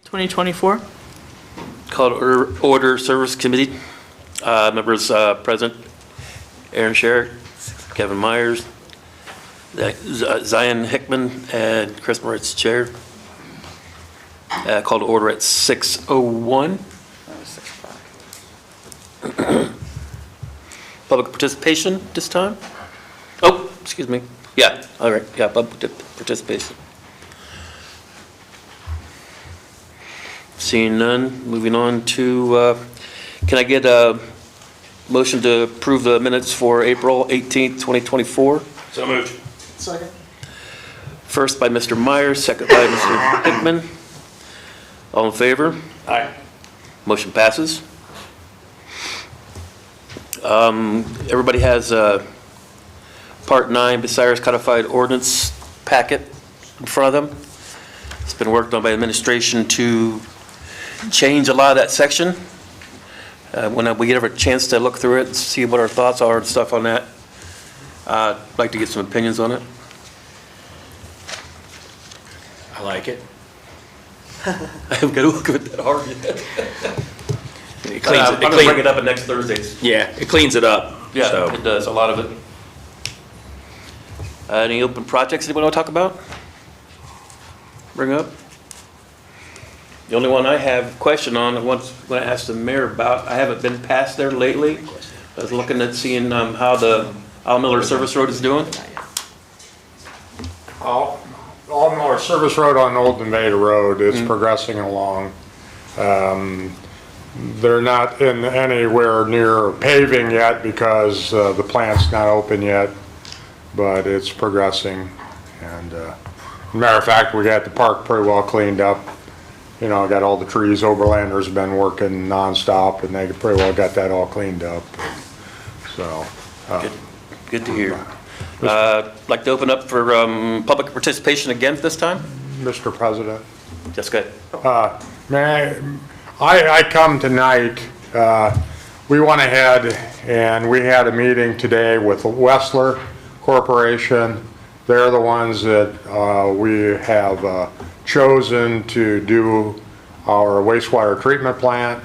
2024. Call to order Service Committee. Members present, Aaron Sherrick, Kevin Myers, Zion Hickman, and Chris Moritz, Chair. Call to order at 6:01. Public participation this time? Oh, excuse me. Yeah, all right. Yeah, public participation. Seeing none, moving on to, can I get a motion to approve the minutes for April 18th, 2024? So moved. Second. First by Mr. Myers, second by Mr. Hickman. All in favor? Aye. Motion passes. Everybody has Part 9 Bucyrus Codified Ordinance packet in front of them. It's been worked on by administration to change a lot of that section. When we get a chance to look through it and see what our thoughts are and stuff on that, I'd like to get some opinions on it. I like it. I haven't got to look at it that hard yet. It cleans I'm it. going to bring it up at next Thursday's. Yeah, it cleans it up. Yeah, So. it does, a lot of it. Any open projects anyone want to talk about? Bring up? The only one I have a question on, I want to ask the mayor about, I haven't been past there lately. I was looking at seeing how the Al Miller Service Road is doing. All Miller Service Road on Old Nevada Road is progressing along. They're not in anywhere near paving yet because the plant's not open yet, but it's progressing. And matter of fact, we got the park pretty well cleaned up. You know, got all the trees. Overlanders have been working nonstop, and they pretty well got that all cleaned up. So, Good to hear. Like to open up for public participation again this time? Mr. President. Jessica. May I come tonight, we went ahead and we had a meeting today with Wessler Corporation. They're the ones that we have chosen to do our wastewater treatment plant.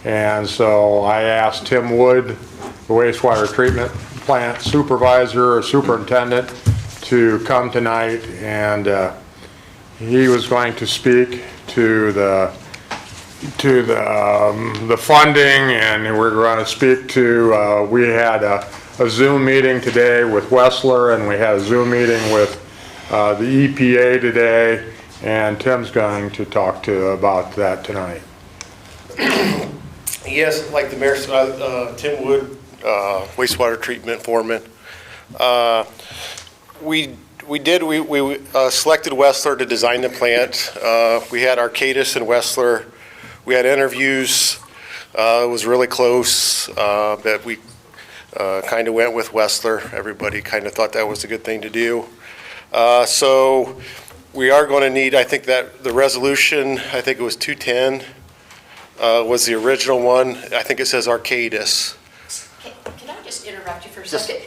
And so I asked Tim Wood, the wastewater treatment plant supervisor or superintendent, to come tonight, and he was going to speak to the funding, and we're going to speak to, we had a Zoom meeting today with Wessler, and we had a Zoom meeting with the EPA today, and Tim's going to talk about that tonight. Yes, like the mayor said, Tim Wood, wastewater treatment foreman. We selected Wessler to design the plant. We had Arcadis and Wessler. We had interviews. It was really close, but we kind of went with Wessler. Everybody kind of thought that was a good thing to do. So we are going to need, I think that the resolution, I think it was 210, was the original one. I think it says Arcadis. Can I just interrupt you for a second?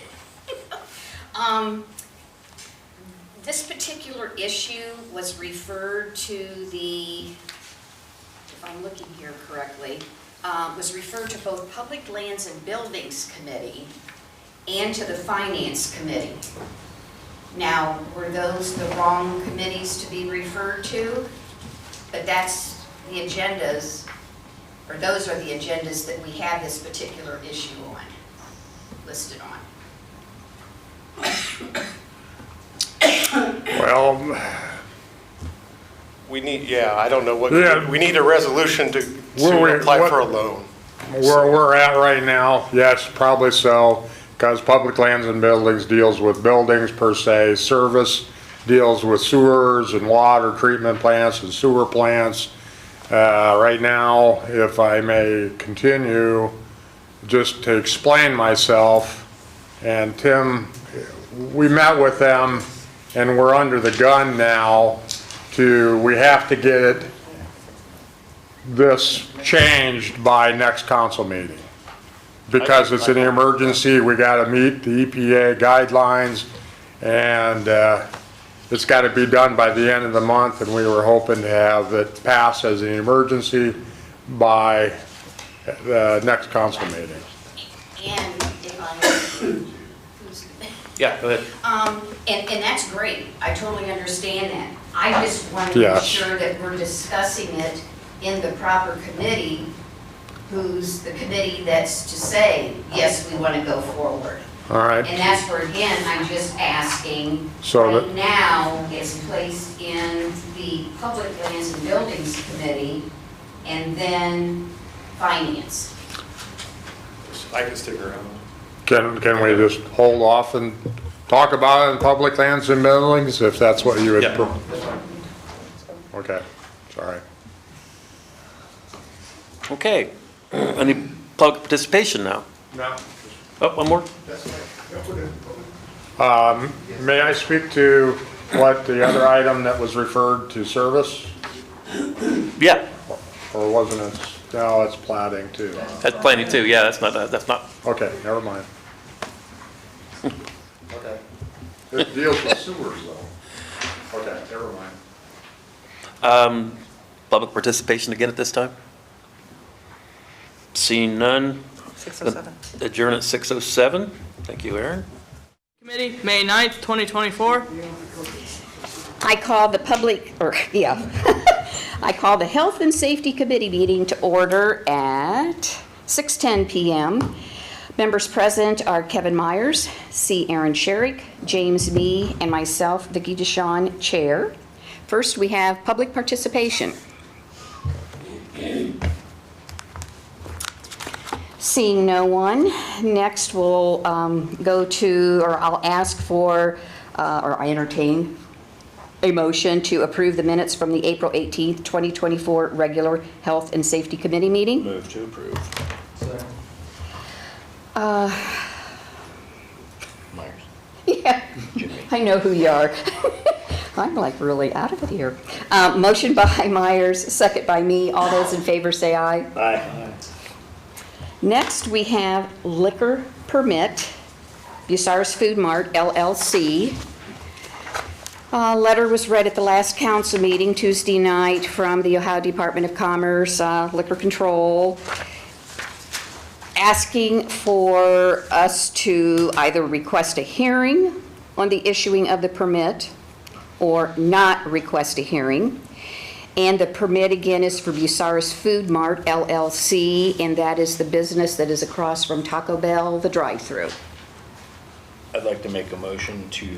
This particular issue was referred to the, if I'm looking here correctly, was referred to both Public Lands and Buildings Committee and to the Finance Committee. Now, were those the wrong committees to be referred to? But that's the agendas, or those are the agendas that we have this particular issue on, listed on. Well, We need, I don't know what, Yeah. we need a resolution to apply for a loan. where we're at right now, yes, probably so, because Public Lands and Buildings deals with buildings per se. Service deals with sewers and water treatment plants and sewer plants. Right now, if I may continue, just to explain myself, and Tim, we met with them, and we're under the gun now we have to get this changed by next council meeting. Because it's an emergency, we gotta meet the EPA guidelines, and it's got to be done by the end of the month, and we were hoping to have it pass as an emergency by the next council meeting. And if I, Yeah, go ahead. and that's great, I totally understand that. I just want to make Yes. sure that we're discussing it in the proper committee, who's the committee that's to say, yes, we want to go forward. All right, And that's where, again, I'm just asking, So right that- now, it's placed in the Public Lands and Buildings Committee, and then Finance. I can stick around. can we just hold off and talk about it in public lands and buildings, if that's what you would? Yeah. Okay, sorry. Okay. Any public participation now? No. Oh, one more? May I speak to what the other item that was referred to service, Yeah, or wasn't it? No, it's plating too. that's planning too. Yeah, that's not, Okay, never mind. Okay. It deals with sewers though. Okay, never mind. public participation again at this time? Seeing none, 607. adjourn at 6:07. Thank you, Aaron. Committee, May 9th, 2024. I call the I call the Health and Safety Committee meeting to order at 6:10 PM. Members present are Kevin Myers, C. Aaron Sherrick, James Me, and myself, Vicki Dishon, Chair. First, we have public participation. Seeing no one, next we'll go to, or I'll ask for, or I entertain a motion to approve the minutes from the April 18th, 2024 regular Health and Safety Committee meeting. Move to approve. Myers. Yeah, I know who you are. I'm like really out of it here. Motion by Myers, second by me. All those in favor say aye. Aye. Next, we have liquor permit, Bucyrus Food Mart LLC. Letter was read at the last council meeting Tuesday night from the Ohio Department of Commerce, Liquor Control, asking for us to either request a hearing on the issuing of the permit or not request a hearing. And the permit, again, is for Bucyrus Food Mart LLC, and that is the business that is across from Taco Bell, the drive-through. I'd like to make a motion to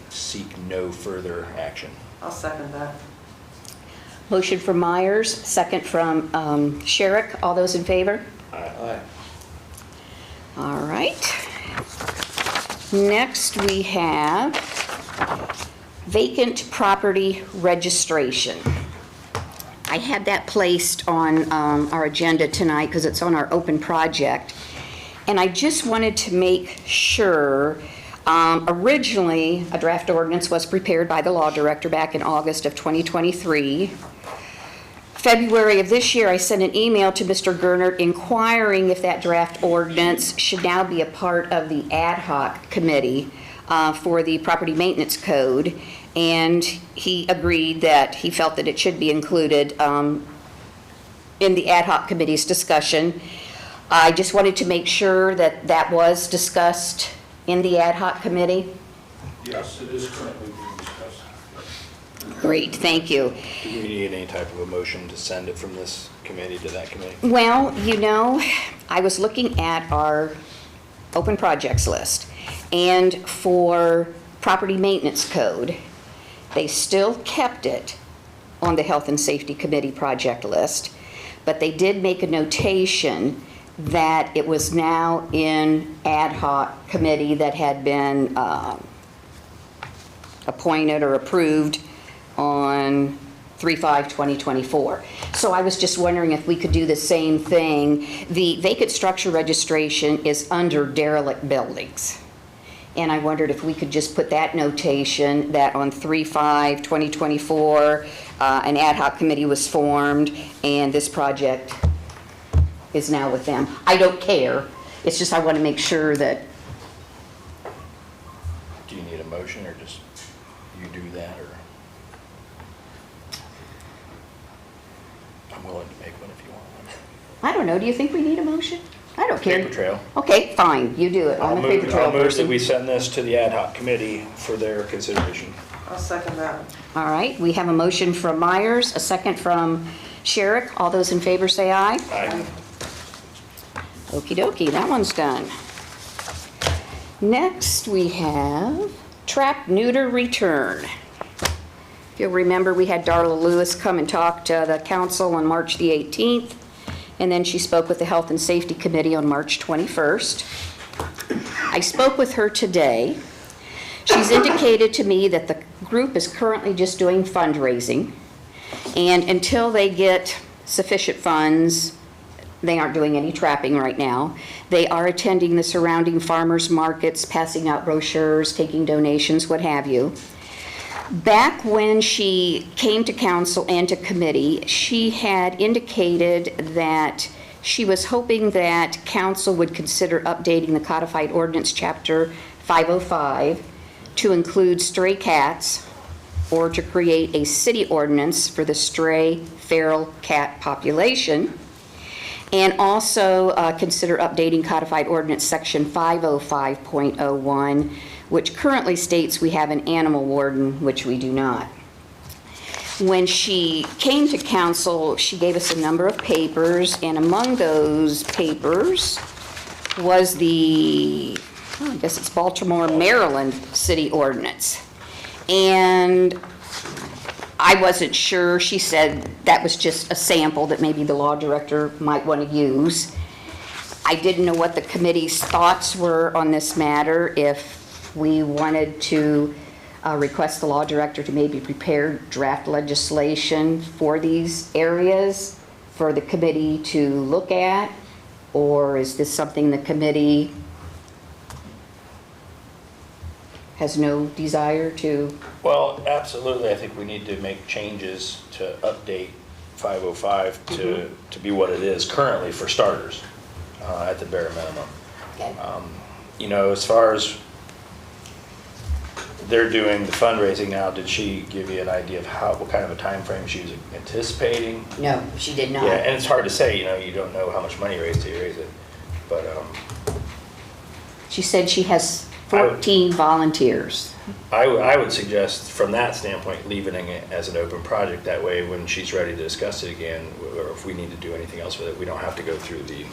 seek no further action. I'll second that. Motion from Myers, second from Sherrick. All those in favor? Aye. All right. Next, we have vacant property registration. I had that placed on our agenda tonight because it's on our open project. And I just wanted to make sure, originally, a draft ordinance was prepared by the law director back in August of 2023. February of this year, I sent an email to Mr. Gernert inquiring if that draft ordinance should now be a part of the ad hoc committee for the property maintenance code. And he agreed that he felt that it should be included in the ad hoc committee's discussion. I just wanted to make sure that that was discussed in the ad hoc committee. Yes, it is currently being discussed. Great, thank you. Do we need any type of a motion to send it from this committee to that committee? Well, you know, I was looking at our open projects list, and for property maintenance code, they still kept it on the Health and Safety Committee project list, but they did make a notation that it was now in ad hoc committee that had been appointed or approved on 3/5/2024. So I was just wondering if we could do the same thing. The vacant structure registration is under derelict buildings. And I wondered if we could just put that notation that on 3/5/2024, an ad hoc committee was formed and this project is now with them. I don't care. It's just I want to make sure that, Do you need a motion or just you do that or? willing to make one if you want one. I don't know, do you think we need a motion? I don't care. Paper trail. Okay, fine, you do it. I'm a paper trail I'll move that person. we send this to the ad hoc committee for their consideration. I'll second that. All right, we have a motion from Myers, a second from Sherrick. All those in favor say aye. Aye. Okey dokey, that one's done. Next, we have trap, neuter, return. If you'll remember, we had Darla Lewis come and talk to the council on March the 18th, and then she spoke with the Health and Safety Committee on March 21st. I spoke with her today. She's indicated to me that the group is currently just doing fundraising, and until they get sufficient funds, they aren't doing any trapping right now. They are attending the surrounding farmers markets, passing out brochures, taking donations, what have you. Back when she came to council and to committee, she had indicated that she was hoping that council would consider updating the codified ordinance chapter 505 to include stray cats, or to create a city ordinance for the stray feral cat population, and also consider updating codified ordinance section 505.01, which currently states we have an animal warden, which we do not. When she came to council, she gave us a number of papers, and among those papers was the, I guess it's Baltimore, Maryland city ordinance. And I wasn't sure. She said that was just a sample that maybe the law director might want to use. I didn't know what the committee's thoughts were on this matter, if we wanted to request the law director to maybe prepare draft legislation for these areas for the committee to look at, or is this something the committee has no desire to? Well, absolutely, I think we need to make changes to update 505 to be what it is currently for starters, at the bare minimum. Okay. You know, as far as they're doing the fundraising now, did she give you an idea of what kind of a time frame she was anticipating? No, she did not. Yeah, and it's hard to say, you know, you don't know how much money you raise till you raise it, but, She said she has 14 volunteers. I would suggest, from that standpoint, leaving it as an open project. That way, when she's ready to discuss it again, or if we need to do anything else with it, we don't have to go through the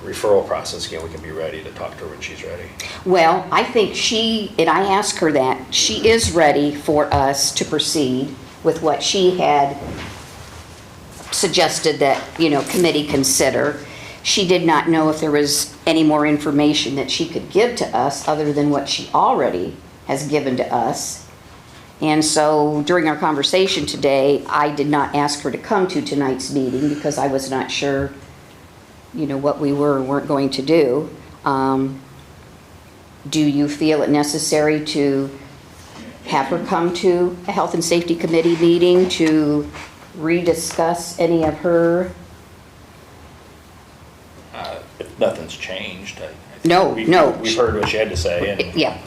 referral process again. We can be ready to talk to her when she's ready. Well, I think she, and I asked her that, she is ready for us to proceed with what she had suggested that, committee consider. She did not know if there was any more information that she could give to us other than what she already has given to us. And so during our conversation today, I did not ask her to come to tonight's meeting because I was not sure, what we were or weren't going to do. Do you feel it necessary to have her come to a Health and Safety Committee meeting to rediscuss any of her? If nothing's changed, I think No. we've heard what she had to say. And, Yeah.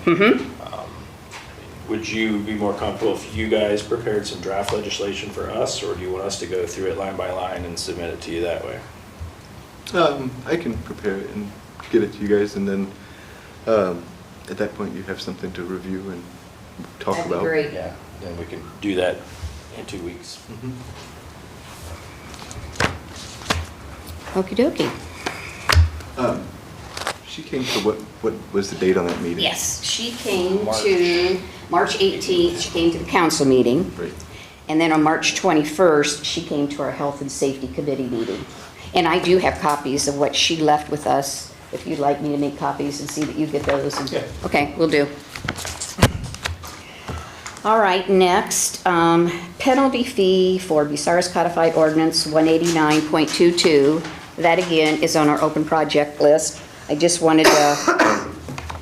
Would you be more comfortable if you guys prepared some draft legislation for us, or do you want us to go through it line by line and submit it to you that way? I can prepare it and get it to you guys, and then at that point you have something to review and talk That'd be about. great. yeah, then we can do that in 2 weeks. Okie dokie. She came to what was the date on that meeting? Yes, she came to March 18th, she came to the council meeting. Right. And then on March 21st, she came to our Health and Safety Committee meeting. And I do have copies of what she left with us, if you'd like me to make copies and see that you get those. Yeah. Okay, will do. All right, next, penalty fee for Bucyrus Codified Ordinance 189.22. That again is on our open project list. I just wanted to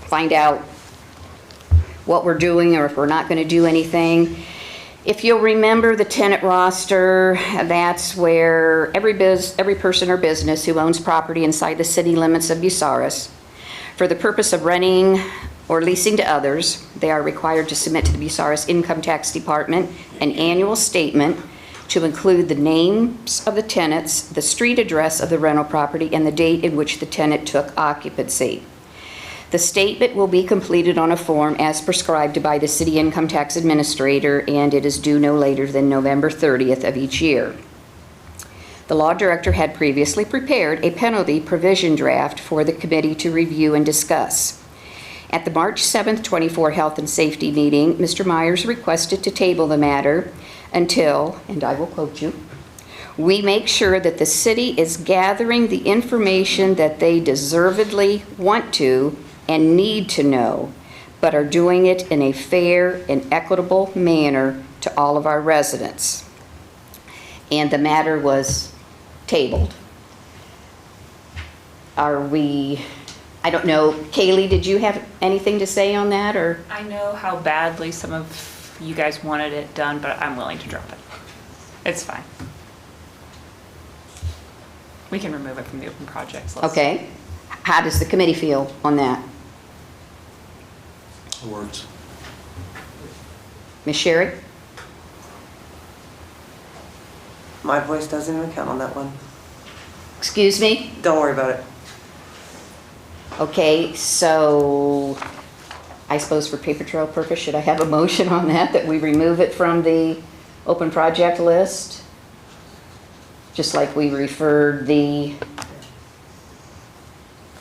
find out what we're doing or if we're not going to do anything. If you'll remember the tenant roster, that's where every person or business who owns property inside the city limits of Bucyrus, for the purpose of renting or leasing to others, they are required to submit to the Bucyrus Income Tax Department an annual statement to include the names of the tenants, the street address of the rental property, and the date in which the tenant took occupancy. The statement will be completed on a form as prescribed by the City Income Tax Administrator, and it is due no later than November 30th of each year. The Law Director had previously prepared a penalty provision draft for the committee to review and discuss. At the March 7th, 24 Health and Safety meeting, Mr. Myers requested to table the matter until, and I will quote you, "We make sure that the city is gathering the information that they deservedly want to and need to know, but are doing it in a fair and equitable manner to all of our residents." And the matter was tabled. Are we, I don't know, Kaylee, did you have anything to say on that, or? I know how badly some of you guys wanted it done, but I'm willing to drop it. It's fine. We can remove it from the open projects list. Okay. How does the committee feel on that? Words. Ms. Sherry? My voice doesn't even count on that one. Excuse me? Don't worry about it. Okay, so I suppose for paper trail purpose, should I have a motion on that we remove it from the open project list? Just like we referred the,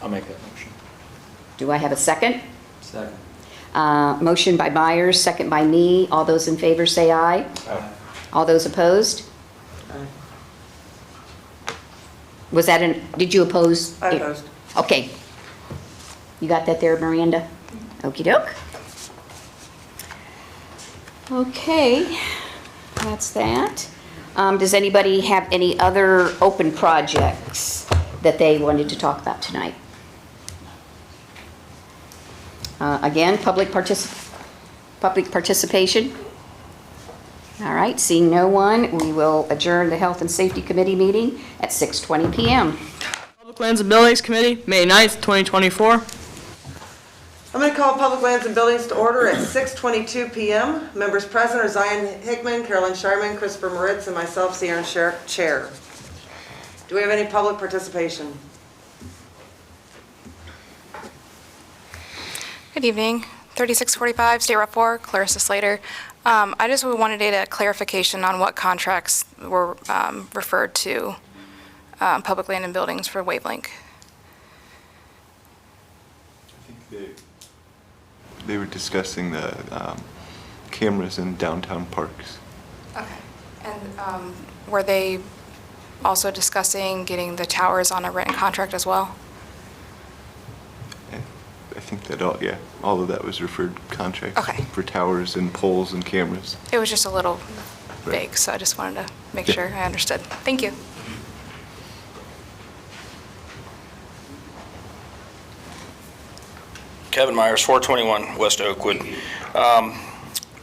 I'll make that motion. do I have a second? Second. Motion by Myers, second by me. All those in favor say aye. Aye. All those opposed? Was that did you oppose? I opposed. Okay. You got that there, Miranda? Okey doke. Okay, that's that. Does anybody have any other open projects that they wanted to talk about tonight? Again, public participation? All right, seeing no one, we will adjourn the Health and Safety Committee meeting at 6:20 p.m. Public Lands and Buildings Committee, May 9th, 2024. I'm going to call Public Lands and Buildings to order at 6:22 p.m. Members present are Zion Hickman, Carolyn Shireman, Christopher Moritz, and myself, Sierra Chair. Do we have any public participation? Good evening. 3645 State Rep 4, Clarissa Slater. I just wanted a clarification on what contracts were referred to public land and buildings for Wavelink. I think they were discussing the cameras in downtown parks. Okay. And were they also discussing getting the towers on a written contract as well? I think that all of that was referred contracts. Okay. For towers and poles and cameras. It was just a little Right. vague, so I just wanted to make Yeah. sure I understood. Thank you. Kevin Myers, 421 West Oakwood.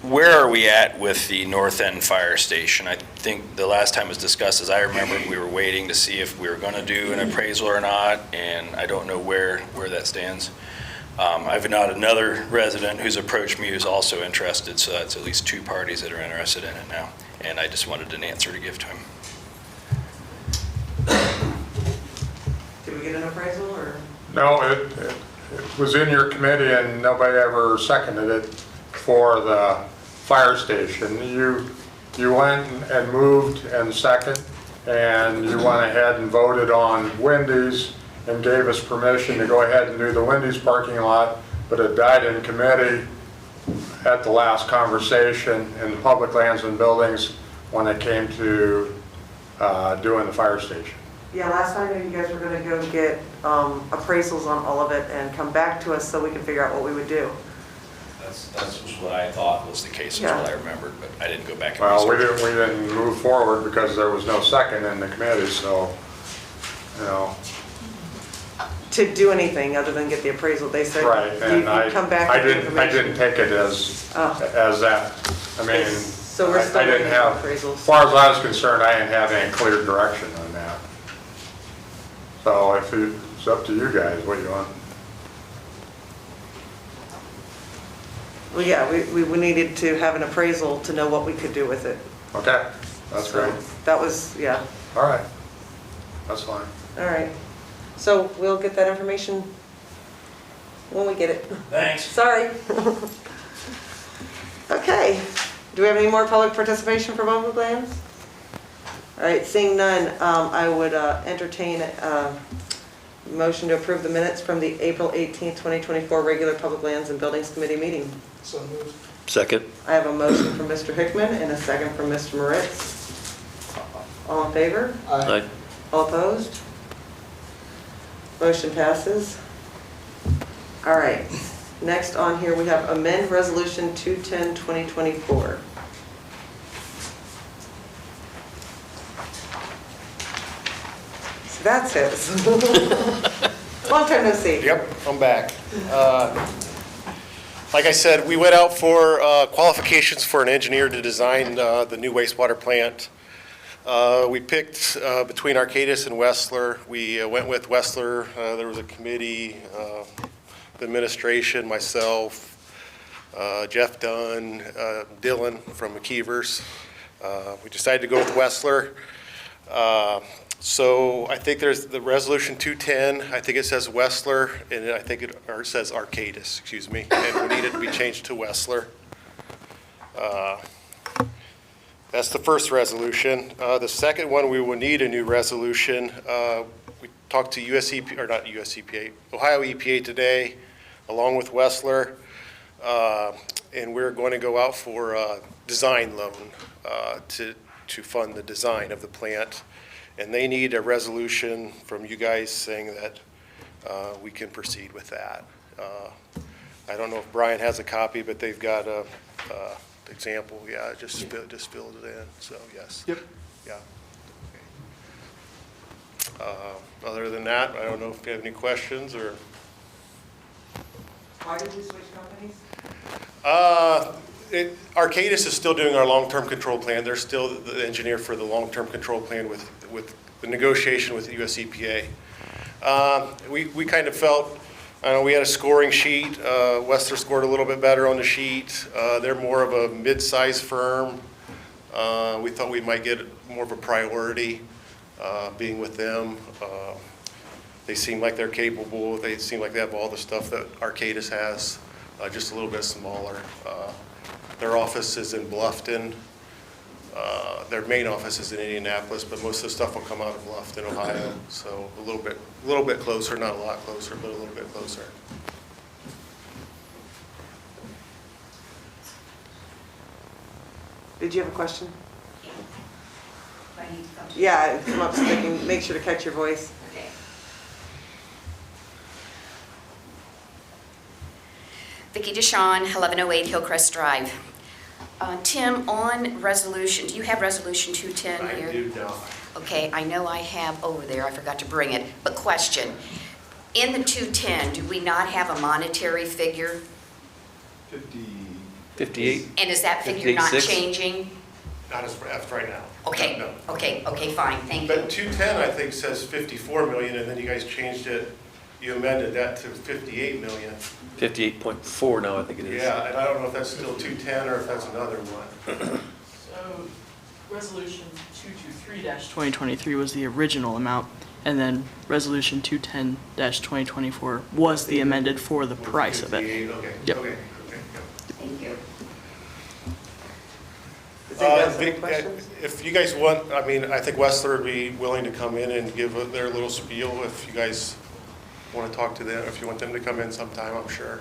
Where are we at with the North End Fire Station? I think the last time it was discussed, as I remember, we were waiting to see if we were going to do an appraisal or not, and I don't know where that stands. I've not another resident who's approached me who's also interested, so that's at least two parties that are interested in it now, and I just wanted an answer to give to him. Did we get an appraisal or? No, it was in your committee and nobody ever seconded it for the fire station. You went and moved and second, and you went ahead and voted on Wendy's and gave us permission to go ahead and do the Wendy's parking lot, but it died in committee at the last conversation in the Public Lands and Buildings when it came to doing the fire station. Yeah, last time you guys were going to go get appraisals on all of it and come back to us so we can figure out what we would do. That's what I thought was the case, is what I remembered, but I didn't go back and Well, we research. didn't move forward because there was no second in the committee, so, you know. To do anything other than get the appraisal, they said. Right, and you come back I with didn't information. take it as that. I mean, So we're still I didn't waiting have, for as appraisals. far as I was concerned, I didn't have any clear direction on that. So it's up to you guys what you want. Well, yeah, we needed to have an appraisal to know what we could do with it. Okay, That's So, great. that was, yeah, All right. That's fine. all right. So we'll get that information when we get it. Thanks. Sorry. Okay, do we have any more public participation for public lands? All right, seeing none, I would entertain a motion to approve the minutes from the April 18th, 2024 regular Public Lands and Buildings Committee meeting. Second. I have a motion from Mr. Hickman and a second from Mr. Moritz. All in favor? Aye. All opposed? Motion passes. All right, next on here, we have amend resolution 210, 2024. So that's it. Long time no see. Yep, I'm back. Like I said, we went out for qualifications for an engineer to design the new wastewater plant. We picked between Arcadis and Westler. We went with Westler. There was a committee, the administration, myself, Jeff Dunn, Dylan from McKeevers. We decided to go with Westler. So I think there's the resolution 210, I think it says Westler, and I think it says Arcadis, excuse me, and we need it to be changed to Westler. That's the first resolution. The second one, we will need a new resolution. We talked to Ohio EPA today, along with Westler, and we're going to go out for a design loan to fund the design of the plant. And they need a resolution from you guys saying that we can proceed with that. I don't know if Brian has a copy, but they've got a example. Yeah, just filled it in. So yes. Yep. Yeah. Okay. Other than that, I don't know if you have any questions or. Why did you switch companies? Arcadis is still doing our long-term control plan. They're still the engineer for the long-term control plan with the negotiation with the US EPA. We kind of felt, I know we had a scoring sheet. Westler scored a little bit better on the sheet. They're more of a mid-sized firm. We thought we might get more of a priority being with them. They seem like they're capable. They seem like they have all the stuff that Arcadis has, just a little bit smaller. Their office is in Bluffton. Their main office is in Indianapolis, but most of the stuff will come out of Bluffton, Ohio. So a little bit closer, not a lot closer, but a little bit closer. Did you have a question? Do I need to come to- Yeah, come up speaking, make sure to catch your voice. Okay. Vicki Dishon, 1108 Hillcrest Drive. Tim, on resolution, do you have resolution 210 here? I do not. Okay, I know I have over there, I forgot to bring it, but question. In the 210, do we not have a monetary figure? 58. And is that figure not 58.6? changing? Not as of right now. Okay, No. okay, fine, thank But you. 210, I think, says 54 million, and then you guys changed it, you amended that to 58 million. 58.4 now, I think it is. Yeah, and I don't know if that's still 210 or if that's another one. So, resolution 223-2023 was the original amount, and then resolution 210-2024 was the amended for the price of it. 58, okay, Yep. okay. Thank you. Does anybody else have any questions? If you guys want, I mean, I think Westler would be willing to come in and give their little spiel if you guys want to talk to them, if you want them to come in sometime, I'm sure.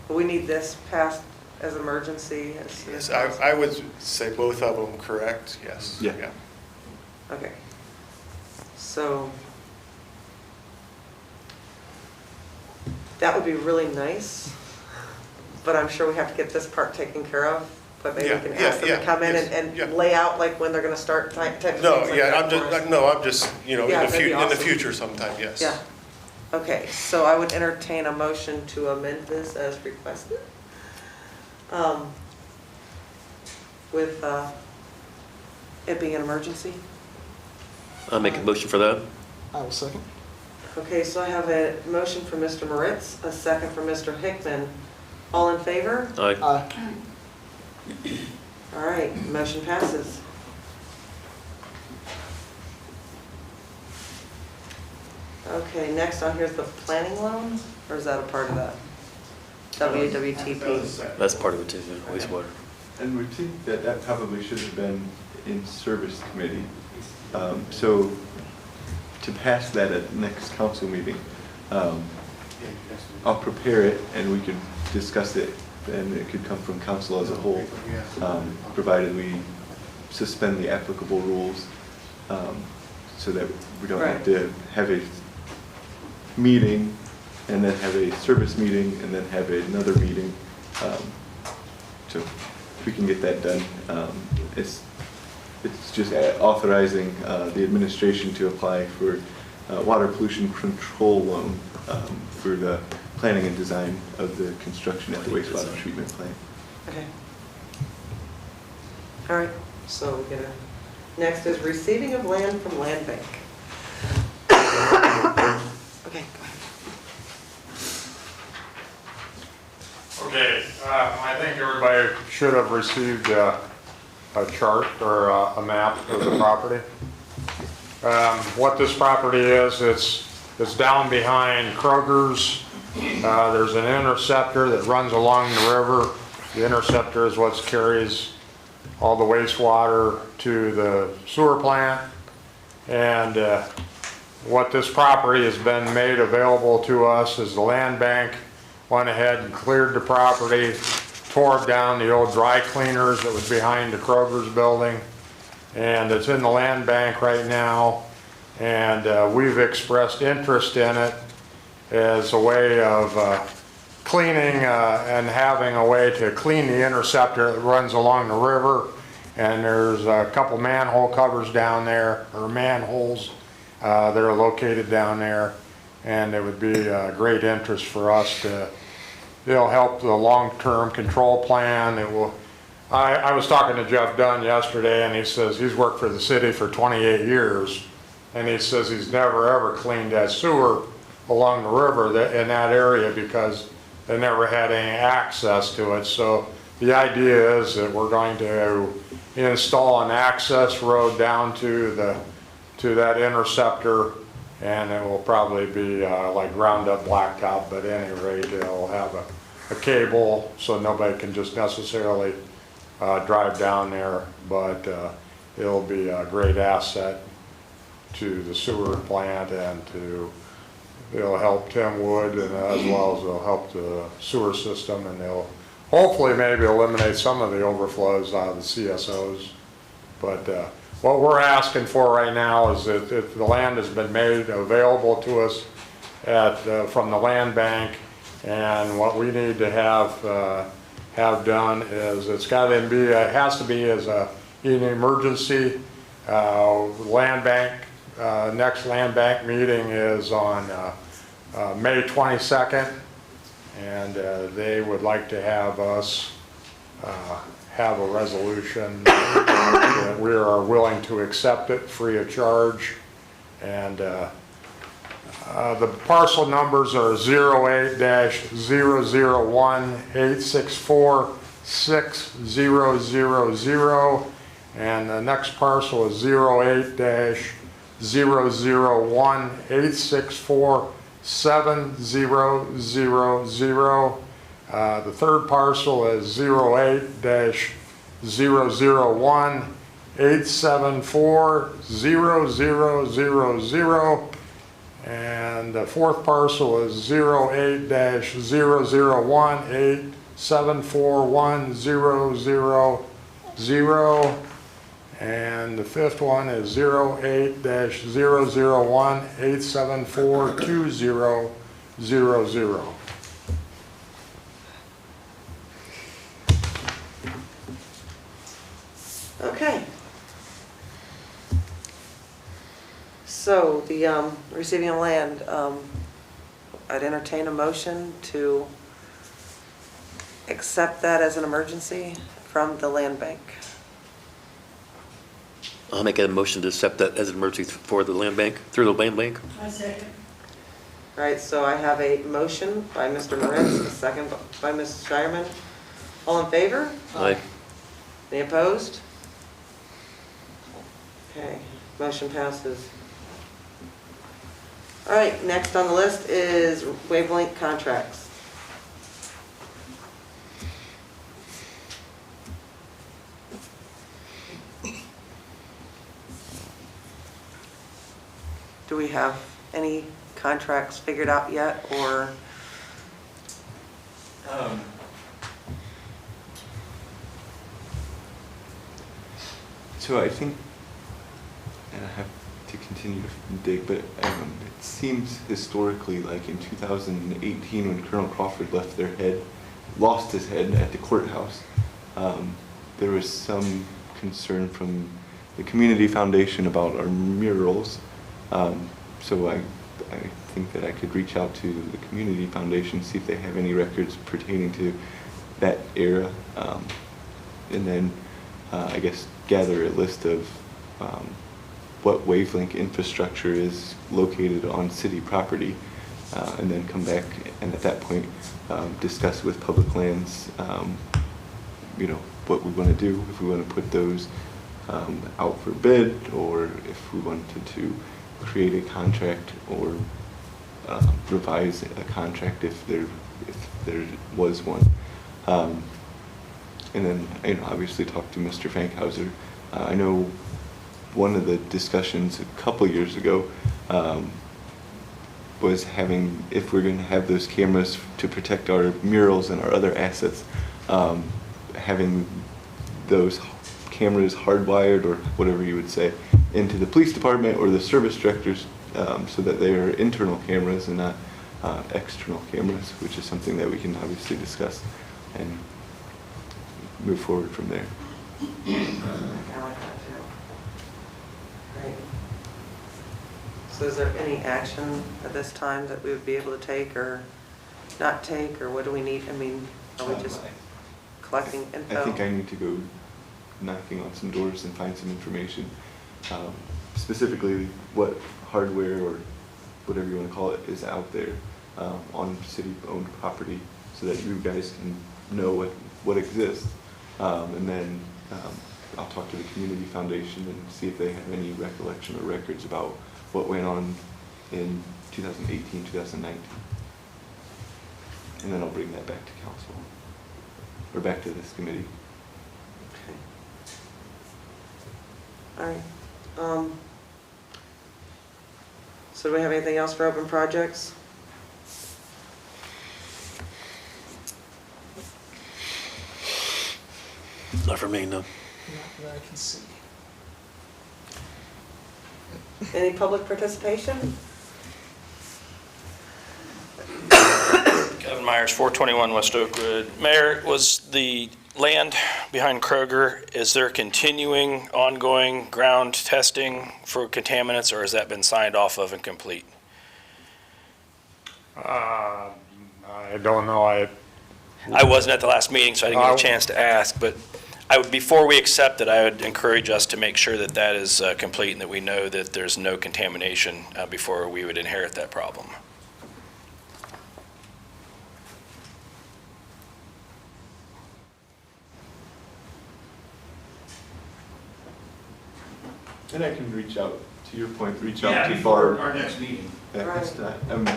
We need this passed as emergency as soon as Yes, possible. I would say both of them, correct? Yes. Yeah. Okay. So that would be really nice, but I'm sure we have to get this part taken care of. But maybe we can ask them to come in and lay out like when they're gonna start type of things No, like yeah, that I'm for us. just, you know, Yeah, in that'd be the awesome. future sometime, yes. Yeah. Okay, so I would entertain a motion to amend this as requested. With it being an emergency. I'll make a motion for that. I will second. Okay, so I have a motion from Mr. Moritz, a second from Mr. Hickman All in favor? Aye. All right, motion passes. Okay, next on here is the planning loan, or is that a part of that? WWTP. That's part of it too, yeah, wastewater. And we think that that probably should have been in service committee. So to pass that at the next council meeting, I'll prepare it and we could discuss it, and it could come from council as a whole, provided we suspend the applicable rules, so that we don't have to have a meeting and then have a service meeting and then have another meeting. So we can get that done. It's just authorizing the administration to apply for water pollution control loan for the planning and design of the construction at the wastewater treatment plant. Okay. All right, so we're gonna, next is receiving of land from land bank. Okay, go ahead. Okay, I think everybody should have received a chart or a map of the property. What this property is, it's down behind Kroger's. There's an interceptor that runs along the river. The interceptor is what carries all the wastewater to the sewer plant. And what this property has been made available to us is the land bank went ahead and cleared the property, tore down the old dry cleaners that was behind the Kroger's building, and it's in the land bank right now. And we've expressed interest in it as a way of cleaning and having a way to clean the interceptor that runs along the river. And there's a couple manhole covers down there, or manholes that are located down there. And it would be a great interest for us to, it'll help the long-term control plan. It will. I was talking to Jeff Dunn yesterday, and he says he's worked for the city for 28 years, and he says he's never ever cleaned that sewer along the river in that area because they never had any access to it. So the idea is that we're going to install an access road down to that interceptor, and it will probably be like ground up blacktop, but at any rate it'll have a cable so nobody can just necessarily drive down there, but it'll be a great asset to the sewer plant, and it'll help Tim Wood, and as well as it'll help the sewer system, and they'll hopefully maybe eliminate some of the overflows out of the CSOs. But what we're asking for right now is that if the land has been made available to us from the land bank, and what we need to have done is it has to be as an emergency. Land bank, next land bank meeting is on May 22nd, and they would like to have us have a resolution that we are willing to accept it free of charge. And the parcel numbers are 08-001-864-6000, and the next parcel is 08-001-864-7000. The third parcel is 08-001-874-0000. And the fourth parcel is 08-001-874-1000. And the fifth one is 08-001-874-2000. Okay. So the receiving of land, I'd entertain a motion to accept that as an emergency from the land bank. I'll make a motion to accept that as an emergency for the land bank, through the land bank. I second. All right, so I have a motion by Mr. Moritz, a second by Ms. Shireman. All in favor? Aye. Any opposed? Okay, motion passes. All right, next on the list is wavelength contracts. Do we have any contracts figured out yet, or? So I think, and I have to continue to dig, but it seems historically like in 2018 when Colonel Crawford lost his head at the courthouse, there was some concern from the community foundation about our murals. So I think that I could reach out to the community foundation, see if they have any records pertaining to that era, and then I guess gather a list of what wavelength infrastructure is located on city property, and then come back and at that point discuss with public lands, what we want to do, if we want to put those out for bid, or if we wanted to create a contract or revise a contract if there was one. And then, obviously talk to Mr. Fankhauser. I know one of the discussions a couple years ago was if we're going to have those cameras to protect our murals and our other assets, having those cameras hardwired, or whatever you would say, into the police department or the service directors, so that they are internal cameras and not external cameras, which is something that we can obviously discuss and move forward from there. I like that too. Great. So is there any action at this time that we would be able to take or not take, or what do we need? I mean, are we just collecting info? I think I need to go knocking on some doors and find some information, specifically what hardware or whatever you want to call it is out there on city-owned property, so that you guys can know what exists. And then I'll talk to the community foundation and see if they have any recollection or records about what went on in 2018, 2019. And then I'll bring that back to council, or back to this committee. Okay. All right. So do we have anything else for open projects? Not for me, no. Not that I can see. Any public participation? Kevin Myers, 421 West Oakwood. Mayor, was the land behind Kroger, is there continuing, ongoing ground testing for contaminants, or has that been signed off of and complete? I don't know. I wasn't at the last meeting, so I didn't get a chance to ask, but before we accept it, I would encourage us to make sure that that is complete and that we know that there's no contamination before we would inherit that problem. And I can reach out, to your point, reach out to Barb. Our next meeting. At this time.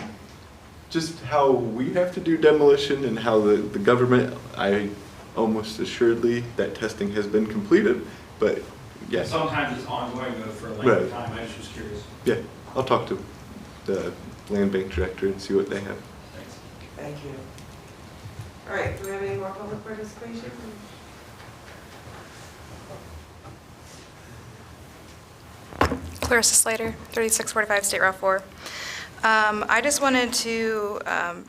Just how we have to do demolition and how the government, I almost assuredly that testing has been completed, but yeah. Sometimes it's ongoing though for a length of time, I just was curious. Yeah, I'll talk to the land bank director and see what they have. Thanks. Thank you. All right, do we have any more public participation? Clarissa Slater, 3645 State Route 4. I just wanted to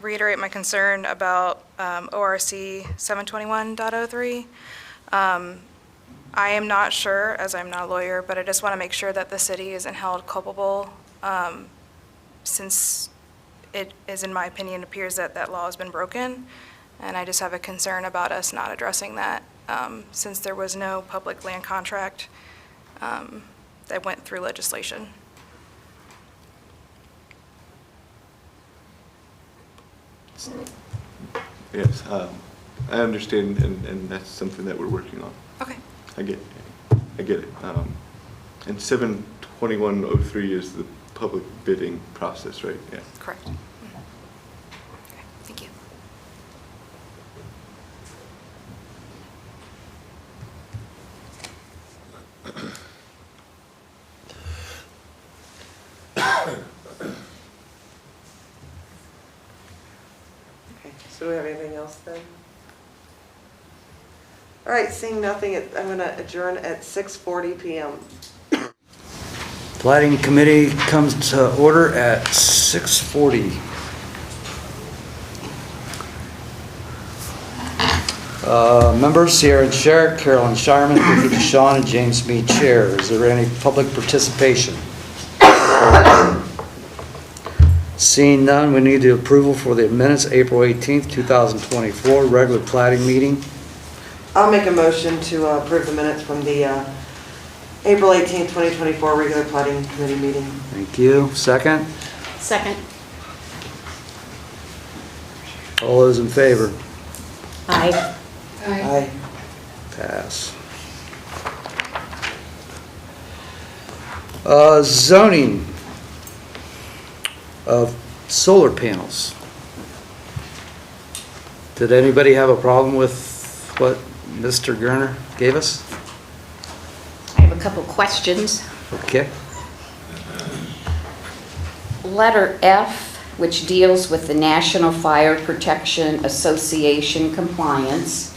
reiterate my concern about ORC 721.03. I am not sure, as I'm not a lawyer, but I just want to make sure that the city isn't held culpable, since it is, in my opinion, appears that that law has been broken. And I just have a concern about us not addressing that, since there was no public land contract that went through legislation. Yes, I understand, and that's something that we're working on. Okay. I get it. And 7/21/03 is the public bidding process, right? Yeah. Correct. Okay, thank you. Okay, so do we have anything else then? All right, seeing nothing, I'm going to adjourn at 6:40 PM. Platting Committee comes to order at 6:40. Members, Adrienne Kemery, Carolyn Shireman, Vicki Dishon, and James Mead, Chair. Is there any public participation? Seeing none, we need the approval for the minutes, April 18th, 2024, regular platting meeting. I'll make a motion to approve the minutes from the April 18th, 2024 regular Platting Committee meeting. Thank you. Second? Second. All those in favor? Aye. Aye. Pass. Zoning of solar panels. Did anybody have a problem with what Mr. Gerner gave us? I have a couple questions. Okay. Letter F, which deals with the National Fire Protection Association compliance,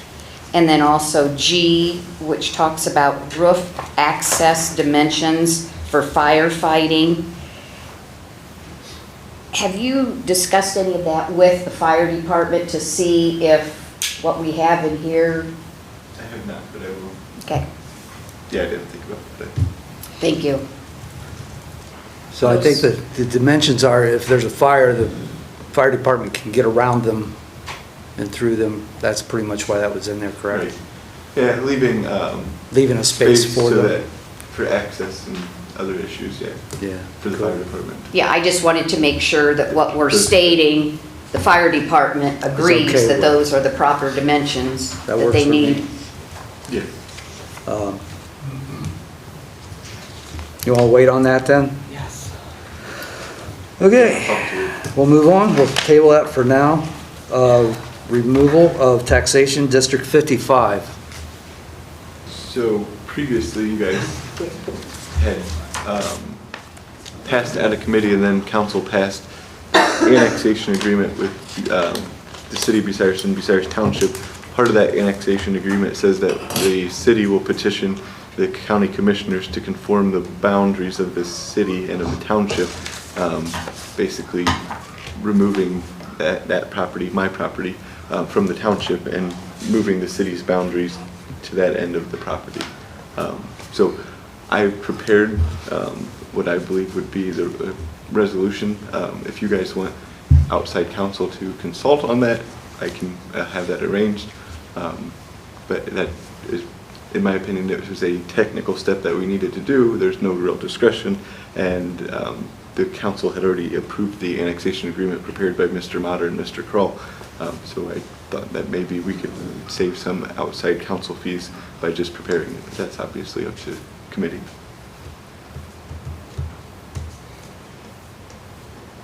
and then also G, which talks about roof access dimensions for firefighting. Have you discussed any of that with the fire department to see if what we have in here? I have not, but I will. Okay, Yeah, I didn't think about that. thank you. So I think that the dimensions are, if there's a fire, the fire department can get around them and through them. That's pretty much why that was in there, correct? Right. Yeah, leaving Leaving a space for so them. that for access and other issues, yeah. Yeah. For the fire department. Yeah, I just wanted to make sure that what we're stating, the fire department agrees okay that with. those are the proper dimensions That that works they for me. need. Yeah. You want to wait on that then? Yes. Okay, we'll move on. We'll table that for now. Removal of taxation, District 55. So previously, you guys had passed out of committee and then council passed annexation agreement with the city of Bucyrus and Bucyrus Township. Part of that annexation agreement says that the city will petition the county commissioners to conform the boundaries of the city and of the township, basically removing that property, my property, from the township and moving the city's boundaries to that end of the property. So I prepared what I believe would be the resolution. If you guys want outside counsel to consult on that, I can have that arranged. But that is, in my opinion, it was a technical step that we needed to do. There's no real discretion, and the council had already approved the annexation agreement prepared by Mr. Motter and Mr. Kroll. So I thought that maybe we could save some outside council fees by just preparing it, but that's obviously up to committee.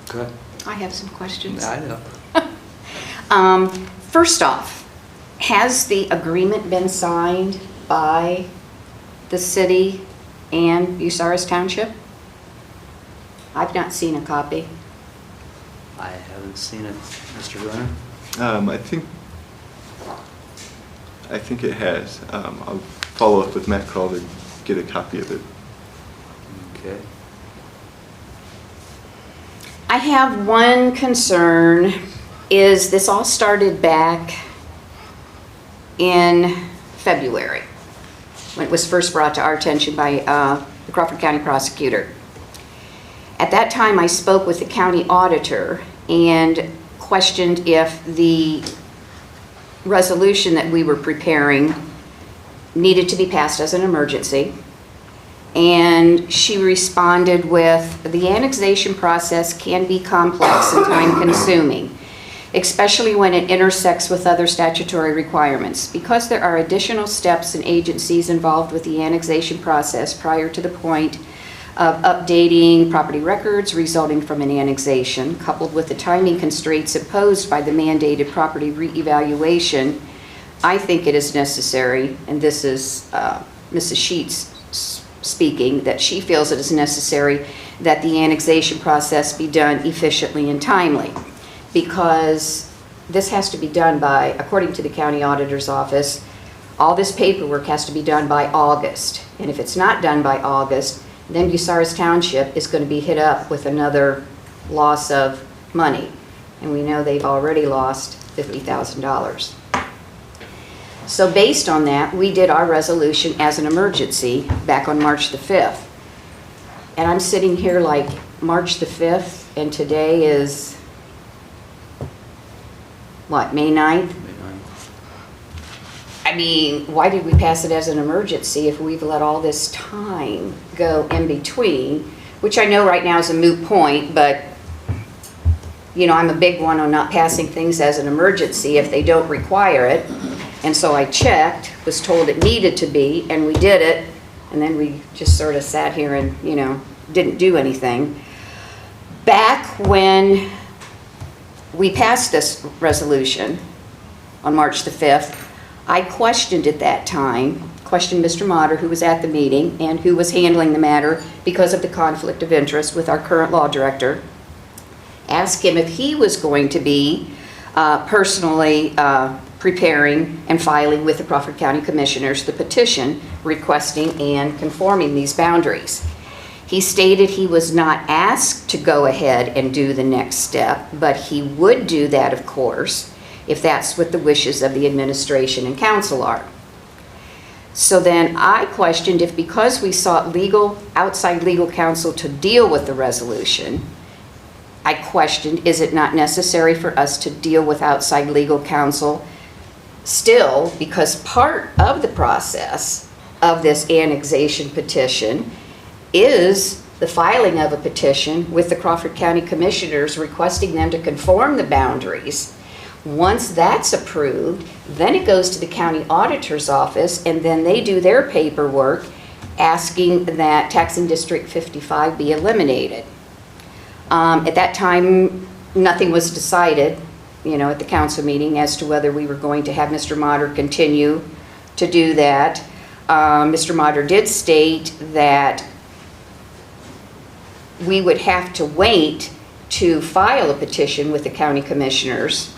Okay. I have some questions. I know. First off, has the agreement been signed by the city and Bucyrus Township? I've not seen a copy. I haven't seen it, Mr. Runner. I think it has. I'll follow up with Matt Kroll to get a copy of it. Okay. I have one concern, is this all started back in February, when it was first brought to our attention by the Crawford County prosecutor. At that time, I spoke with the county auditor and questioned if the resolution that we were preparing needed to be passed as an emergency. And she responded with, the annexation process can be complex and time-consuming. especially when it intersects with other statutory requirements. Because there are additional steps and agencies involved with the annexation process prior to the point of updating property records resulting from an annexation, coupled with the timing constraints imposed by the mandated property reevaluation, I think it is necessary, and this is Mrs. Sheets speaking, that she feels it is necessary that the annexation process be done efficiently and timely, because this has to be done by, according to the county auditor's office, all this paperwork has to be done by August. And if it's not done by August, then Bucyrus Township is going to be hit up with another loss of money. And we know they've already lost $50,000. So based on that, we did our resolution as an emergency back on March the 5th. And I'm sitting here like March the 5th, and today is, what, May 9th? I mean, why did we pass it as an emergency if we've let all this time go in between? Which I know right now is a moot point, but, you know, I'm a big one on not passing things as an emergency if they don't require it. And so I checked, was told it needed to be, and we did it. And then we just sort of sat here and, you know, didn't do anything. Back when we passed this resolution on March the 5th, I questioned at that time, questioned Mr. Motter, who was at the meeting and who was handling the matter because of the conflict of interest with our current law director, asked him if he was going to be personally preparing and filing with the Crawford County Commissioners the petition requesting and conforming these boundaries. He stated he was not asked to go ahead and do the next step, but he would do that, of course, if that's what the wishes of the administration and council are. So then I questioned if, because we sought outside legal counsel to deal with the resolution, I questioned, is it not necessary for us to deal with outside legal counsel still, because part of the process of this annexation petition is the filing of a petition with the Crawford County Commissioners requesting them to conform the boundaries. Once that's approved, then it goes to the county auditor's office, and then they do their paperwork asking that taxing District 55 be eliminated. At that time, nothing was decided, you know, at the council meeting as to whether we were going to have Mr. Motter continue to do that. Mr. Motter did state that we would have to wait to file a petition with the county commissioners,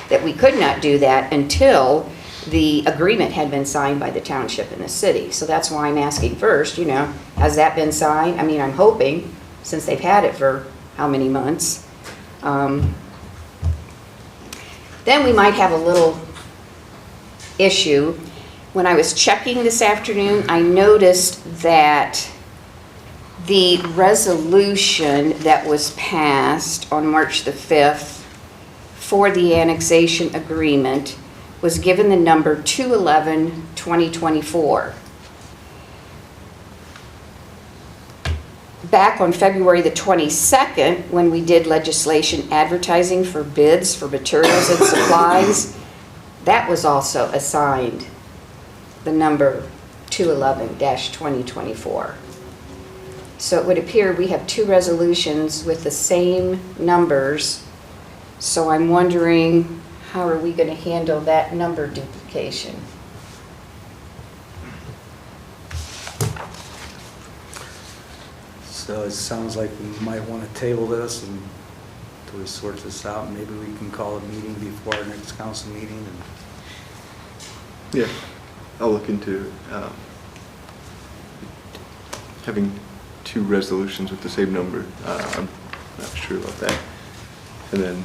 that we could not do that until the agreement had been signed by the township and the city. So that's why I'm asking first, you know, has that been signed? I mean, I'm hoping, since they've had it for how many months. Then we might have a little issue. When I was checking this afternoon, I noticed that the resolution that was passed on March the 5th for the annexation agreement was given the number 211-2024. Back on February the 22nd, when we did legislation advertising for bids for materials and supplies, that was also assigned the number 211-2024. So it would appear we have two resolutions with the same numbers. So I'm wondering, how are we going to handle that number duplication? So it sounds like we might want to table this until we sort this out. Maybe we can call a meeting before our next council meeting. And Yeah, I'll look into having two resolutions with the same number. I'm not sure about that. And then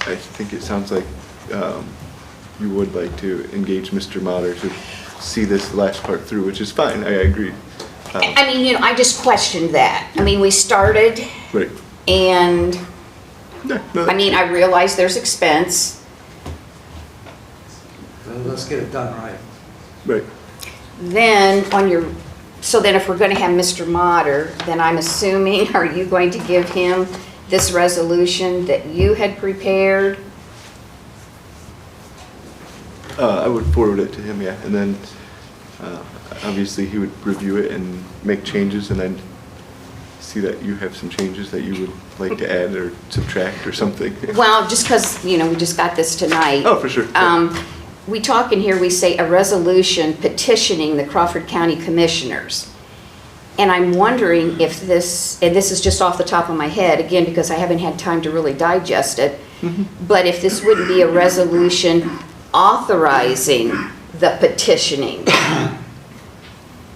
I think it sounds like you would like to engage Mr. Motter to see this last part through, which is fine. I agree. I mean, you know, I just questioned that. I mean, we started, Right. and Yeah, no, I mean, I realize there's expense. well, let's get it done right. Right. Then so then if we're going to have Mr. Motter, then I'm assuming, are you going to give him this resolution that you had prepared I would forward it to him, yeah, and then obviously he would review it and make changes, and then see that you have some changes that you would like to add or subtract or something. Well, just because, we just got this tonight. Oh, for sure. We talk in here, we say a resolution petitioning the Crawford County Commissioners. And I'm wondering if this, and this is just off the top of my head, again, because I haven't had time to really digest it, but if this wouldn't be a resolution authorizing the petitioning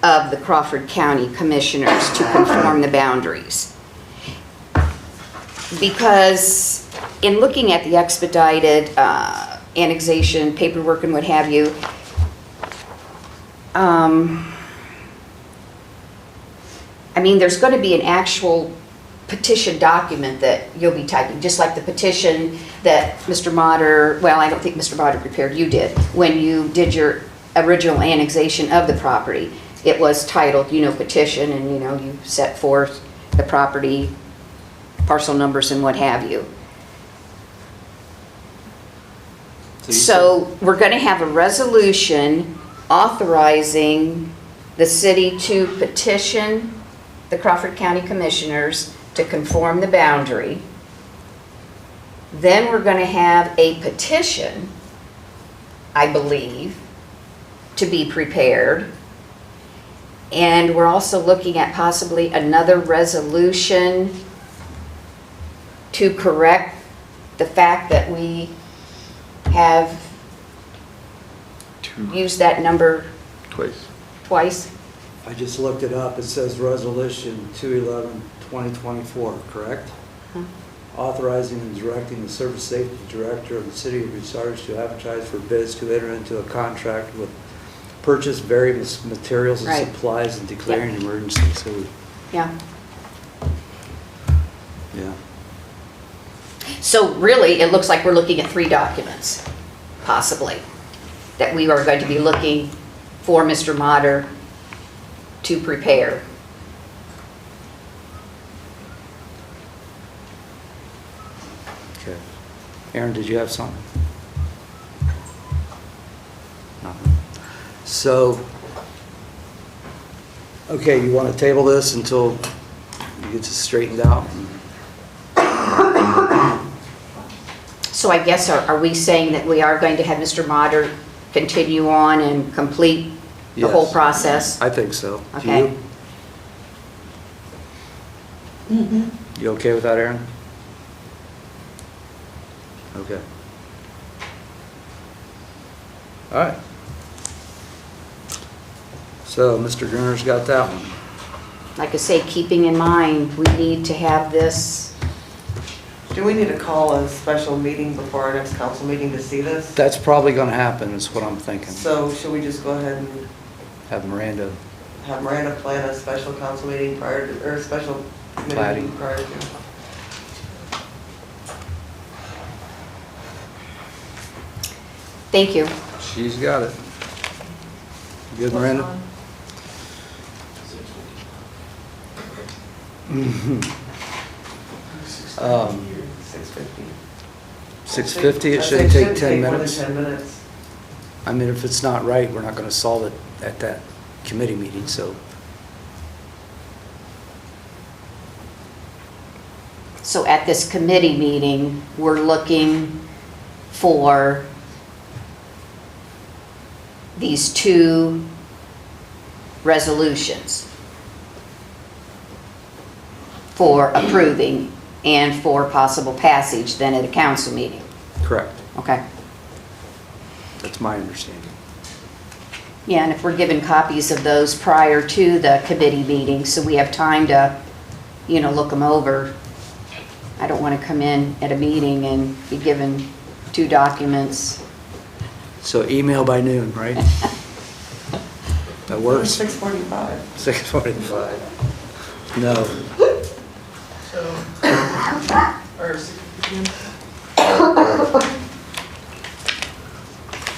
of the Crawford County Commissioners to conform the boundaries. Because in looking at the expedited annexation paperwork and what have you, there's going to be an actual petition document that you'll be typing, just like the petition that Mr. Motter, well, I don't think Mr. Motter prepared, you did, when you did your original annexation of the property. It was titled, petition, and, you set forth the property, parcel numbers and what have you. So we're going to have a resolution authorizing the city to petition the Crawford County Commissioners to conform the boundary. Then we're going to have a petition, I believe, to be prepared. And we're also looking at possibly another resolution to correct the fact that we have used that number twice. I just looked it up. It says Resolution 211-2024, correct? Authorizing and directing the Service Safety Director of the City of Bucyrus to advertise for bids to enter into a contract with purchase various materials and Right. supplies and declaring an emergency. So, Yeah. yeah. So really, it looks like we're looking at 3 documents, possibly, that we are going to be looking for Mr. Motter to prepare. Okay. Aaron, did you have something? Nothing. So, okay, you want to table this until you get this straightened out? So I guess, are we saying that we are going to have Mr. Motter continue on and complete the whole Yes. process? I think so. Do Okay. you? You okay with that, Aaron? Okay. All right. So, Mr. Gruner's got that one. Like I say, keeping in mind, we need to have this, Do we need to call a special meeting before our next council meeting to see this? That's probably going to happen, is what I'm thinking. So should we just go ahead and Have Miranda. have Miranda plan a special council meeting prior to, or a special committee Platting. meeting prior to? thank you. She's got it. Good, Miranda? Mhm. 6:50. 6:50, it I shouldn't think take 10 more than minutes. 10 minutes. I mean, if it's not right, we're not going to solve it at that committee meeting, so. So at this committee meeting, we're looking for these 2 resolutions for approving and for possible passage then at a council meeting. Correct. Okay. That's my understanding. Yeah, and if we're given copies of those prior to the committee meeting, so we have time to, look them over. I don't want to come in at a meeting and be given 2 documents. So email by noon, right? That works? 6:45. 6:45. No. Or 6 p.m.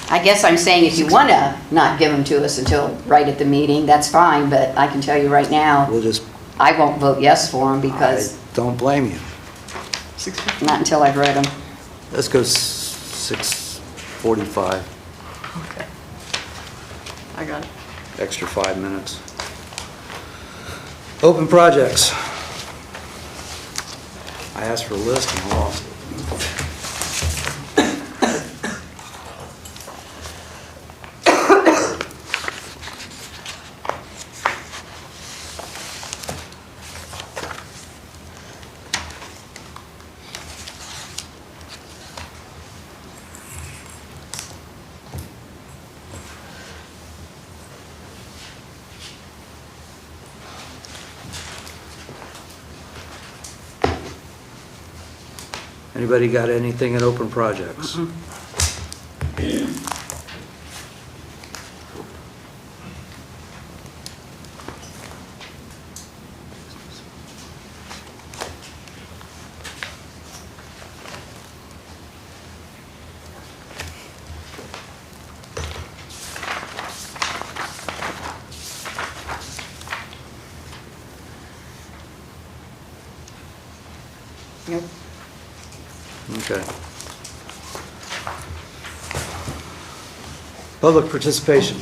I guess I'm saying if you want to not give them to us until right at the meeting, that's fine, but I can tell you right now, We'll just, I won't vote yes for them I because don't blame you. not until I've read them. Let's go 6:45. Okay. I got it. Extra 5 minutes. Open projects. I asked for a list and I lost it. Anybody got anything in open projects? Nope. Okay. Public participation.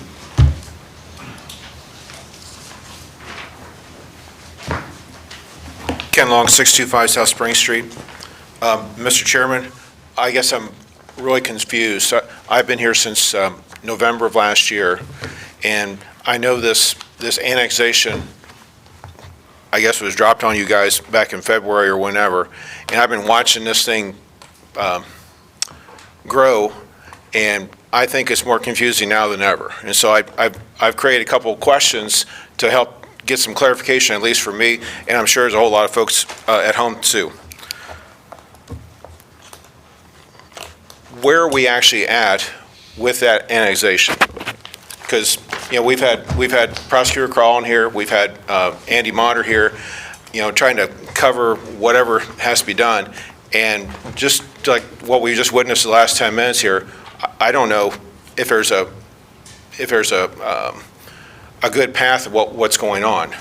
Ken Long, 625 South Spring Street. Mr. Chairman, I guess I'm really confused. I've been here since November of last year, and I know this annexation, I guess, was dropped on you guys back in February or whenever, and I've been watching this thing grow, and I think it's more confusing now than ever. And so I've created a couple of questions to help get some clarification, at least for me, and I'm sure there's a whole lot of folks at home too. Where are we actually at with that annexation? Because, you know, we've had Prosecutor Crawl here, we've had Andy Motter here, you know, trying to cover whatever has to be done, and just like what we just witnessed the last 10 minutes here, I don't know if there's a good path of what's going on.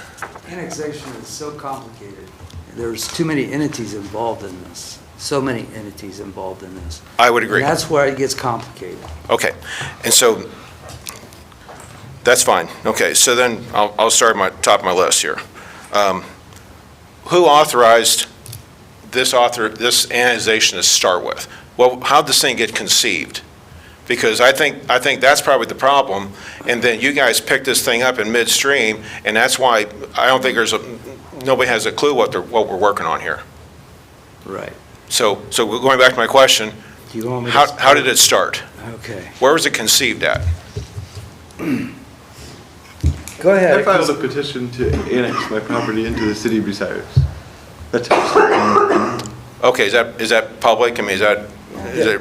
Annexation is so complicated. There's too many entities involved in this. So many entities involved in this. I would agree. And that's where it gets complicated. Okay, and so that's fine. Okay, so then I'll start at my top of my list here. Who authorized this annexation to start with? Well, how'd this thing get conceived? Because I think that's probably the problem, and then you guys picked this thing up in midstream, and that's why I don't think nobody has a clue what we're working on here. Right. So going back to my question, Do you want me to how did it start? Okay. Where was it conceived at? Go ahead. I filed a petition to annex my property into the city of Bucyrus. That's how it started. Okay, is that public? I mean, is it?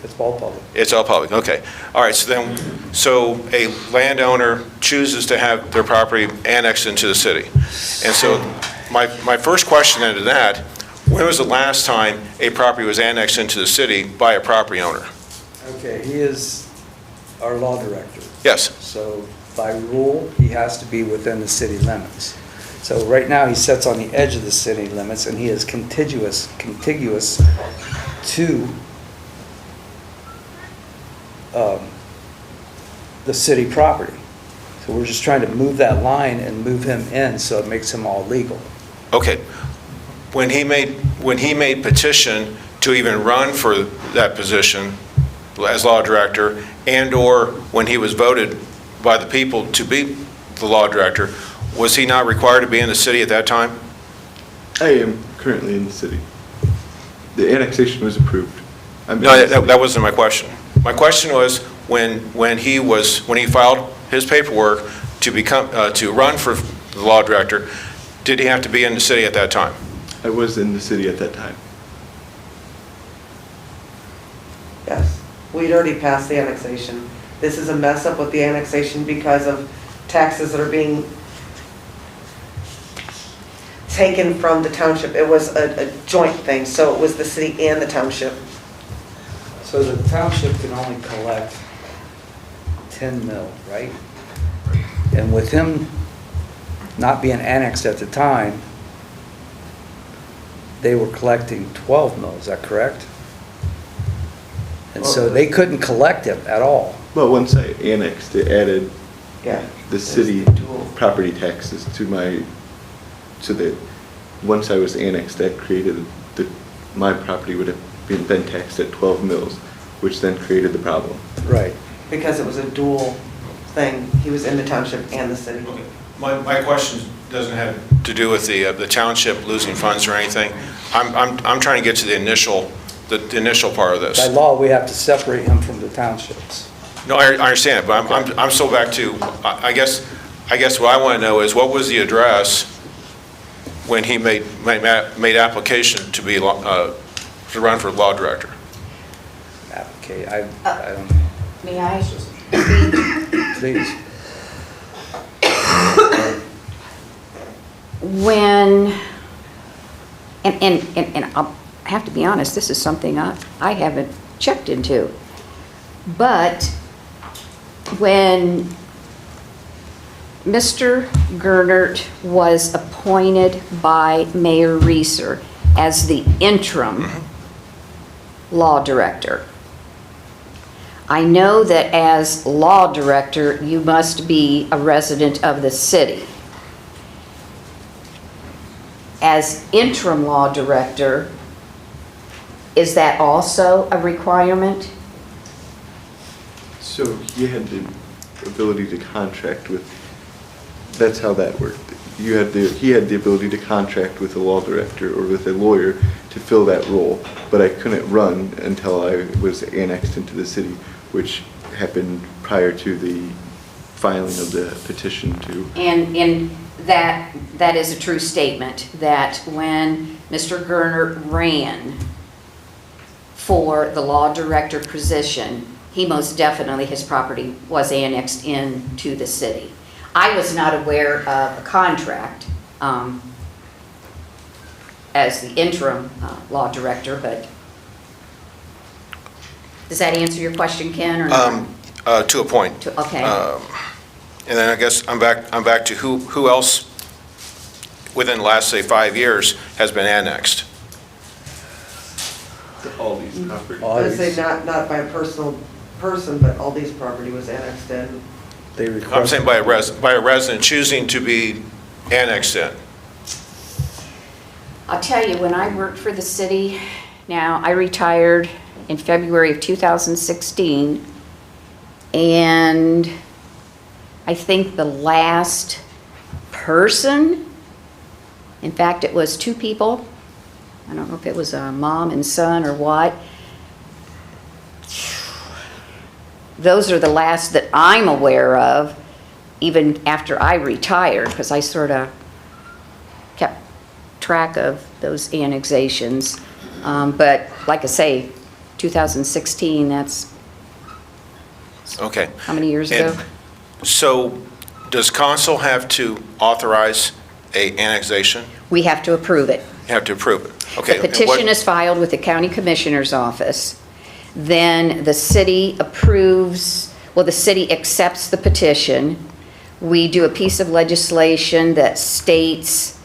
It's all public. It's all public, okay. All right, so a landowner chooses to have their property annexed into the city. And so my first question into that, when was the last time a property was annexed into the city by a property owner? Okay, he is our law director. Yes. So by rule, he has to be within the city limits. So right now, he sits on the edge of the city limits, and he is contiguous to the city property. So we're just trying to move that line and move him in so it makes him all legal. Okay. When he made petition to even run for that position as law director, and/or when he was voted by the people to be the law director, was he not required to be in the city at that time? I am currently in the city. The annexation was approved. No, that wasn't my question. My question was, when he filed his paperwork to run for the law director, did he have to be in the city at that time? I was in the city at that time. Yes, we'd already passed the annexation. This is a mess up with the annexation because of taxes that are being taken from the township. It was a joint thing, so it was the city and the township. So the township can only collect 10 mil, right? And with him not being annexed at the time, they were collecting 12 mil, is that correct? And so they couldn't collect it at all. Well, once I annexed, it added Yeah. the city dual. property taxes to my, so that once I was annexed, that created my property would have been taxed at 12 mils, which then created the problem. Right. Because it was a dual thing. He was in the township and the city. Okay. My question doesn't have to do with the township losing funds or anything. I'm trying to get to the initial part of this. By law, we have to separate him from the townships. No, I understand it, but I'm still back to, I guess what I want to know is, what was the address when he made application to be, to run for law director? Okay, I don't, May I? please. When, and I'll have to be honest, this is something I haven't checked into. But when Mr. Gernert was appointed by Mayor Reeser as the interim law director, I know that as law director, you must be a resident of the city. As interim law director, is that also a requirement? So he had the ability to contract with, that's how that worked. He had the ability to contract with a law director or with a lawyer to fill that role, but I couldn't run until I was annexed into the city, which happened prior to the filing of the petition to. And that is a true statement, that when Mr. Gernert ran for the law director position, he most definitely, his property was annexed into the city. I was not aware of a contract as the interim law director, but does that answer your question, Ken, or not? To a point. Okay. And then I guess I'm back to who else within the last, say, 5 years has been annexed? All these properties. I'd say not by a personal person, but all these property was annexed in. I'm saying by a resident choosing to be annexed in. I'll tell you, when I worked for the city, now I retired in February of 2016, and I think the last person, in fact, it was two people. I don't know if it was a mom and son or what. Those are the last that I'm aware of, even after I retired, because I sort of kept track of those annexations. But like I say, 2016, that's Okay. how many years ago? So does council have to authorize a annexation? We have to approve it. You have to approve it. Okay. The petition is filed with the county commissioner's office. Then the city approves, well, the city accepts the petition. We do a piece of legislation that states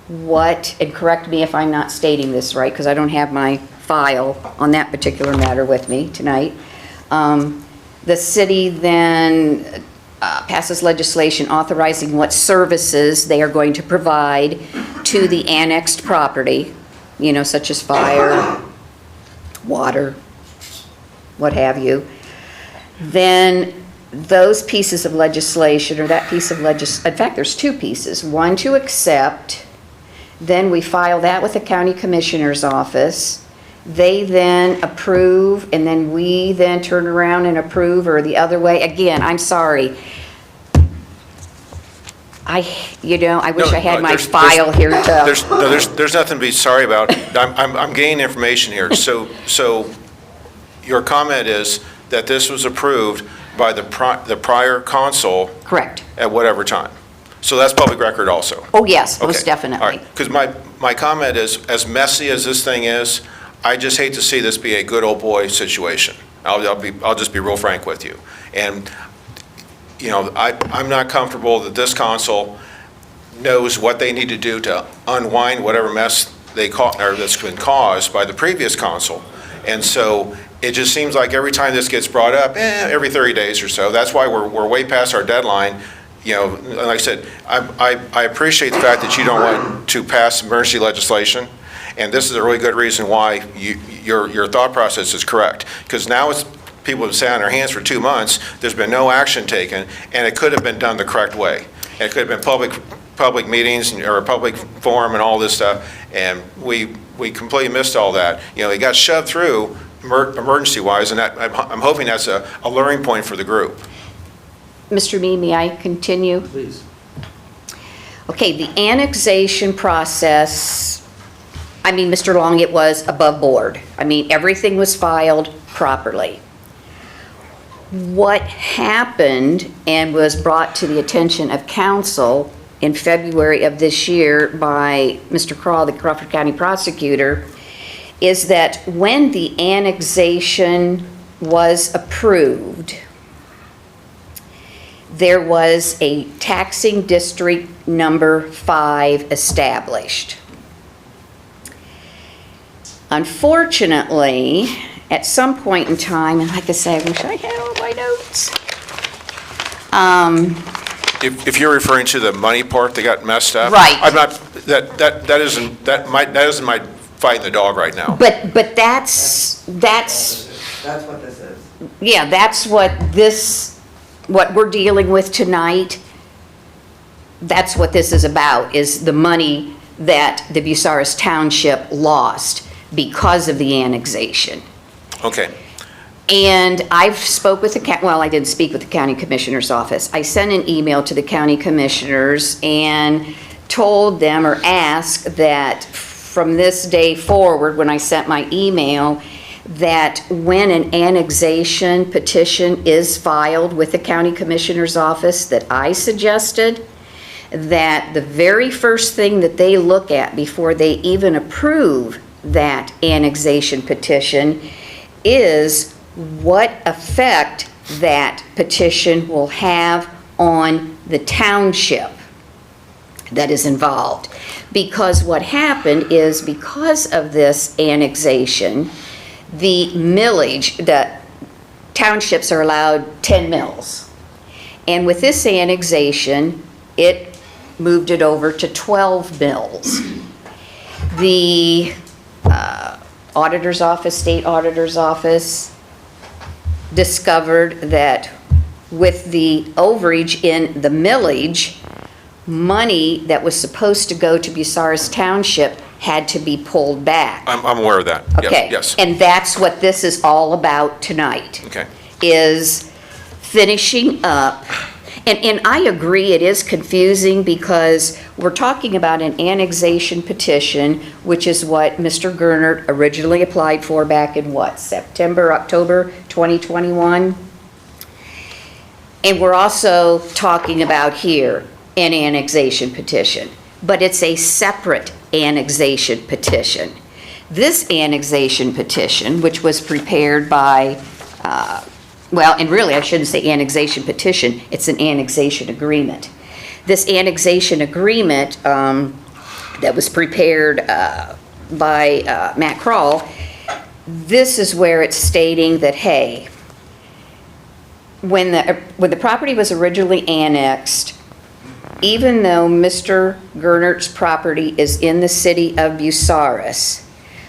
what, and correct me if I'm not stating this right, because I don't have my file on that particular matter with me tonight. The city then passes legislation authorizing what services they are going to provide to the annexed property, you know, such as fire, water, what have you. Then those pieces of legislation, or that piece of in fact, there's two pieces. One to accept, then we file that with the county commissioner's office. They then approve, and then we then turn around and approve, or the other way. Again, I'm sorry. I wish I had my file here to. There's nothing to be sorry about. I'm gaining information here. So your comment is that this was approved by the prior council. Correct. At whatever time. So that's public record also. Oh, yes, most Okay. definitely. All right. Because my comment is, as messy as this thing is, I just hate to see this be a good old boy situation. I'll just be real frank with you. And I'm not comfortable that this council knows what they need to do to unwind whatever mess that's been caused by the previous council. And so It just seems like every time this gets brought up, every 30 days or so. That's why we're way past our deadline. You know, like I said, I appreciate the fact that you don't want to pass emergency legislation, and this is a really good reason why your thought process is correct. Because now it's, people have sat on their hands for 2 months, there's been no action taken, and it could have been done the correct way. And it could have been public meetings or a public forum and all this stuff, and we completely missed all that. You know, it got shoved through emergency-wise, and that, I'm hoping that's a learning point for the group. Mr. Mee, may I continue? Please. Okay, the annexation process, I mean, Mr. Long, it was above board. I mean, everything was filed properly. What happened and was brought to the attention of council in February of this year by Mr. Crawl, the Crawford County prosecutor, is that when the annexation was approved, there was a taxing district number 5 established. Unfortunately, at some point in time, and like I say, I wish I had all my notes. If you're referring to the money part that got messed up, Right. I'm not. That isn't my fighting the dog right now. But that's what this is. yeah, that's what we're dealing with tonight. That's what this is about, is the money that the Bucyrus Township lost because of the annexation. Okay. And I've spoke with I didn't speak with the county commissioner's office. I sent an email to the county commissioners and told them, or asked, that from this day forward, when I sent my email, that when an annexation petition is filed with the county commissioner's office, that I suggested that the very first thing that they look at before they even approve that annexation petition is what effect that petition will have on the township that is involved. Because what happened is, because of this annexation, the millage, the townships are allowed 10 mills. And with this annexation, it moved it over to 12 mills. The auditor's office, state auditor's office, discovered that with the overage in the millage, money that was supposed to go to Bucyrus Township had to be pulled back. I'm aware of that. Okay. Yes. And that's what this is all about tonight. Okay. Is finishing up. And I agree, it is confusing, because we're talking about an annexation petition, which is what Mr. Gernert originally applied for back in what, September, October 2021? And we're also talking about here an annexation petition, but it's a separate annexation petition. This annexation petition, which was prepared by, and really I shouldn't say annexation petition, it's an annexation agreement. This annexation agreement that was prepared by Matt Crawl, this is where it's stating that, hey, when the property was originally annexed, even though Mr. Gernert's property is in the city of Bucyrus,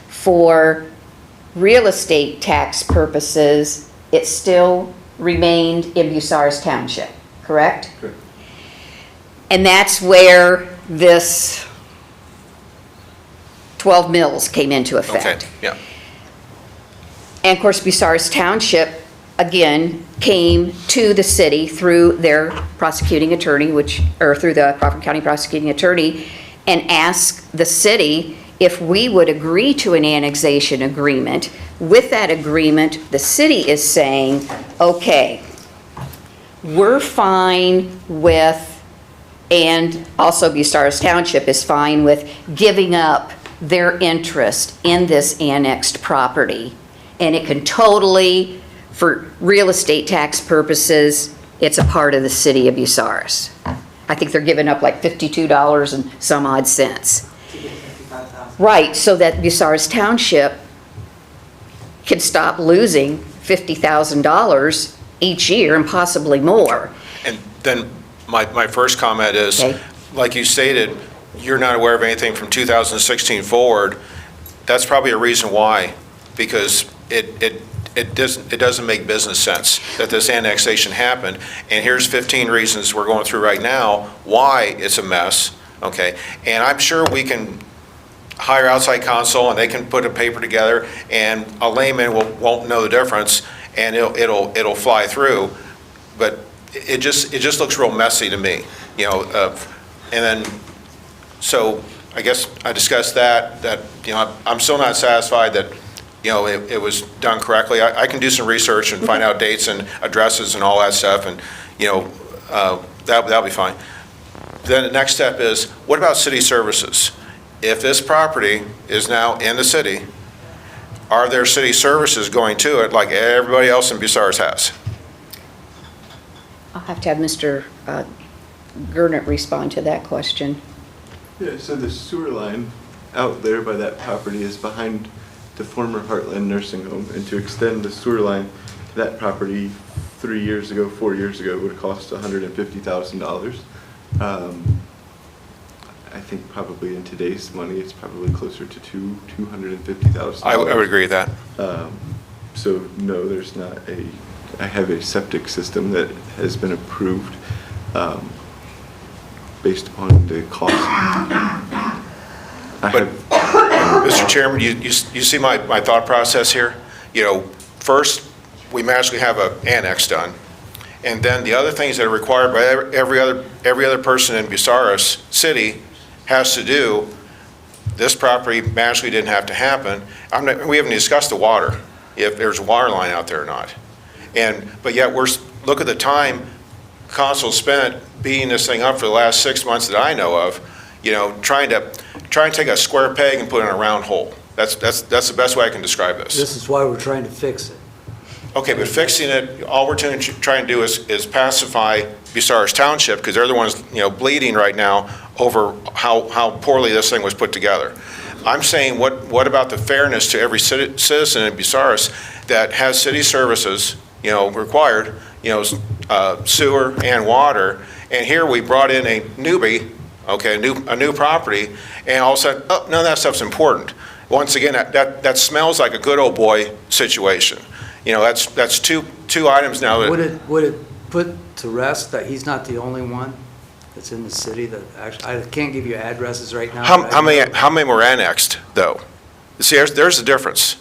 for real estate tax purposes, it still remained in Bucyrus Township, correct? Correct. And that's where this 12 mills came into effect. Okay. Yeah. And of course, Bucyrus Township, again, came to the city through their prosecuting attorney, through the Crawford County prosecuting attorney, and asked the city if we would agree to an annexation agreement. With that agreement, the city is saying, okay, we're fine with, and also Bucyrus Township is fine with giving up their interest in this annexed property. And it can totally, for real estate tax purposes, it's a part of the city of Bucyrus. I think they're giving up like $52 and some odd cents. Right, so that Bucyrus Township could stop losing $50,000 each year and possibly more. And then my first comment is, Okay. like you stated, you're not aware of anything from 2016 forward. That's probably a reason why, because it doesn't make business sense that this annexation happened. And here's 15 reasons we're going through right now why it's a mess, okay? And I'm sure we can hire outside counsel and they can put a paper together and a layman won't know the difference and it'll fly through. But it just looks real messy to me, you know. And then, so I guess I discussed that, you know, I'm still not satisfied that, you know, it was done correctly. I can do some research and find out dates and addresses and all that stuff, and, you know, that'll be fine. Then the next step is, what about city services? If this property is now in the city, are there city services going to it like everybody else in Bucyrus has? I'll have to have Mr. Gernert respond to that question. Yeah, so the sewer line out there by that property is behind the former Heartland Nursing Home, and to extend the sewer line to that property 4 years ago, would have cost $150,000. I think probably in today's money, it's probably closer to $250,000. I would agree with that. So no, there's not I have a septic system that has been approved based upon the cost. But, Mr. Chairman, you see my thought process here? You know, first, we magically have an annex done, and then the other things that are required by every other person in Bucyrus City has to do, this property magically didn't have to happen. We haven't discussed the water, if there's a water line out there or not. But yet, look at the time council spent beating this thing up for the last 6 months that I know of, you know, trying to take a square peg and put it in a round hole. That's the best way I can describe this. This is why we're trying to fix it. Okay, but fixing it, all we're trying to do is pacify Bucyrus Township, because they're the ones, you know, bleeding right now over how poorly this thing was put together. I'm saying, what about the fairness to every citizen in Bucyrus that has city services, you know, required, you know, sewer and water, and here we brought in a newbie, okay, a new property, and all of a sudden, oh, none of that stuff's important. Once again, that smells like a good old boy situation. You know, that's two items now that. Would it put to rest that he's not the only one that's in the city that actually, I can't give you addresses right now. How many were annexed, though? See, there's the difference.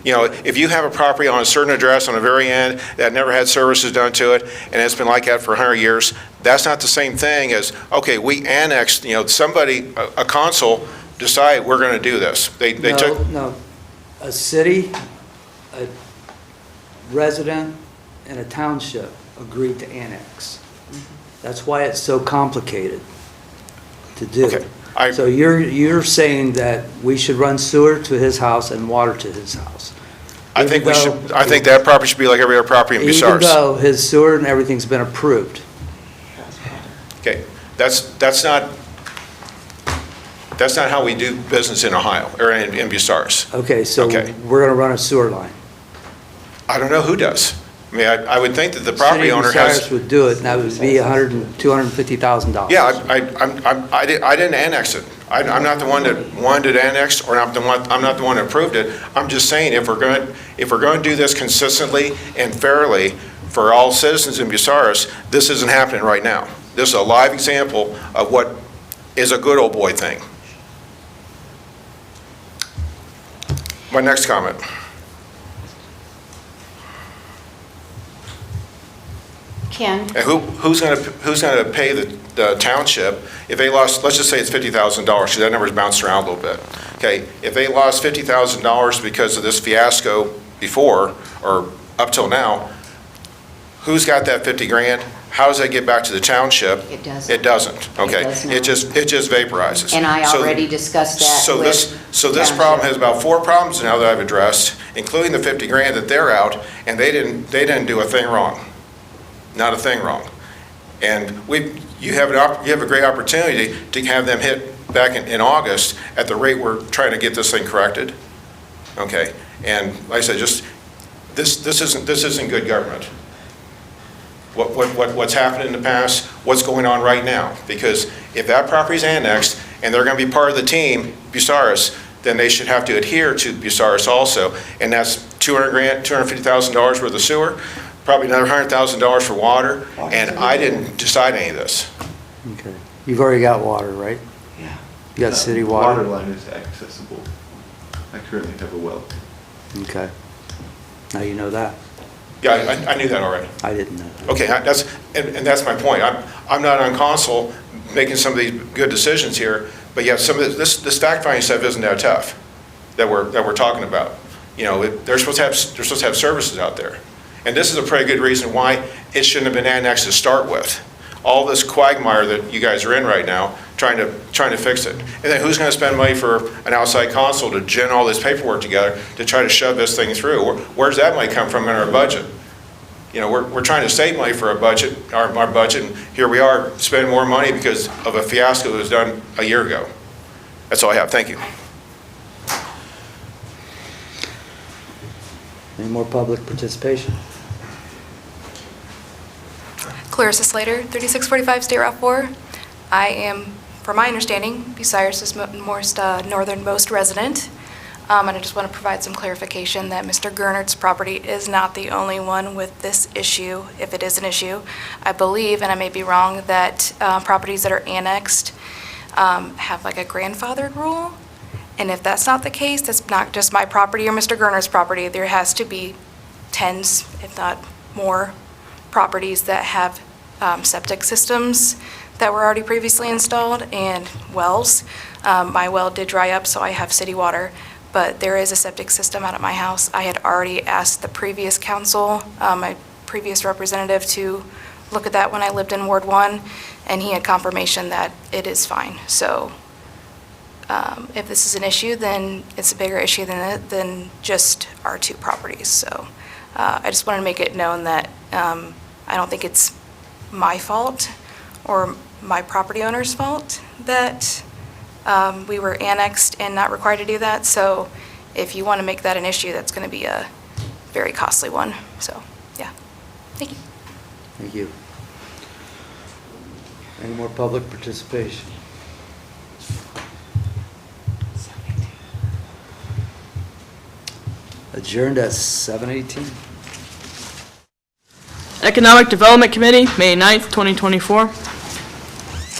You know, if you have a property on a certain address on the very end that never had services done to it, and it's been like that for 100 years, that's not the same thing as, okay, we annexed, you know, somebody, a council decided we're going to do this. They took. No, a city, a resident, and a township agreed to annex. That's why it's so complicated to do. Okay. So you're saying that we should run sewer to his house and water to his house? I think that property should be like every other property in Bucyrus. Even though his sewer and everything's been approved? Okay, that's not how we do business in Ohio, or in Bucyrus. Okay, so Okay. we're gonna run a sewer line. I don't know who does. I mean, I would think that the property owner City of has. Bucyrus would do it, and that would be $250,000. Yeah, I didn't annex it. I'm not the one that wanted it annexed, or I'm not the one that approved it. I'm just saying, if we're going to do this consistently and fairly for all citizens in Bucyrus, this isn't happening right now. This is a live example of what is a good old boy thing. My next comment. Ken? And who's going to pay the township if they lost, let's just say it's $50,000, because that number's bounced around a little bit. Okay, if they lost $50,000 because of this fiasco before, or up till now, who's got that 50 grand? How does that get back to the township? It doesn't. It doesn't, okay? does not. It just vaporizes. And I already discussed that So with this problem has about 4 problems now that I've addressed, including the 50 grand that they're out, and they didn't do a thing wrong. Not a thing wrong. And you have a great opportunity to have them hit back in August at the rate we're trying to get this thing corrected. Okay, And like I said, just, this isn't good government. What's happened in the past, what's going on right now. Because if that property's annexed and they're gonna be part of the team, Bucyrus, then they should have to adhere to Bucyrus also. And that's $250,000 worth of sewer, probably another $100,000 for water, and I didn't decide any of this. Okay. You've already got water, right? Yeah. You got city The water? water line is accessible. I currently have a well. Okay. Now you know that. Yeah, I knew that already. I didn't know that. Okay, and that's my point. I'm not on council making some of these good decisions here, but yeah, some of this fact-finding stuff isn't that tough that we're talking about. You know, they're supposed to have services out there. And this is a pretty good reason why it shouldn't have been annexed to start with. All this quagmire that you guys are in right now, trying to fix it. And then who's gonna spend money for an outside counsel to gen all this paperwork together to try to shove this thing through? Where's that money come from in our budget? You know, we're trying to save money for our budget, and here we are spending more money because of a fiasco that was done a year ago. That's all I have, thank you. Any more public participation? Clarissa Slater, 3645 State Route 4. I am, from my understanding, Bucyrus' northernmost resident. And I just want to provide some clarification that Mr. Gernard's property is not the only one with this issue, if it is an issue. I believe, and I may be wrong, that properties that are annexed have like a grandfathered rule. And if that's not the case, that's not just my property or Mr. Gernard's property. There has to be tens, if not more, properties that have septic systems that were already previously installed and wells. My well did dry up, so I have city water, but there is a septic system out at my house. I had already asked the previous council, my previous representative, to look at that when I lived in Ward 1, and he had confirmation that it is fine. So if this is an issue, then it's a bigger issue than just our two properties. So I just wanted to make it known that I don't think it's my fault or my property owner's fault that we were annexed and not required to do that. So if you want to make that an issue, that's going to be a very costly one. So, yeah. Thank you. Thank you. Any more public participation? Adjourned at 7:18. Economic Development Committee, May 9th, 2024.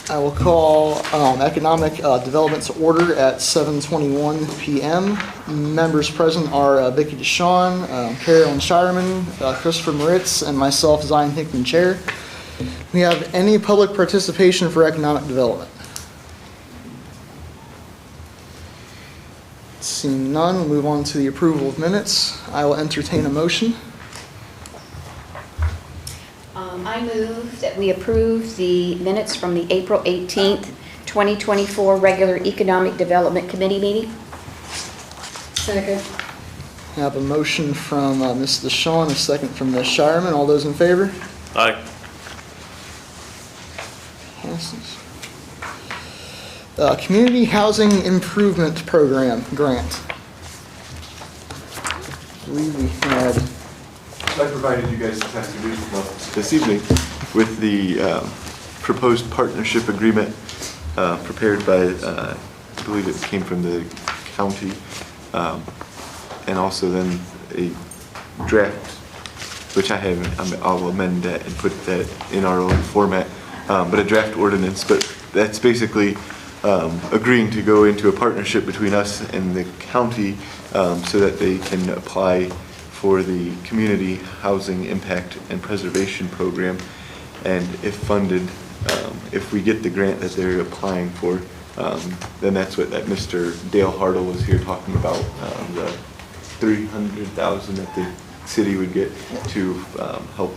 I will call Economic Development to order at 7:21 p.m. Members present are Vicki Dishon, Carolyn Shireman, Christopher Moritz, and myself, Zion Hickman, Chair. We have any public participation for economic development? Seeing none, we'll move on to the approval of minutes. I will entertain a motion. I move that we approve the minutes from the April 18th, 2024 regular Economic Development Committee meeting. Second. I have a motion from Ms. Dishon, a second from Ms. Shireman. All those in favor? Aye. Passes. Community Housing Improvement Program grant. I believe we had. I provided you guys this afternoon, this evening, with the proposed partnership agreement prepared by, I believe it came from the county, and also then a draft, which I'll amend that and put that in our own format, but a draft ordinance. But that's basically agreeing to go into a partnership between us and the county so that they can apply for the Community Housing Impact and Preservation Program. And if funded, if we get the grant that they're applying for, then that's what that Mr. Dale Hartle was here talking about, the $300,000 that the city would get to help,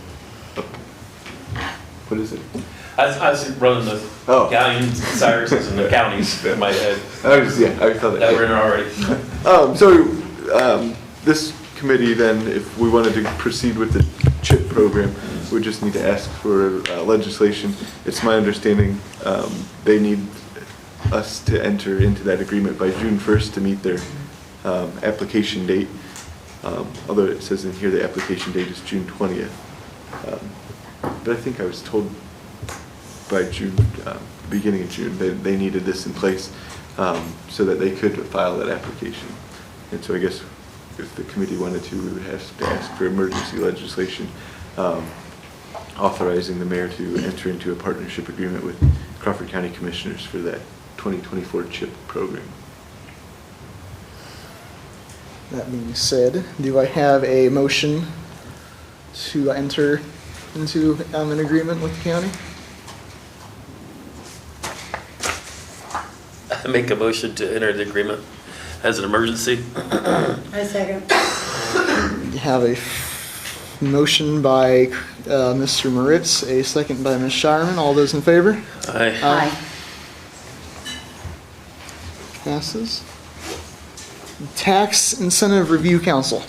what is it? I was running the galleons, Cyruses, and the counties in my head. I thought that were in already. This committee then, if we wanted to proceed with the CHIP program, we just need to ask for legislation. It's my understanding they need us to enter into that agreement by June 1st to meet their application date. although it says in here the application date is June 20th. But I think I was told by June, beginning of June, they needed this in place so that they could file that application. And so I guess if the committee wanted to, we would have to ask for emergency legislation authorizing the mayor to enter into a partnership agreement with Crawford County Commissioners for that 2024 CHIP program. That being said, do I have a motion to enter into an agreement with the county? I make a motion to enter the agreement as an emergency. I second. We have a motion by Mr. Moritz, a second by Ms. Shireman. All those in favor? Aye. Aye. Passes. Tax Incentive Review Council.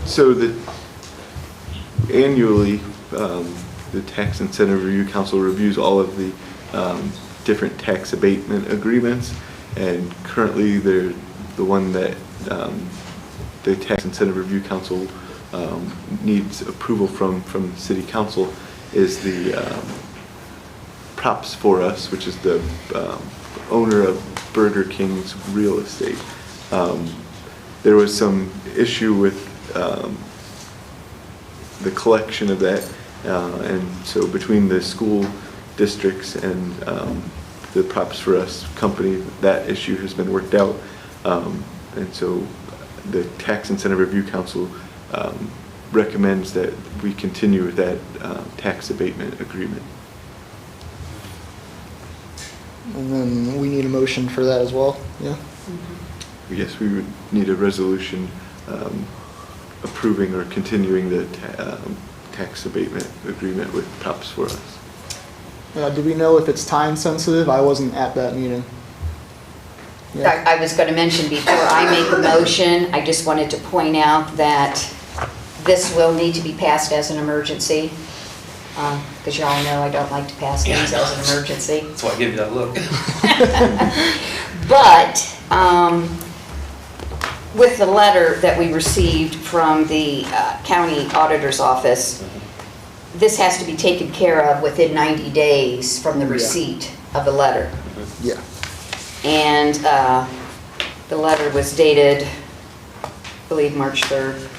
So annually, the Tax Incentive Review Council reviews all of the different tax abatement agreements, and currently they're the one that the Tax Incentive Review Council needs approval from the City Council is the Props for Us, which is the owner of Burger King's real estate. There was some issue with the collection of that, and so between the school districts and the Props for Us company, that issue has been worked out, and so the Tax Incentive Review Council recommends that we continue with that tax abatement agreement. And then we need a motion for that as well, yeah? Yes, we would need a resolution approving or continuing the tax abatement agreement with Props for Us. Do we know if it's time sensitive? I wasn't at that meeting. Yeah. I was going to mention before I make a motion, I just wanted to point out that this will need to be passed as an emergency, because y'all know I don't like to pass things as an emergency. That's why I gave you that look. But with the letter that we received from the county auditor's office, this has to be taken care of within 90 days from the receipt of the letter. Yeah. And the letter was dated, I believe, March 3rd.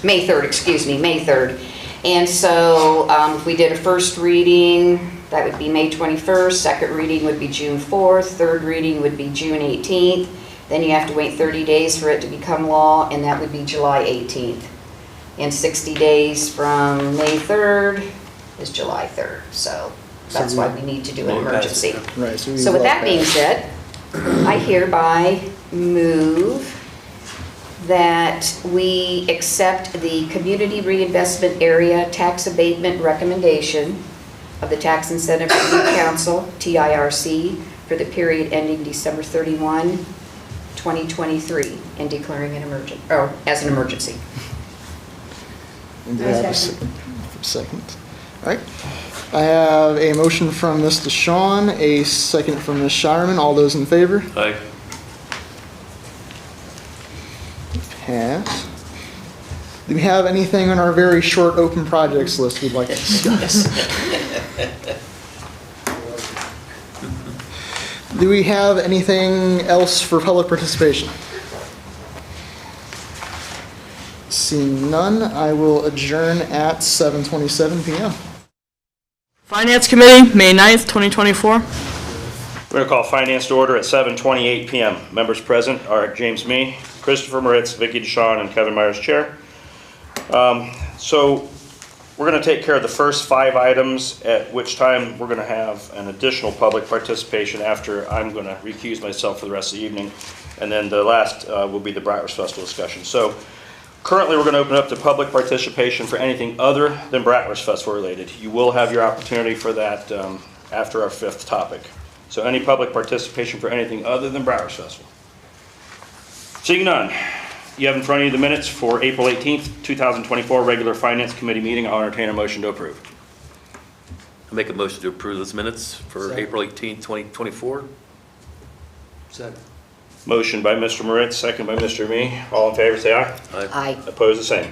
May 3rd, excuse me, May 3rd. And so if we did a first reading, that would be May 21st. Second reading would be June 4th. Third reading would be June 18th. Then you have to wait 30 days for it to become law, and that would be July 18th. And 60 days from May 3rd is July 3rd. So that's why we need to do an emergency. Right. So with that being said, I hereby move that we accept the Community Reinvestment Area Tax Abatement Recommendation of the Tax Incentive Review Council, TIRC, for the period ending December 31, 2023, and declaring an emergent, or as an emergency. And do I have a second? All right. I have a motion from Ms. Dishon, a second from Ms. Shireman. All those in favor? Aye. Pass. Do we have anything on our very short open projects list we'd like to discuss? Do we have anything else for public participation? Seeing none, I will adjourn at 7:27 p.m. Finance Committee, May 9th, 2024. We're going to call Finance to order at 7:28 p.m. Members present are James Mee, Christopher Moritz, Vicki Dishon, and Kevin Myers, Chair. So we're going to take care of the first 5 items, at which time we're going to have an additional public participation after I'm going to recuse myself for the rest of the evening. And then the last will be the Bratwurst Festival discussion. So currently, we're going to open up to public participation for anything other than Bratwurst Festival related. You will have your opportunity for that after our 5th topic. So any public participation for anything other than Bratwurst Festival. Seeing none, you have in front of you the minutes for April 18th, 2024 regular Finance Committee meeting. I'll entertain a motion to approve. I make a motion to approve those minutes for April 18th, 2024. Second. Motion by Mr. Moritz, second by Mr. Me. All in favor, say aye. Aye. Opposed, the same.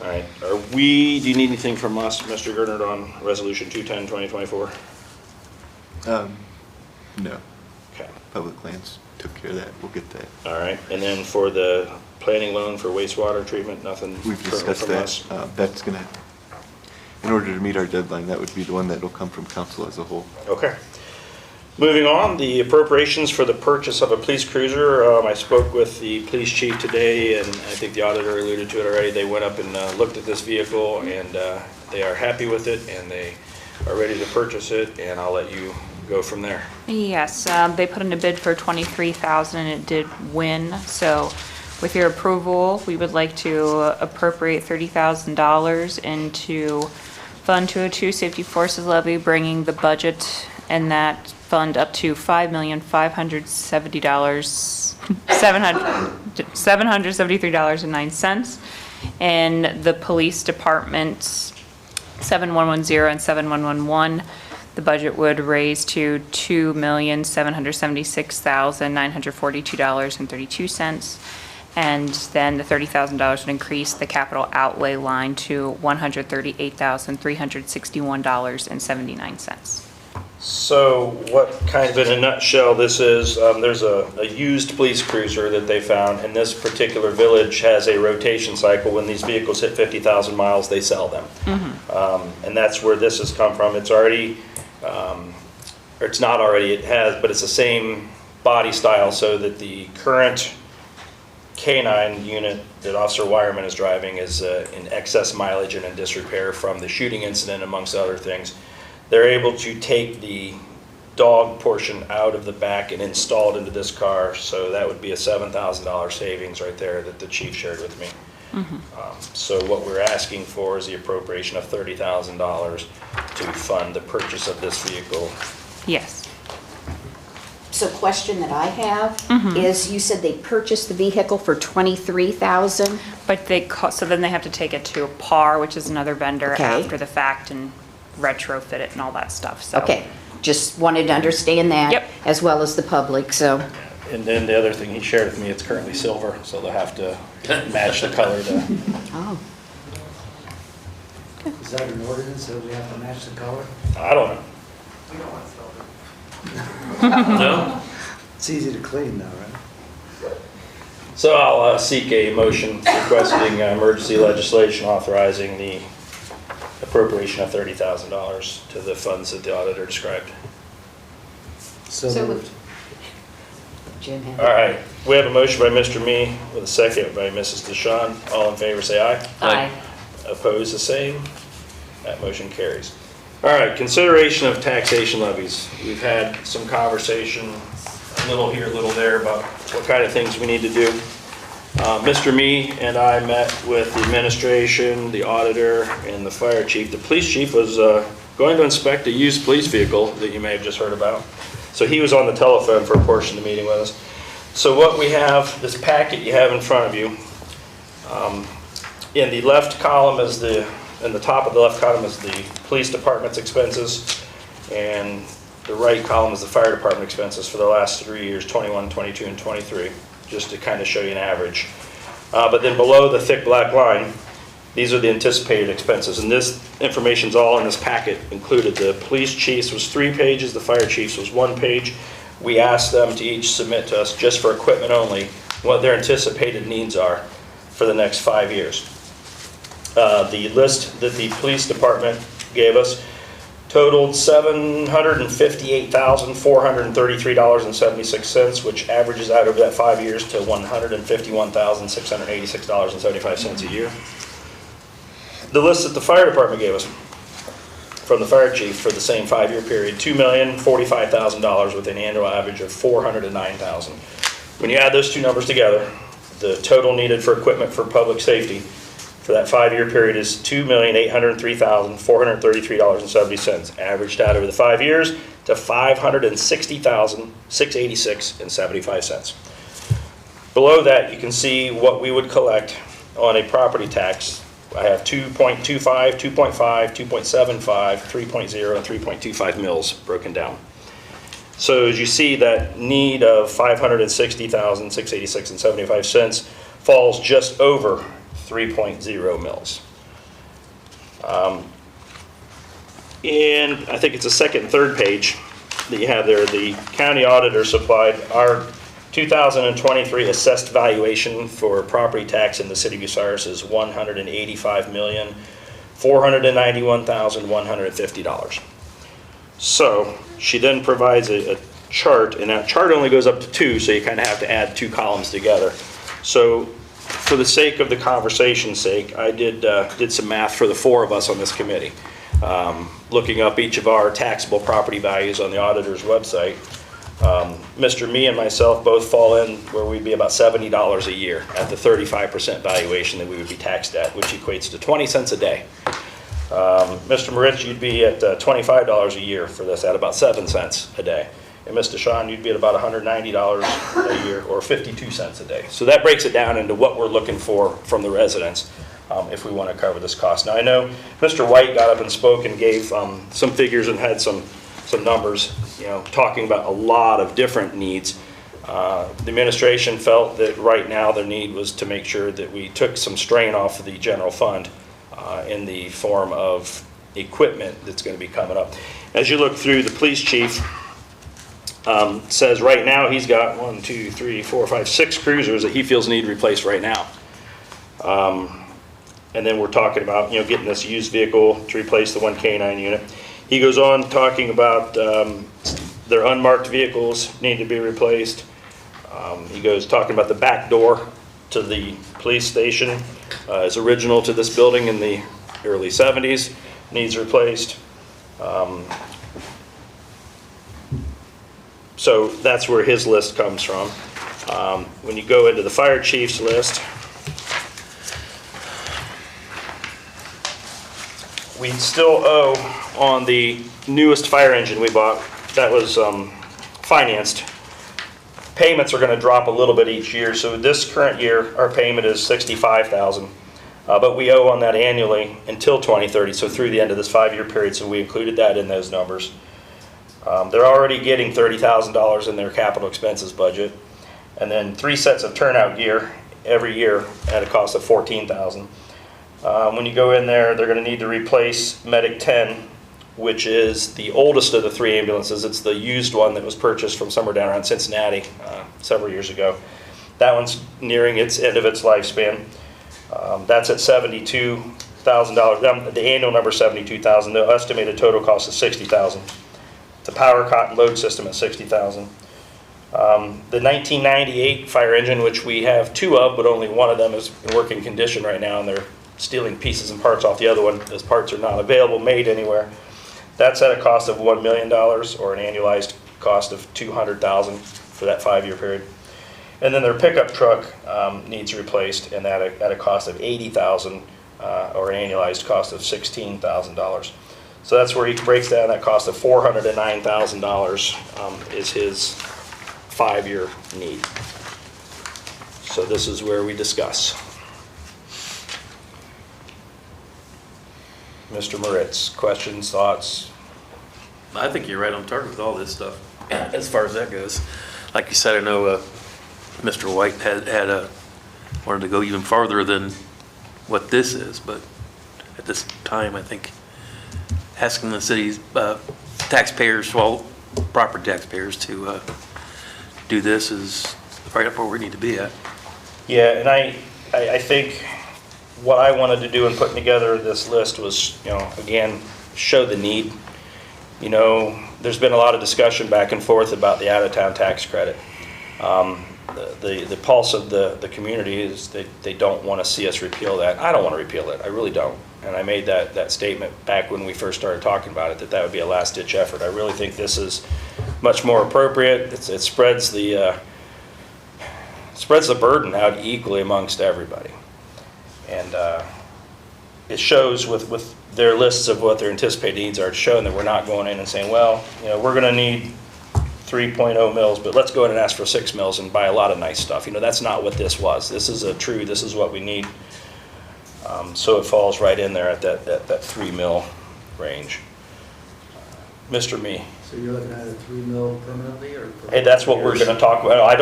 All right, do you need anything from us, Mr. Gernert, on Resolution 210, 2024? No. Okay. Public lands took care of that. We'll get that. All right, and then for the planning loan for wastewater treatment, nothing We've currently discussed from that. us? That's gonna, in order to meet our deadline, that would be the one that'll come from council as a whole. Okay. Moving on, the appropriations for the purchase of a police cruiser. I spoke with the police chief today, and I think the auditor alluded to it already. They went up and looked at this vehicle, and they are happy with it, and they are ready to purchase it, and I'll let you go from there. Yes, they put in a bid for $23,000 and it did win. So with your approval, we would like to appropriate $30,000 into Fund 202 Safety Forces Levy, bringing the budget and that fund up to $5,573,9. And the police department 7110 and 7111, the budget would raise to $2,776,942.32. And then the $30,000 would increase the capital outlay line to $138,361.79. So what kind of in a nutshell this is, there's a used police cruiser that they found, and this particular village has a rotation cycle. When these vehicles hit 50,000 miles, they sell them. And that's where this has come from. It's already, or it's not already, it has, but it's the same body style, so that the current K-9 unit that Officer Wireman is driving is in excess mileage and in disrepair from the shooting incident, amongst other things. They're able to take the dog portion out of the back and install it into this car, so that would be a $7,000 savings right there that the chief shared with me. So what we're asking for is the appropriation of $30,000 to fund the purchase of this vehicle. Yes. So question that I have is, you said they purchased the vehicle for $23,000? But so then they have to take it to PAR, which is another vendor, Okay. after the fact, and retrofit it and all that stuff, so. Okay, just wanted to understand that. Yep. As well as the public, so. And then the other thing he shared with me, it's currently silver, so they'll have to match the color to. Oh. Is that an ordinance that we have to match the color? I don't know. No? It's easy to clean though, right? So I'll seek a motion requesting emergency legislation authorizing the appropriation of $30,000 to the funds that the auditor described. So So moved. Jim had. All right, we have a motion by Mr. Me with a second by Mrs. Dishon. All in favor, say aye. Aye. Opposed, the same. That motion carries. All right, consideration of taxation levies. We've had some conversation, a little here, a little there, about what kind of things we need to do. Mr. Me and I met with the administration, the auditor, and the fire chief. The police chief was going to inspect a used police vehicle that you may have just heard about. So he was on the telephone for a portion of the meeting with us. So what we have, this packet you have in front of you, in the left column is in the top of the left column is the police department's expenses, and the right column is the fire department expenses for the last 3 years, 21, 22, and 23, just to kind of show you an average. But then below the thick black line, these are the anticipated expenses, and this information's all in this packet included. The police chief's was 3 pages, the fire chief's was 1 page. We asked them to each submit to us, just for equipment only, what their anticipated needs are for the next 5 years. The list that the police department gave us totaled $758,433.76, which averages out over that 5 years to $151,686.75 a year. The list that the fire department gave us from the fire chief for the same 5-year period, $2,045,000 with an annual average of $409,000. When you add those two numbers together, the total needed for equipment for public safety for that 5-year period is $2,803,433.70, averaged out over the 5 years to $560,686.75. Below that, you can see what we would collect on a property tax. I have 2.25, 2.5, 2.75, 3.0, and 3.25 mils broken down. So as you see, that need of $560,686.75 falls just over 3.0 mils. And I think it's the second and third page that you have there. The county auditor supplied our 2023 assessed valuation for property tax in the city of Bucyrus is $185,491,150. So she then provides a chart, and that chart only goes up to 2, so you kind of have to add 2 columns together. So for the sake of the conversation's sake, I did some math for the 4 of us on this committee, looking up each of our taxable property values on the auditor's website. Mr. Me and myself both fall in where we'd be about $70 a year at the 35% valuation that we would be taxed at, which equates to 20 cents a day. Mr. Moritz, you'd be at $25 a year for this at about 7 cents a day. And Ms. Dishon, you'd be at about $190 a year or 52 cents a day. So that breaks it down into what we're looking for from the residents if we want to cover this cost. Now, I know Mr. White got up and spoke and gave some figures and had some numbers, talking about a lot of different needs. The administration felt that right now their need was to make sure that we took some strain off of the general fund in the form of equipment that's going to be coming up. As you look through, the police chief says right now he's got 1, 2, 3, 4, 5, 6 cruisers that he feels need replaced right now. And then we're talking about getting this used vehicle to replace the 1 K9 unit. He goes on talking about their unmarked vehicles need to be replaced. He goes talking about the back door to the police station is original to this building in the early 70s, needs replaced. So that's where his list comes from. When you go into the fire chief's list, we still owe on the newest fire engine we bought, that was financed. Payments are going to drop a little bit each year. So this current year, our payment is $65,000, but we owe on that annually until 2030, so through the end of this 5-year period. So we included that in those numbers. They're already getting $30,000 in their capital expenses budget, and then 3 sets of turnout gear every year at a cost of $14,000. When you go in there, they're going to need to replace Medic 10, which is the oldest of the 3 ambulances. It's the used one that was purchased from somewhere down around Cincinnati several years ago. That one's nearing its end of its lifespan. That's at $72,000. The annual number is $72,000. The estimated total cost is $60,000. The power cotton load system at $60,000. The 1998 fire engine, which we have 2 of, but only one of them is in working condition right now, and they're stealing pieces and parts off the other one. Those parts are not available, made anywhere. That's at a cost of $1 million, or an annualized cost of $200,000 for that 5-year period. And then their pickup truck needs replaced, and that at a cost of $80,000, or an annualized cost of $16,000. So that's where he breaks down that cost of $409,000 is his 5-year need. So this is where we discuss. Mr. Moritz, questions, thoughts? I think you're right on target with all this stuff, as far as that goes. Like you said, I know Mr. White wanted to go even farther than what this is, but at this time, I think asking the city's taxpayers, well, proper taxpayers, to do this is right up where we need to be at. Yeah, and I think what I wanted to do in putting together this list was, again, show the need. There's been a lot of discussion back and forth about the out-of-town tax credit. The pulse of the community is they don't want to see us repeal that. I don't want to repeal it. I really don't. And I made that statement back when we first started talking about it, that would be a last-ditch effort. I really think this is much more appropriate. It spreads the burden out equally amongst everybody. And it shows with their lists of what their anticipated needs are, showing that we're not going in and saying, well, we're going to need 3.0 mils, but let's go in and ask for 6 mils and buy a lot of nice stuff. That's not what this was. This is this is what we need. So it falls right in there at that 3 mil range. Mr. Me. So you're looking at a 3 mil permanently or? Hey, that's what we're gonna talk about.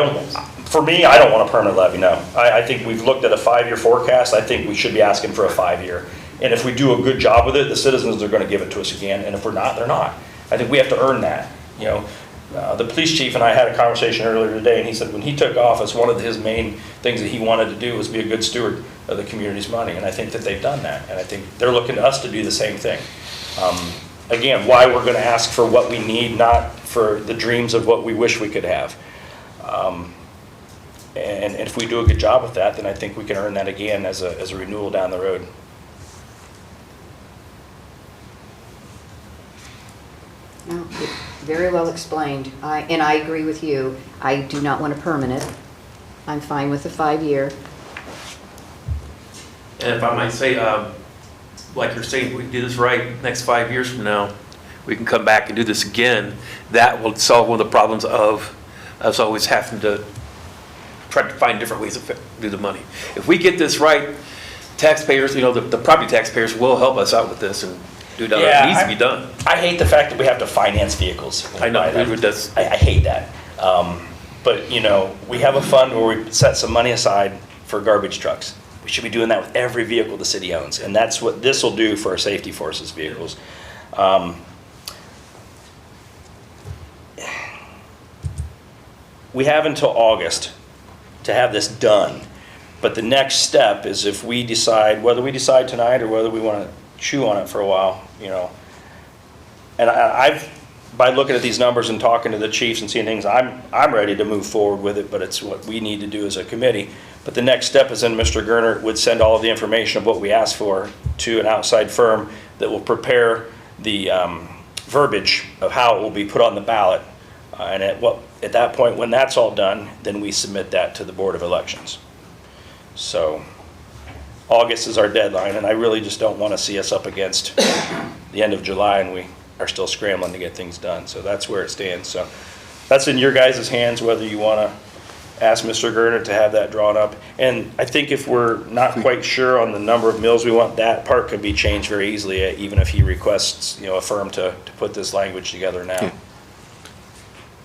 For me, I don't want a permanent levy, no. I think we've looked at a 5-year forecast. I think we should be asking for a 5-year. And if we do a good job with it, the citizens are gonna give it to us again, and if we're not, they're not. I think we have to earn that, you know. The police chief and I had a conversation earlier today, and he said when he took office, one of his main things that he wanted to do was be a good steward of the community's money, and I think that they've done that, and I think they're looking to us to do the same thing. Again, why we're gonna ask for what we need, not for the dreams of what we wish we could have. And if we do a good job with that, then I think we can earn that again as a renewal down the road. No, very well explained. And I agree with you. I do not want a permanent. I'm fine with the 5-year. And if I might say, like you're saying, if we do this right, next 5 years from now, we can come back and do this again. That will solve one of the problems of us always having to try to find different ways to do the money. If we get this right, taxpayers, you know, the property taxpayers will help us out with this and do that. It needs to be done. I hate the fact that we have to finance vehicles. I know, I hate that. But, you know, we have a fund where we set some money aside for garbage trucks. We should be doing that with every vehicle the city owns, and that's what this will do for our safety forces vehicles. We have until August to have this done, but the next step is if we decide, whether we decide tonight or whether we want to chew on it for a while, you know. And by looking at these numbers and talking to the chiefs and seeing things, I'm ready to move forward with it, but it's what we need to do as a committee. But the next step is then Mr. Gerner would send all of the information of what we asked for to an outside firm that will prepare the verbiage of how it will be put on the ballot. And at that point, when that's all done, then we submit that to the Board of Elections. So August is our deadline, and I really just don't want to see us up against the end of July and we are still scrambling to get things done. So that's where it stands. So that's in your guys' hands, whether you want to ask Mr. Gerner to have that drawn up. And I think if we're not quite sure on the number of mills we want, that part could be changed very easily, even if he requests, you know, a firm to put this language together now. Yeah.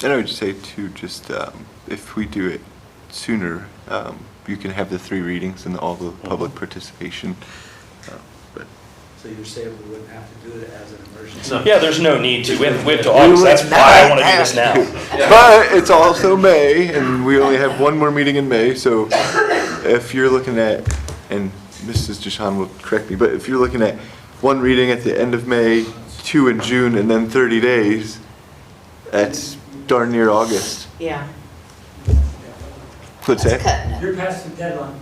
And I would say too, just if we do it sooner, you can have the 3 readings and all the public participation. But So you're saying we wouldn't have to do it as an emergency? Yeah, there's no need to. We have to August. That's why I want to do this now. But it's also May, and we only have one more meeting in May, so if you're looking at, and Mrs. Dishon will correct me, but if you're looking at 1 reading at the end of May, 2 in June, and then 30 days, that's darn near August. Yeah. What's that? You're past the deadline.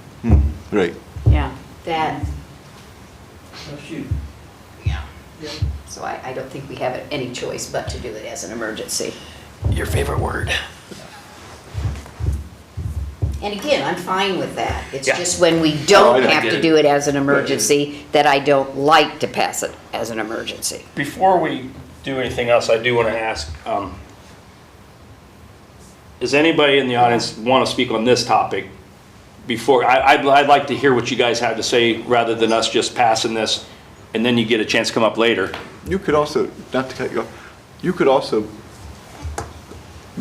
Right. Yeah, that, Oh, shoot. yeah. So I don't think we have any choice but to do it as an emergency. Your favorite word. And again, I'm fine with that. It's Yeah. just when we don't I have get to it. do it as an emergency that I don't like to pass it as an emergency. Before we do anything else, I do want to ask, does anybody in the audience want to speak on this topic? Before, I'd like to hear what you guys have to say rather than us just passing this and then you get a chance to come up later. You could also, not to cut you off, you could also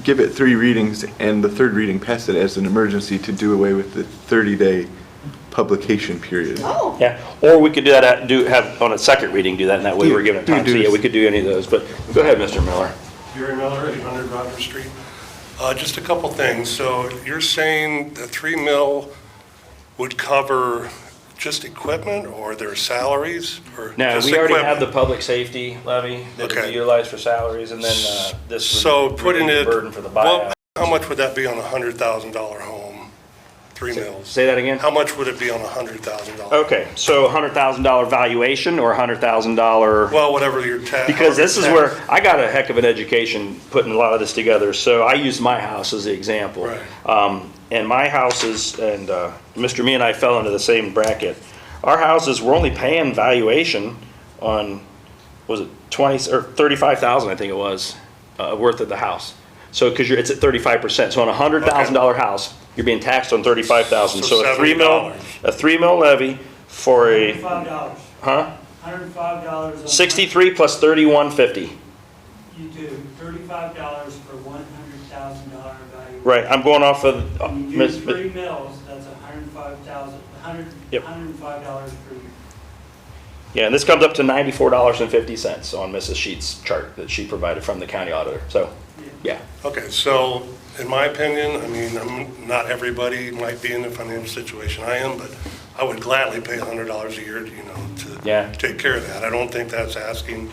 give it 3 readings and the 3rd reading pass it as an emergency to do away with the 30-day publication period. Oh. Yeah, or we could do that, have on a 2nd reading, do that, and that way we're giving it time. So yeah, we could do any of those, but go ahead, Mr. Miller. Gary Miller, 800 Rogers Street. Just a couple things. So you're saying the 3 mil would cover just equipment or their salaries? Or No, just we already equipment? have the public safety levy that would be utilized for salaries, and then this So would putting relieve it, the burden for the buyout. how much would that be on a $100,000 home? 3 mils. Say that again? How much would it be on a $100,000? Okay, so $100,000 valuation or $100,000? Well, whatever your tax. Because this is where, I got a heck of an education putting a lot of this together. So I used my house as the example. Right. And my houses, and Mr. Me and I fell into the same bracket. Our houses, we're only paying valuation on, was it 20 or 35,000, I think it was, worth of the house. So, because it's at 35%. So on a $100,000 house, you're being taxed on 35,000. So a 3 mil levy for a, $105. huh? $105. 63 plus 3150. You do $35 for $100,000 value. Right, I'm going off of, You do 3 mills, that's Yep. $105 per year. yeah, and this comes up to $94.50 on Mrs. Sheets' chart that she provided from the county auditor, so, yeah. Okay, so in my opinion, I mean, not everybody might be in the financial situation I am, but I would gladly pay $100 a year, Yeah. to take care of that. I don't think that's asking,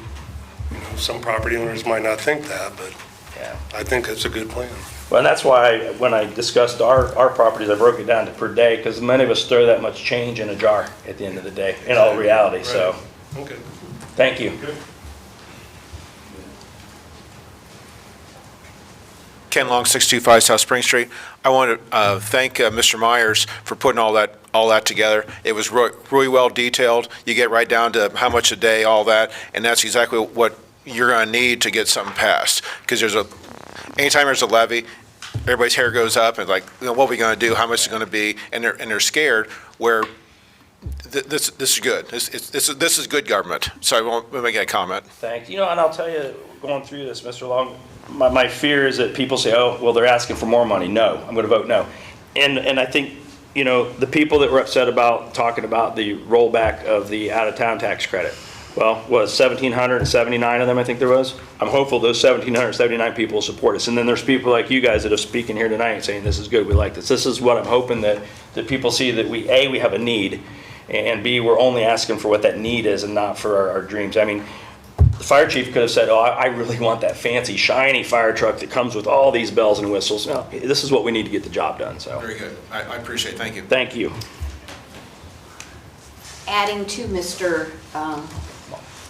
some property owners might not think that, but Yeah. I think it's a good plan. Well, and that's why when I discussed our properties, I broke it down to per day, because many of us throw that much change in a jar at the end of the day, in all reality, so, Okay. thank you. Ken Long, 625 South Spring Street. I want to thank Mr. Myers for putting all that together. It was really well detailed. You get right down to how much a day, all that, and that's exactly what you're going to need to get something passed. Because anytime there's a levy, everybody's hair goes up and like, what are we going to do? How much is it going to be? And they're scared. Where this is good. This is good government. So I won't make that comment. Thank you. And I'll tell you, going through this, Mr. Long, my fear is that people say, oh, well, they're asking for more money. No, I'm going to vote no. And I think, the people that were upset about talking about the rollback of the out-of-town tax credit, well, was 1,779 of them, I think there was. I'm hopeful those 1,779 people will support us. And then there's people like you guys that are speaking here tonight saying, this is good, we like this. This is what I'm hoping that people see, that we have a need, and B, we're only asking for what that need is and not for our dreams. I mean, the fire chief could have said, oh, I really want that fancy, shiny fire truck that comes with all these bells and whistles. No, this is what we need to get the job done, so. Very good. I appreciate it. Thank you. Thank you. Adding to Mr.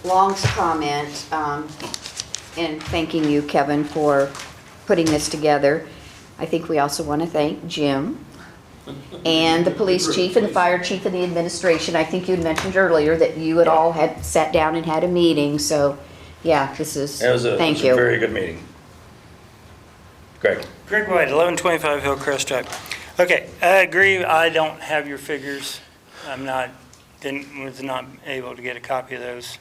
Long's comment, and thanking you, Kevin, for putting this together, I think we also want to thank Jim and the police chief and the fire chief and the administration. I think you had mentioned earlier that you had all had sat down and had a meeting, so, yeah, this is, thank you. It was a very good meeting. Greg. Greg White, 1125 Hillcrest Drive. Okay, I agree, I don't have your figures. Was not able to get a copy of those,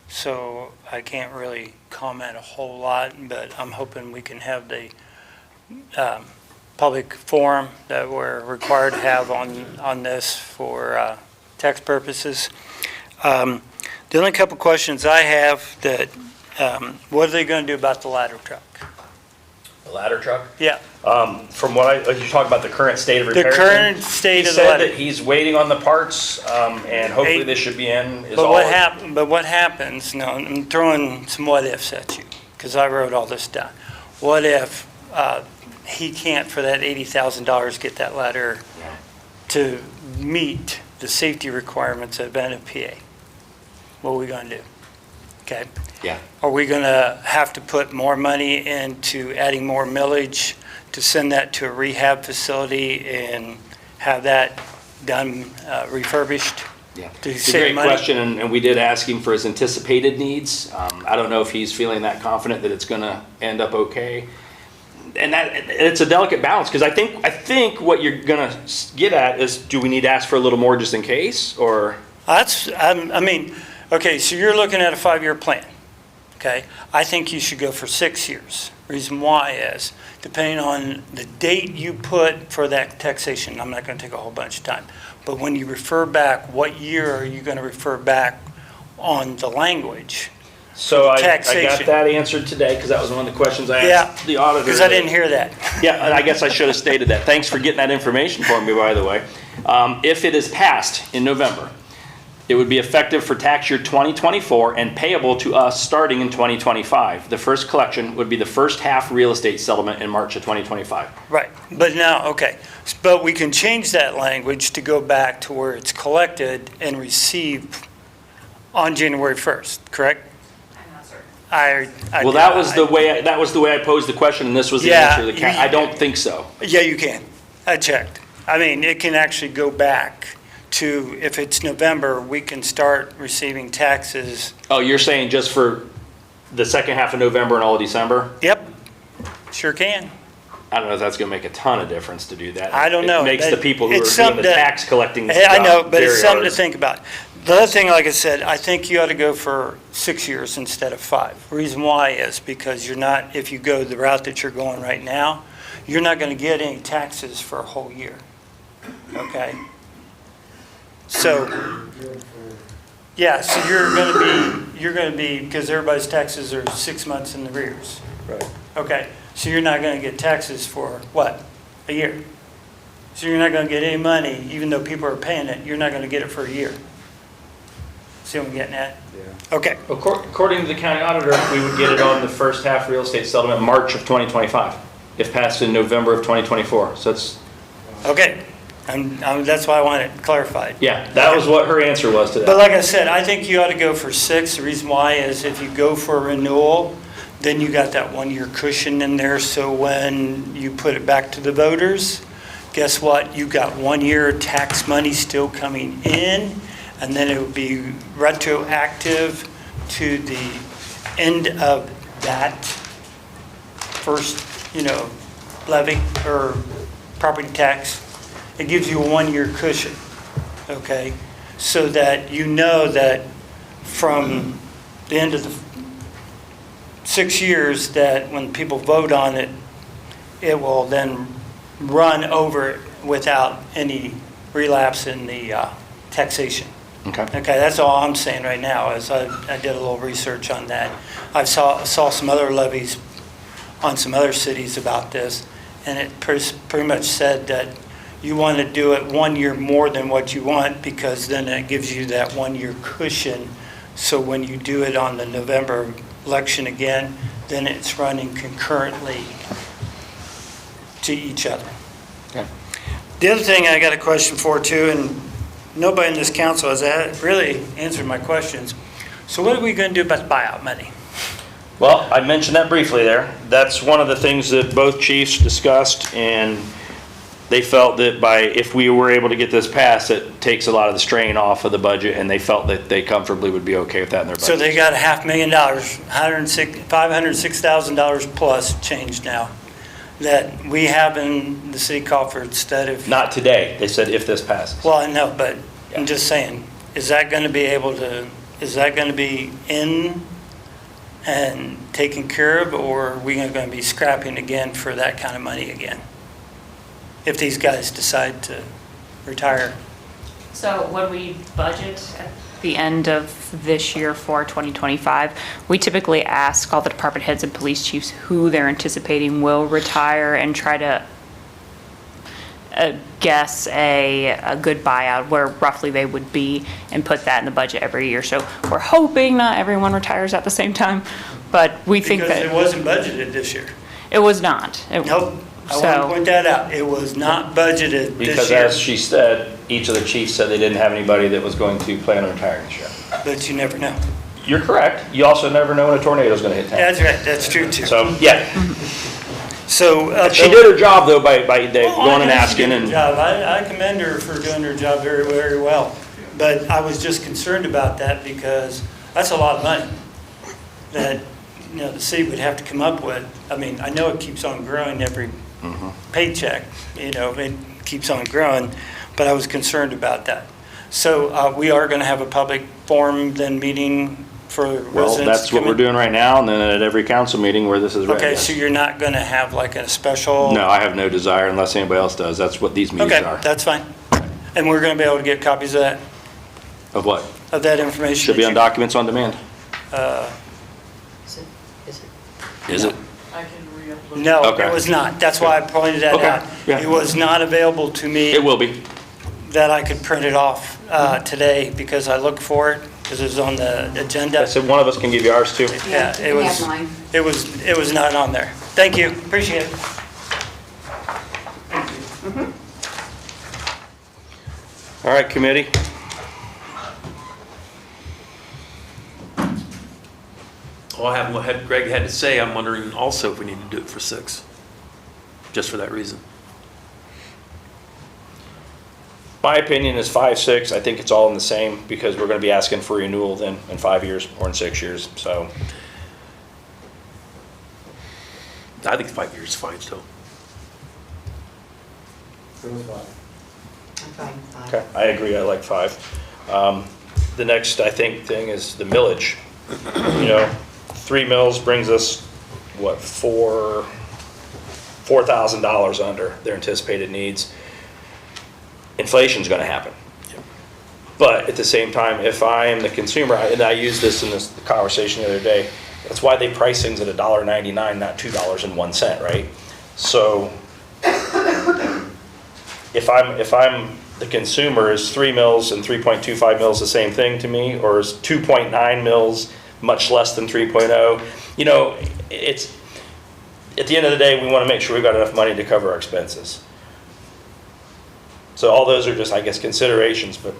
so I can't really comment a whole lot, but I'm hoping we can have the public forum that we're required to have on this for tax purposes. The only couple questions I have that, what are they going to do about the ladder truck? The ladder truck? Yeah. From what you talk about the current state of repair. The current state of the He said ladder. that he's waiting on the parts, and hopefully this should be in. But what happens, now, I'm throwing some what ifs at you, because I wrote all this down. What if he can't, for that $80,000, get that ladder to meet the safety requirements of NFPA? What are we going to do? Okay? Yeah. Are we going to have to put more money into adding more millage to send that to a rehab facility and have that done, refurbished? Yeah. To It's a save great money? question, and we did ask him for his anticipated needs. I don't know if he's feeling that confident that it's gonna end up okay. And it's a delicate balance, because I think what you're gonna get at is, do we need to ask for a little more just in case, or? Okay, so you're looking at a 5-year plan, okay? I think you should go for 6 years. Reason why is, depending on the date you put for that taxation, I'm not gonna take a whole bunch of time, but when you refer back, what year are you gonna refer back on the language? So I got Taxation. that answered today, because that was one of the questions I Yeah, asked the auditor. because I didn't hear that. Yeah, and I guess I should have stated that. Thanks for getting that information for me, by the way. If it is passed in November, it would be effective for tax year 2024 and payable to us starting in 2025. The first collection would be the first half real estate settlement in March of 2025. Right, but now, okay, but we can change that language to go back to where it's collected and received on January 1st, correct? Well, that was the way I posed the question, and this was the answer. I don't think so. Yeah, you can. I checked. I mean, it can actually go back to, if it's November, we can start receiving taxes. Oh, you're saying just for the second half of November and all of December? Yep, sure can. I don't know if that's going to make a ton of difference to do that. I don't know. It makes the people who are It's doing something the that- tax collecting I know, but it's very something to hard. think about. The other thing, like I said, I think you ought to go for 6 years instead of 5. Reason why is because you're not, if you go the route that you're going right now, you're not going to get any taxes for a whole year. Okay? So, yeah, so you're going to be, because everybody's taxes are 6 months in arrears. Right. Okay, so you're not going to get taxes for, what, a year? So you're not going to get any money, even though people are paying it, you're not going to get it for a year. See what I'm getting at? Yeah. Okay. According to the county auditor, we would get it on the first half real estate settlement March of 2025, if passed in November of 2024. So it's, Okay, that's why I want it clarified. yeah, that was what her answer was to But that. like I said, I think you ought to go for 6. The reason why is if you go for a renewal, then you got that 1-year cushion in there, so when you put it back to the voters, guess what? You got 1 year tax money still coming in, and then it would be retroactive to the end of that first, levy or property tax. It gives you a 1-year cushion, okay? So that you know that from the end of the 6 years that when people vote on it, it will then run over without any relapse in the taxation. Okay. Okay, that's all I'm saying right now, is I did a little research on that. I saw some other levies on some other cities about this, and it pretty much said that you want to do it 1 year more than what you want, because then it gives you that 1-year cushion. So when you do it on the November election again, then it's running concurrently to each other. Okay. The other thing I got a question for too, and nobody in this council has really answered my questions. So what are we going to do about the buyout money? Well, I mentioned that briefly there. That's one of the things that both chiefs discussed, and they felt that if we were able to get this passed, it takes a lot of the strain off of the budget, and they felt that they comfortably would be okay with that in their budget. So they got $500,000, $506,000 plus change now that we have in the city coffer instead of. Not today. They said if this passes. Well, I know, but I'm just saying, is that going to be in and taken care of, or are we going to be scrapping again for that kind of money again? If these guys decide to retire. So when we budget at the end of this year for 2025, we typically ask all the department heads and police chiefs who they're anticipating will retire and try to guess a good buyout where roughly they would be and put that in the budget every year. So we're hoping not everyone retires at the same time, but we think that. Because it wasn't budgeted this year. It was not. Nope. I want to point that out. It was not budgeted this Because year. as she said, each of the chiefs said they didn't have anybody that was going to plan on retiring this year. But you never know. You're correct. You also never know when a tornado is going to hit town. That's right. That's true too. So, yeah. So. She did her job though by going and I asking did a and. job. I commend her for doing her job very, very well. But I was just concerned about that because that's a lot of money that, the city would have to come up with. I mean, I know it keeps on growing every paycheck, it keeps on growing, but I was concerned about that. So we are going to have a public forum then meeting for residents. Well, that's what we're doing right now, and then at every council meeting where this is read. Okay, yes. so you're not going to have like a special? No, I have no desire unless anybody else does. That's what these meetings are. Okay, that's fine. And we're going to be able to get copies of that? Of what? Of that information? Should be on documents on demand. Is it? I can re-upload. No, Okay. it was not. That's why I pointed that Okay, out. yeah. It was not available to me. It will be. That I could print it off today because I looked for it, because it was on the agenda. I said one of us can give you ours too. Yeah, it was, it was not on there. Thank you, appreciate it. All right, committee. Well, I have what Greg had to say. I'm wondering also if we need to do it for 6, just for that reason. My opinion is 5, 6. I think it's all in the same because we're going to be asking for renewal then in 5 years or in 6 years. So I think 5 years is fine still. okay, I agree. I like 5. the next, I think, thing is the millage. You know, 3 mills brings us, what, $4,000 under their anticipated needs. Inflation's gonna happen. But at the same time, if I am the consumer, and I used this in this conversation the other day, that's why they price things at $1.99, not $2.01, right? So if I'm the consumer, is 3 mils and 3.25 mils the same thing to me, or is 2.9 mils much less than 3.0? You know, it's, at the end of the day, we want to make sure we've got enough money to cover our expenses. So all those are just, I guess, considerations, but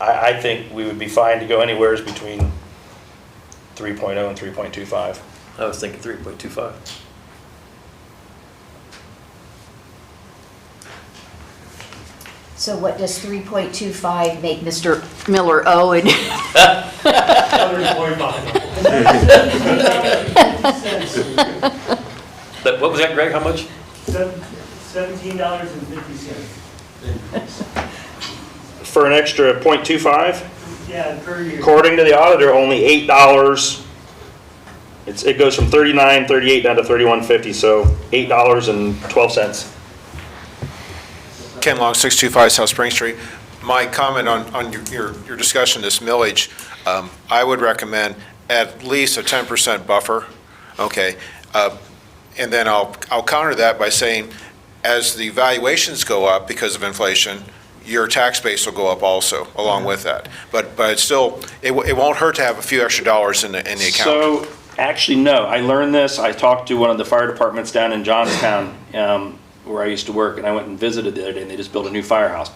I think we would be fine to go anywhere between 3.0 and 3.25. I was thinking 3.25. So what does 3.25 make Mr. Miller owe? And But what was that, Greg? How much? $17.50. For an extra 0.25? Yeah, per year. According to the auditor, only $8. It goes from $39.38 down to $31.50, so $8.12. Ken Long, 625 South Spring Street. My comment on your discussion, this millage, I would recommend at least a 10% buffer, okay? And then I'll counter that by saying, as the valuations go up because of inflation, your tax base will go up also, along with that. But it's still, it won't hurt to have a few extra dollars in the account. So, actually, no. I learned this. I talked to one of the fire departments down in Johnstown, where I used to work, and I went and visited the other day, and they just built a new firehouse.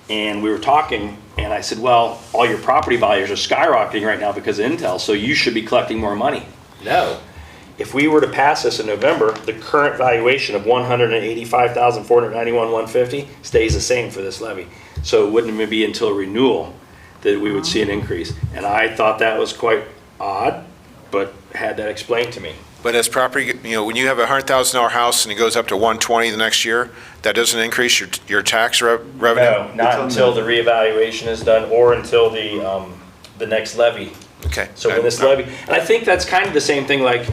And we were talking, and I said, well, all your property values are skyrocketing right now because of Intel, so you should be collecting more money. No. If we were to pass this in November, the current valuation of $185,491,150 stays the same for this levy. So it wouldn't even be until renewal that we would see an increase. And I thought that was quite odd, but had that explained to me. But as property, you know, when you have a $100,000 house and it goes up to 120 the next year, that doesn't increase your tax revenue? No, not until the reevaluation is done or until the next levy. Okay. So when this levy, and I think that's kind of the same thing like,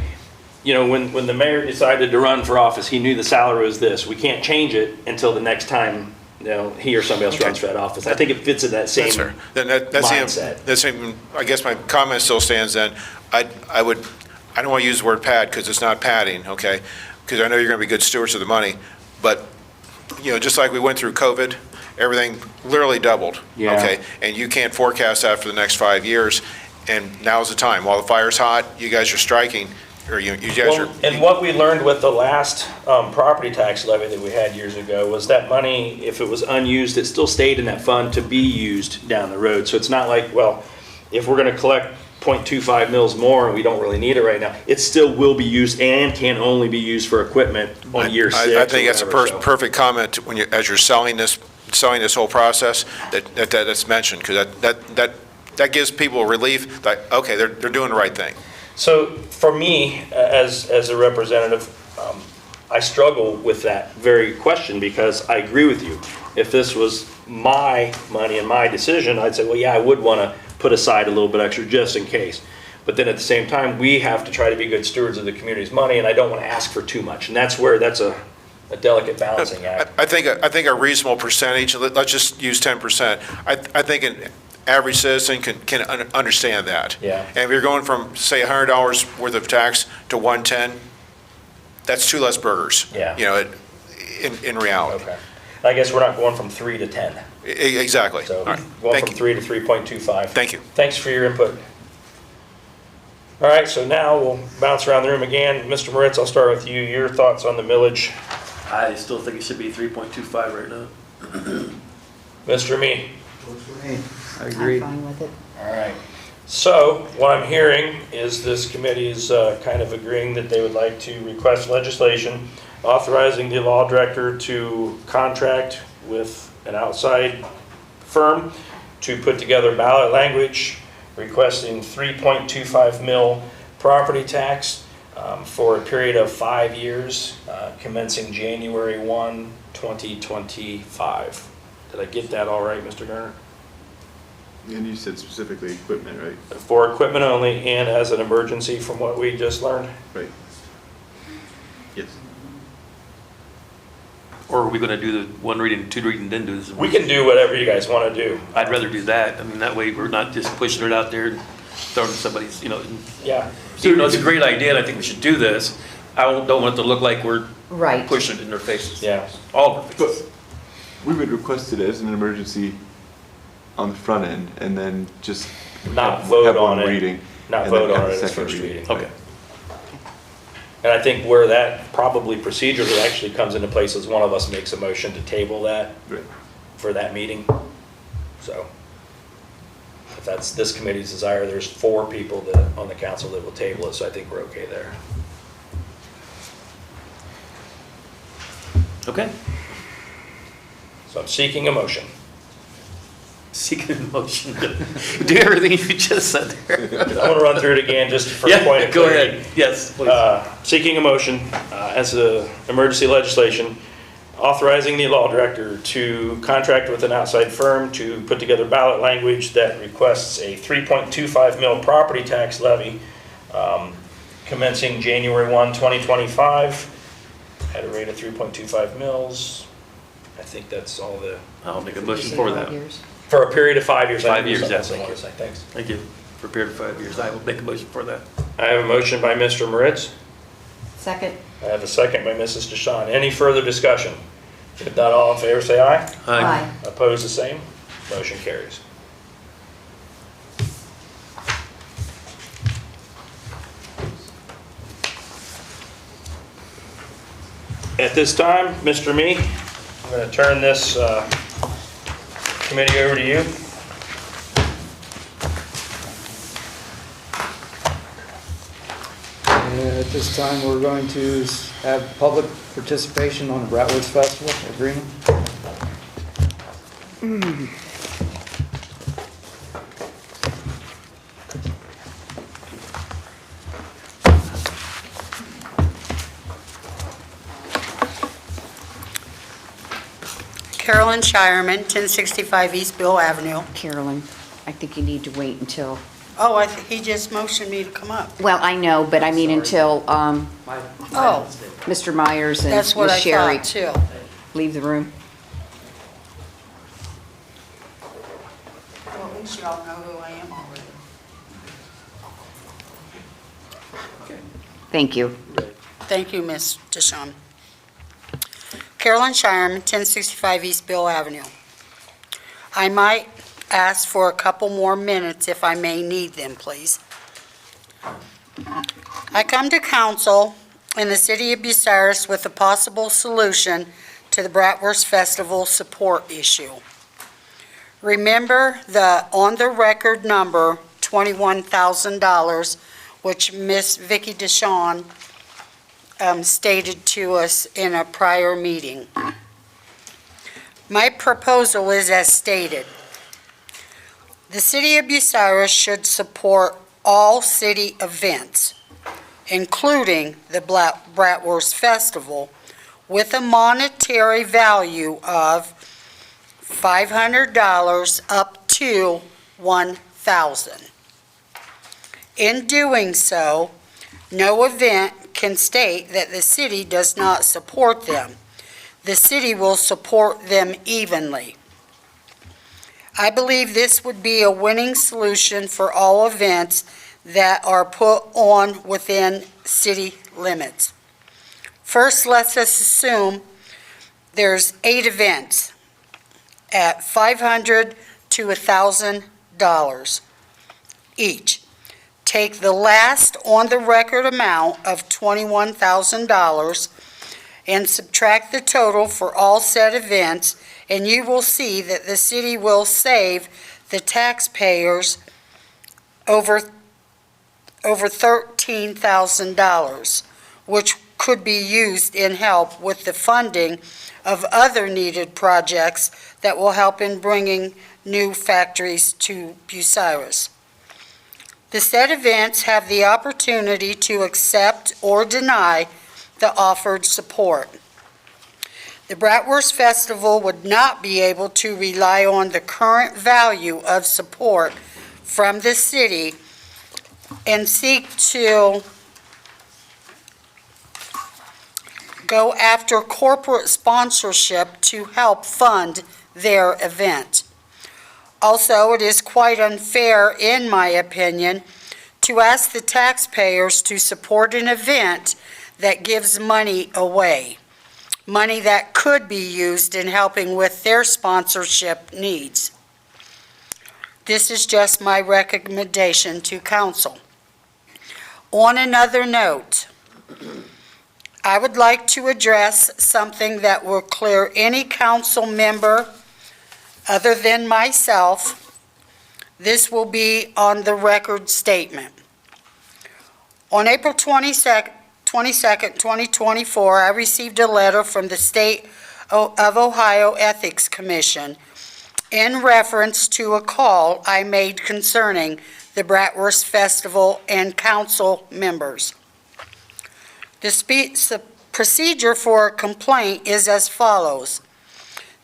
you know, when the mayor decided to run for office, he knew the salary was this. We can't change it until the next time, you know, he or somebody else runs for that office. I think it fits in that same mindset. That's even, I guess my comment still stands then. I don't want to use the word pad because it's not padding, okay? Because I know you're going to be good stewards of the money. But, you know, just like we went through COVID, everything literally doubled, okay? And you can't forecast that for the next 5 years. And now's the time. While the fire's hot, you guys are striking. Or you guys are. And what we learned with the last property tax levy that we had years ago was that money, if it was unused, it still stayed in that fund to be used down the road. So it's not like, well, if we're going to collect 0.25 mils more and we don't really need it right now, it still will be used and can only be used for equipment on year 6. I think that's a perfect comment when as you're selling this whole process that's mentioned, because that gives people relief that, okay, they're doing the right thing. So for me, as a representative, I struggle with that very question because I agree with you. If this was my money and my decision, I'd say, well, yeah, I would want to put aside a little bit extra just in case. But then at the same time, we have to try to be good stewards of the community's money, and I don't want to ask for too much. And that's where that's a delicate balancing act. I think a reasonable percentage, let's just use 10%. I think an average citizen can understand that. Yeah. And if you're going from, say, $100 worth of tax to 110, that's 2 less burgers. Yeah. You know, in reality. Okay. I guess we're not going from 3 to 10. Exactly. So all right. going Thank from you. 3 to 3.25. Thank you. Thanks for your input. All right, so now we'll bounce around the room again. Mr. Moritz, I'll start with you. Your thoughts on the millage? I still think it should be 3.25 right now. Mr. Me? Works for me. I agree. I'm fine with it. All right. So what I'm hearing is this committee is kind of agreeing that they would like to request legislation authorizing the law director to contract with an outside firm to put together ballot language requesting 3.25 mil property tax for a period of 5 years, commencing January 1, 2025. Did I get that all right, Mr. Garner? And you said specifically equipment, right? For equipment only and as an emergency from what we just learned? Right. Yes. Or are we gonna do the one reading, two reading, then do this? We can do whatever you guys want to do. I'd rather do that. I mean, that way we're not just pushing it out there and throwing somebody's, Yeah. even though it's a great idea and I think we should do this, I don't want it to look like we're Right. pushing it in their faces. Yeah. All of their faces. We would request it as an emergency on the front end and then just Not have vote one on it. reading. Not and vote then on have it a as second first reading. Okay. And I think where that probably procedurally actually comes into place is one of us makes a motion to table that Right. for that meeting. So if that's this committee's desire, there's 4 people that, on the council that will table it, so I think we're okay there. Okay. So I'm seeking a motion. Seeking a motion to do everything you just said there. I want to run through it again just for a point Yeah, of go clarity. ahead. Yes, please. Seeking a motion as a emergency legislation, authorizing the law director to contract with an outside firm to put together ballot language that requests a 3.25 mil property tax levy commencing January 1, 2025, at a rate of 3.25 mils. I think that's all the, I'll make a motion for that. for a period of 5 years. 5 years, That's yeah. what I want to say. Thanks. Thank you. For a period of 5 years. I will make a motion for that. I have a motion by Mr. Moritz. Second. I have a second by Mrs. Dishon. Any further discussion? If not, all in favor, say aye. Aye. Opposed, the same. Motion carries. At this time, Mr. Me, I'm going to turn this committee over to you. At this time, we're going to have public participation on the Bratwurst Festival agreement. Carolyn Shireman, 1065 East Bill Avenue. Carolyn, I think you need to wait until, Oh, he just motioned me to come up. well, I know, but I mean until Oh, Mr. Myers and that's what Ms. I Sherry thought too. leave the room. Well, at least y'all know who I am already. Thank you. Thank you, Ms. Dishon. Carolyn Shireman, 1065 East Bill Avenue. I might ask for a couple more minutes if I may need them, please. I come to council in the city of Bucyrus with a possible solution to the Bratwurst Festival support issue. Remember the on-the-record number, $21,000, which Miss Vicki Dishon stated to us in a prior meeting. My proposal is as stated. The city of Bucyrus should support all city events, including the Bratwurst Festival, with a monetary value of $500 up to $1,000. In doing so, no event can state that the city does not support them. The city will support them evenly. I believe this would be a winning solution for all events that are put on within city limits. First, let's just assume there's 8 events at $500 to $1,000 each. Take the last on-the-record amount of $21,000 and subtract the total for all said events, and you will see that the city will save the taxpayers over $13,000, which could be used in help with the funding of other needed projects that will help in bringing new factories to Bucyrus. The said events have the opportunity to accept or deny the offered support. The Bratwurst Festival would not be able to rely on the current value of support from the city and seek to go after corporate sponsorship to help fund their event. Also, it is quite unfair, in my opinion, to ask the taxpayers to support an event that gives money away, money that could be used in helping with their sponsorship needs. This is just my recommendation to council. On another note, I would like to address something that will clear any council member other than myself. This will be on the record statement. On April 22nd, 2024, I received a letter from the State of Ohio Ethics Commission in reference to a call I made concerning the Bratwurst Festival and council members. The procedure for a complaint is as follows.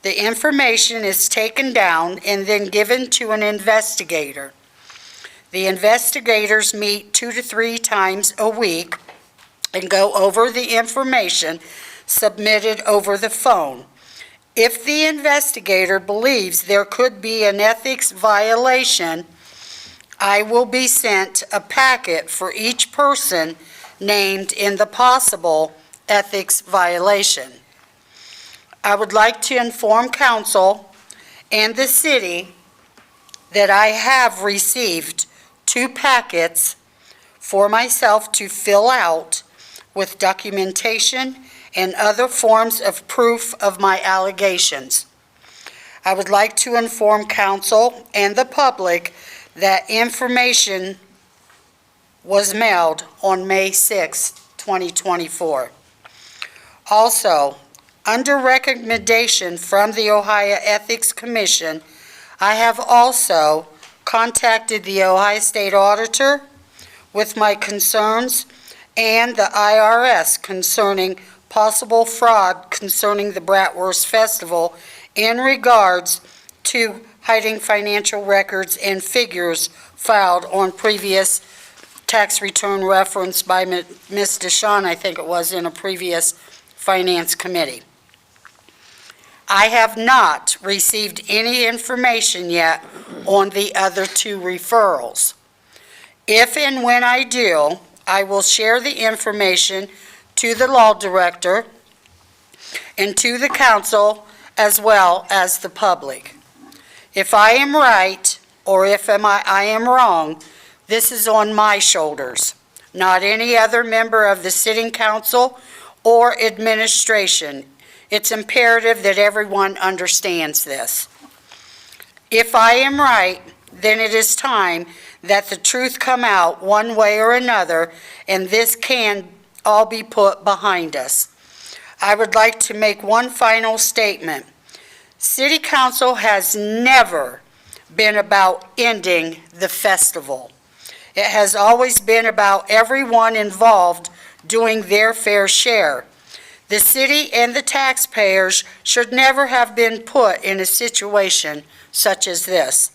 The information is taken down and then given to an investigator. The investigators meet 2 to 3 times a week and go over the information submitted over the phone. If the investigator believes there could be an ethics violation, I will be sent a packet for each person named in the possible ethics violation. I would like to inform council and the city that I have received 2 packets for myself to fill out with documentation and other forms of proof of my allegations. I would like to inform council and the public that information was mailed on May 6, 2024. Also, under recommendation from the Ohio Ethics Commission, I have also contacted the Ohio State Auditor with my concerns and the IRS concerning possible fraud concerning the Bratwurst Festival in regards to hiding financial records and figures filed on previous tax return referenced by Ms. Dishon, I think it was, in a previous Finance Committee. I have not received any information yet on the other 2 referrals. If and when I do, I will share the information to the law director and to the council as well as the public. If I am right or if I am wrong, this is on my shoulders, not any other member of the sitting council or administration. It's imperative that everyone understands this. If I am right, then it is time that the truth come out one way or another, and this can all be put behind us. I would like to make one final statement. City Council has never been about ending the festival. It has always been about everyone involved doing their fair share. The city and the taxpayers should never have been put in a situation such as this.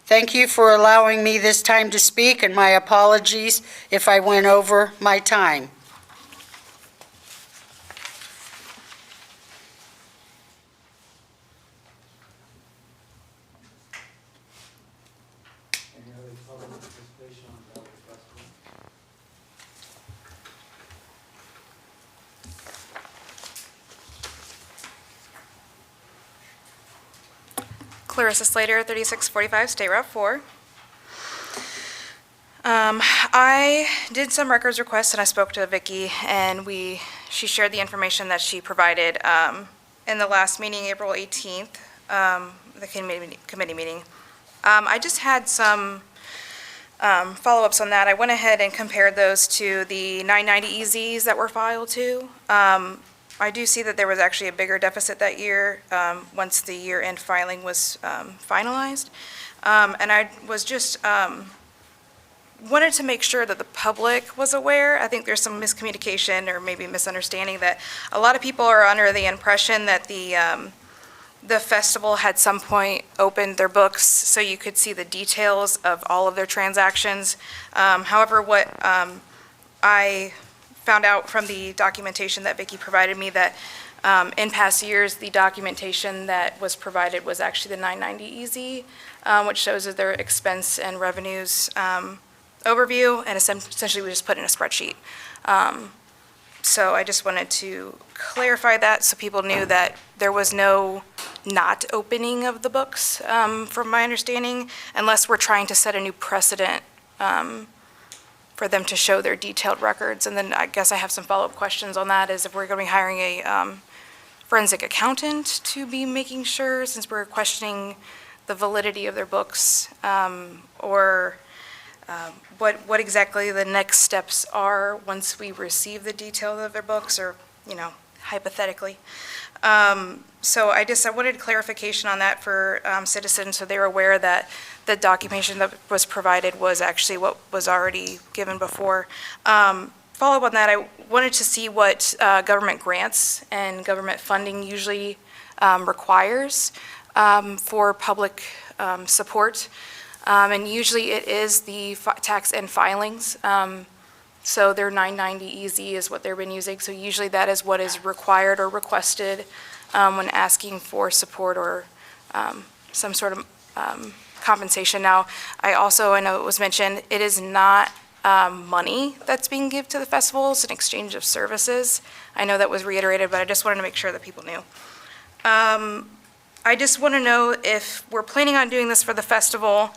Thank you for allowing me this time to speak, and my apologies if I went over my time. Clarissa Slater, 3645 State Route 4. I did some records requests and I spoke to Vicki, and she shared the information that she provided in the last meeting, April 18th, the committee meeting. I just had some follow-ups on that. I went ahead and compared those to the 990 EZs that were filed too. I do see that there was actually a bigger deficit that year once the year-end filing was finalized. And I was just wanted to make sure that the public was aware. I think there's some miscommunication or maybe misunderstanding that a lot of people are under the impression that the festival had some point opened their books so you could see the details of all of their transactions. However, what I found out from the documentation that Vicki provided me that in past years, the documentation that was provided was actually the 990 EZ, which shows that their expense and revenues overview, and essentially we just put in a spreadsheet. So I just wanted to clarify that so people knew that there was no not opening of the books, from my understanding, unless we're trying to set a new precedent for them to show their detailed records. And then I guess I have some follow-up questions on that, is if we're going to be hiring a forensic accountant to be making sure, since we're questioning the validity of their books, or what exactly the next steps are once we receive the detail of their books, or, hypothetically. So I wanted clarification on that for citizens, so they're aware that the documentation that was provided was actually what was already given before. Follow up on that, I wanted to see what government grants and government funding usually requires for public support. And usually it is the tax and filings. So their 990 EZ is what they've been using. So usually that is what is required or requested when asking for support or some sort of compensation. Now, I know it was mentioned, it is not money that's being given to the festival, it's an exchange of services. I know that was reiterated, but I just wanted to make sure that people knew. I just want to know if we're planning on doing this for the festival,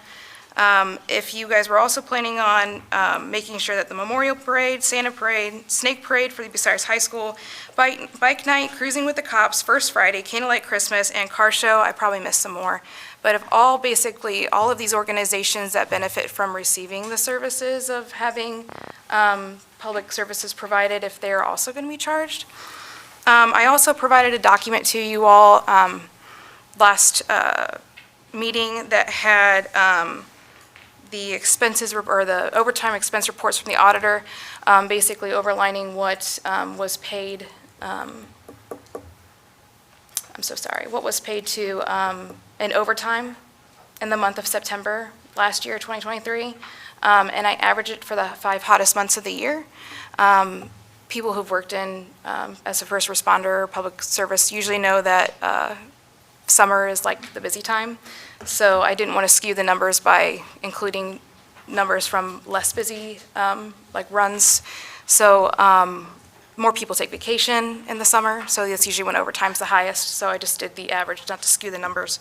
if you guys were also planning on making sure that the Memorial Parade, Santa Parade, Snake Parade for the Bucyrus High School, Bike Night, Cruising with the Cops, First Friday, Candlelight Christmas, and Car Show, I probably missed some more, but if all of these organizations that benefit from receiving the services of having public services provided, if they're also going to be charged. I also provided a document to you all last meeting that had the expenses or the overtime expense reports from the auditor, basically overlining what was paid, what was paid to in overtime in the month of September last year, 2023. And I averaged it for the 5 hottest months of the year. People who've worked in as a first responder or public service usually know that summer is like the busy time. So I didn't want to skew the numbers by including numbers from less busy like runs. So more people take vacation in the summer, so that's usually when overtime's the highest. So I just did the average, not to skew the numbers.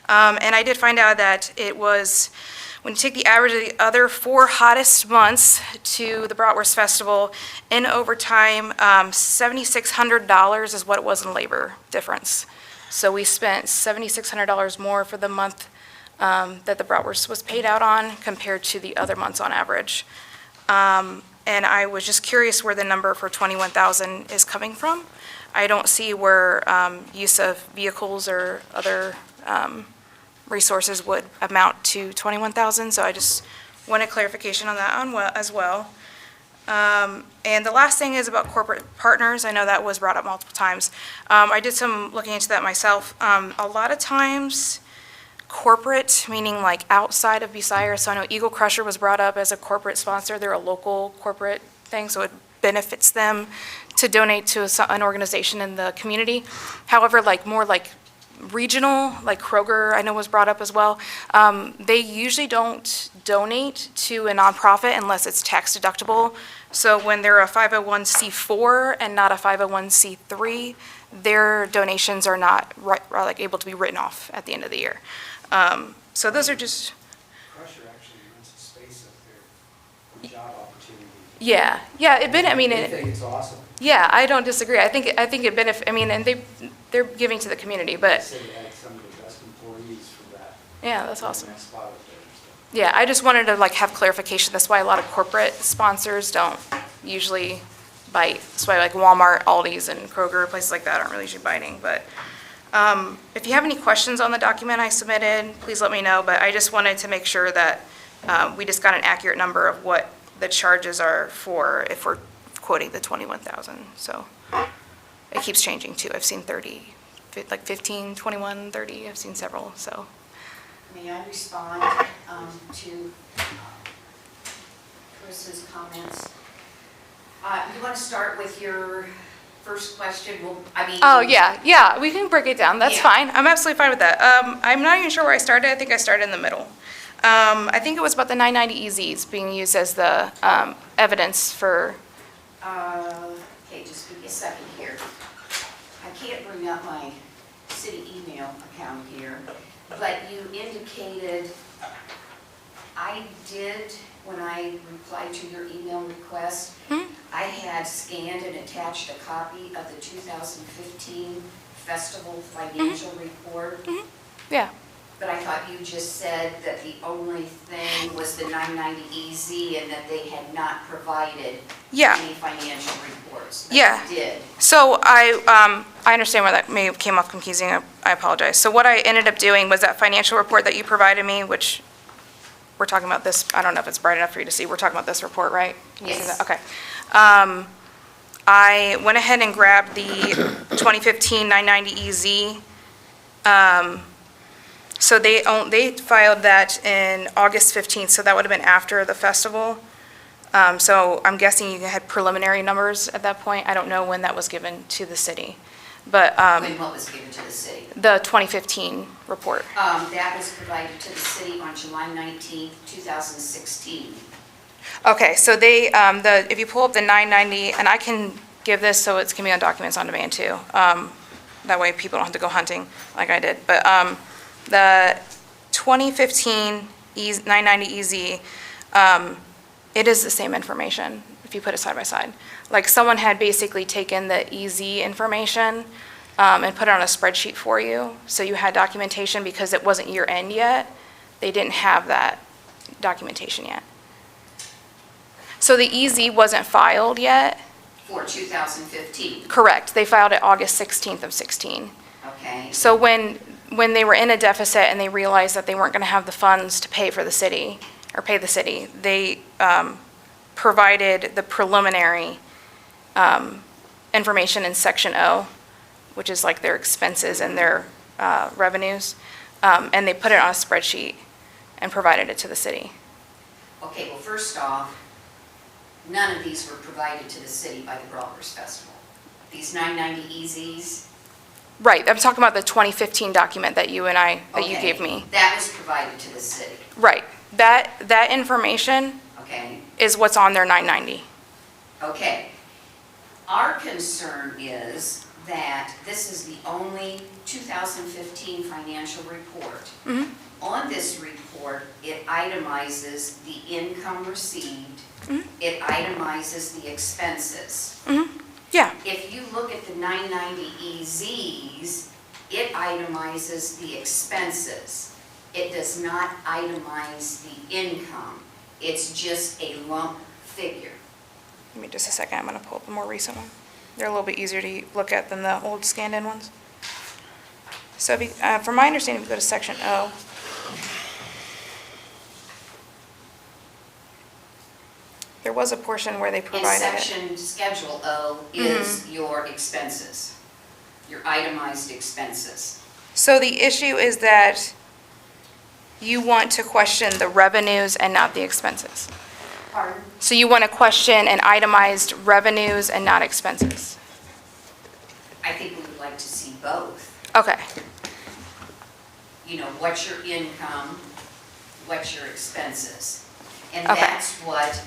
And I did find out that it was, when you take the average of the other 4 hottest months to the Bratwurst Festival, in overtime, $7,600 is what it was in labor difference. So we spent $7,600 more for the month that the Bratwurst was paid out on compared to the other months on average. And I was just curious where the number for $21,000 is coming from. I don't see where use of vehicles or other resources would amount to $21,000, so I just wanted clarification on that as well. And the last thing is about corporate partners. I know that was brought up multiple times. I did some looking into that myself. A lot of times, corporate, meaning like outside of Bucyrus, so I know Eagle Crusher was brought up as a corporate sponsor. They're a local corporate thing, so it benefits them to donate to an organization in the community. However, more regional, like Kroger, I know was brought up as well. They usually don't donate to a nonprofit unless it's tax deductible. So when they're a 501c4 and not a 501c3, their donations are not able to be written off at the end of the year. So those are just. Crusher actually rents a space up there for job opportunities. Yeah, I think it's awesome. Yeah, I don't disagree. I think it benefit. And they're giving to the community, but. They say they had some of the best employees for that. Yeah, that's awesome. That spot up there. Yeah, I just wanted to have clarification. That's why a lot of corporate sponsors don't usually bite. That's why Walmart, Aldi's, and Kroger, places like that aren't really usually biting. But if you have any questions on the document I submitted, please let me know. But I just wanted to make sure that we just got an accurate number of what the charges are for if we're quoting the 21,000. So it keeps changing too. I've seen 30, like 15, 21, 30. I've seen several, so. May I respond to Chris's comments? You want to start with your first question? Well, I mean. Oh, yeah, we can break it down. That's Yeah. fine. I'm absolutely fine with that. I'm not even sure where I started. I think I started in the middle. I think it was about the 990 EZs being used as the evidence for. Okay, just give me a second here. I can't bring up my city email account here, but you indicated, I did, when I replied to your email request, I had scanned and attached a copy of the 2015 festival financial report. Yeah. But I thought you just said that the only thing was the 990 EZ and that they had not provided any financial reports. But Yeah. you did. So I understand where that may have came off confusing. I apologize. So what I ended up doing was that financial report that you provided me, which we're talking about this, I don't know if it's bright enough for you to see. We're talking about this report, right? Can you see Yes. that? Okay. I went ahead and grabbed the 2015 990 EZ. So they filed that in August 15th, so that would have been after the festival. So I'm guessing you had preliminary numbers at that point. I don't know when that was given to the city. But When what was given to the city? the 2015 report. That was provided to the city on July 19th, 2016. Okay, so they, if you pull up the 990, and I can give this so it can be on documents on demand too. That way people don't have to go hunting like I did. But the 2015 990 EZ, it is the same information if you put it side by side. Like someone had basically taken the EZ information and put it on a spreadsheet for you. So you had documentation because it wasn't year end yet. They didn't have that documentation yet. So the EZ wasn't filed yet. For 2015. Correct. They filed it August 16th of 16. Okay. So when they were in a deficit and they realized that they weren't going to have the funds to pay for the city, or pay the city, they provided the preliminary information in Section O, which is like their expenses and their revenues, and they put it on a spreadsheet and provided it to the city. Okay, well, first off, none of these were provided to the city by the Bratwurst Festival. These 990 EZs. Right, I'm talking about the 2015 document that you and I, that you Okay, gave me. That was provided to the city. Right, that information Okay. is what's on their 990. Okay. Our concern is that this is the only 2015 financial report. On this report, it itemizes the income received. It itemizes the expenses. Yeah. If you look at the 990 EZs, it itemizes the expenses. It does not itemize the income. It's just a lump figure. Give me just a second, I'm going to pull up the more recent one. They're a little bit easier to look at than the old scanned-in ones. So from my understanding, if you go to Section O, there was a portion where they In provided it. section Schedule O is your expenses, your itemized expenses. So the issue is that you want to question the revenues and not the expenses. Pardon? So you want to question an itemized revenues and not expenses. I think we would like to see both. Okay, You know, what's your income, what's your expenses? And Okay. that's what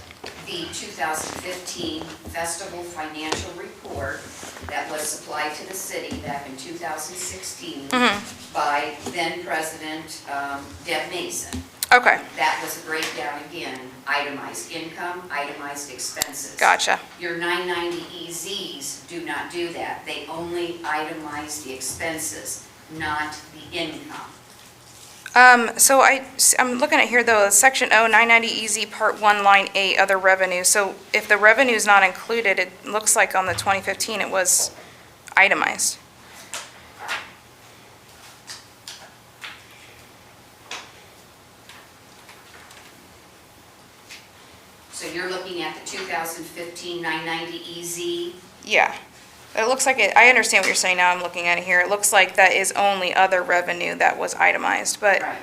the 2015 Festival Financial Report that was supplied to the city back in 2016 by then-President Deb Mason. okay, That was a breakdown again, itemized income, itemized expenses. gotcha. Your 990 EZs do not do that. They only itemize the expenses, not the income. So I'm looking at here though, Section O, 990 EZ, Part 1, Line 8, Other Revenue. So if the revenue is not included, it looks like on the 2015 it was itemized. 2015 990 EZ. Yeah. It looks like I understand what you're saying now, I'm looking at it here. It looks like that is only other revenue that was itemized, but, Right.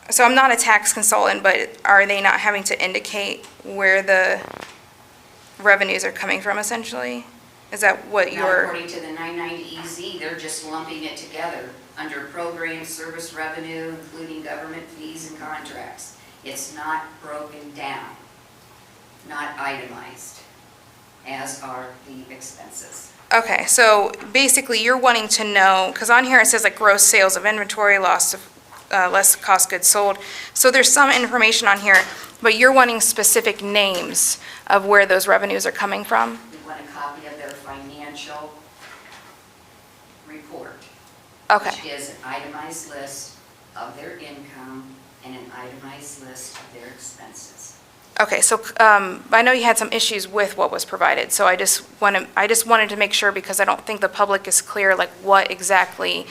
so I'm not a tax consultant, but are they not having to indicate where the revenues are coming from essentially? Is that what Not you're, according to the 990 EZ, they're just lumping it together under program service revenue, including government fees and contracts. It's not broken down, not itemized, as are the expenses. okay, so basically you're wanting to know, because on here it says like gross sales of inventory, loss of, less cost goods sold. So there's some information on here, but you're wanting specific names of where those revenues are coming from? We want a copy of their financial report. Okay. Which is an itemized list of their income and an itemized list of their expenses. Okay, so I know you had some issues with what was provided, so I just wanted to make sure, because I don't think the public is clear, like what exactly,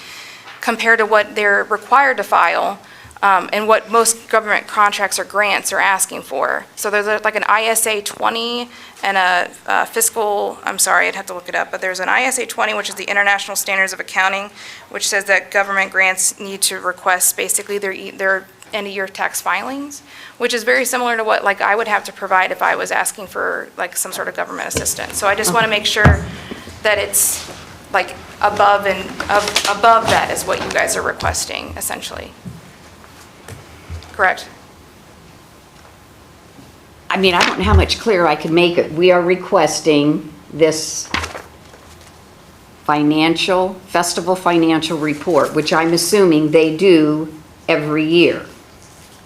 compared to what they're required to file, and what most government contracts or grants are asking for. So there's like an ISA 20 and a fiscal, I'm sorry, I'd have to look it up, but there's an ISA 20, which is the International Standards of Accounting, which says that government grants need to request basically their end-of-year tax filings, which is very similar to what like I would have to provide if I was asking for like some sort of government assistance. So I just want to make sure that it's like above that is what you guys are requesting essentially. Correct? I mean, I don't know how much clearer I can make it. We are requesting this festival financial report, which I'm assuming they do every year.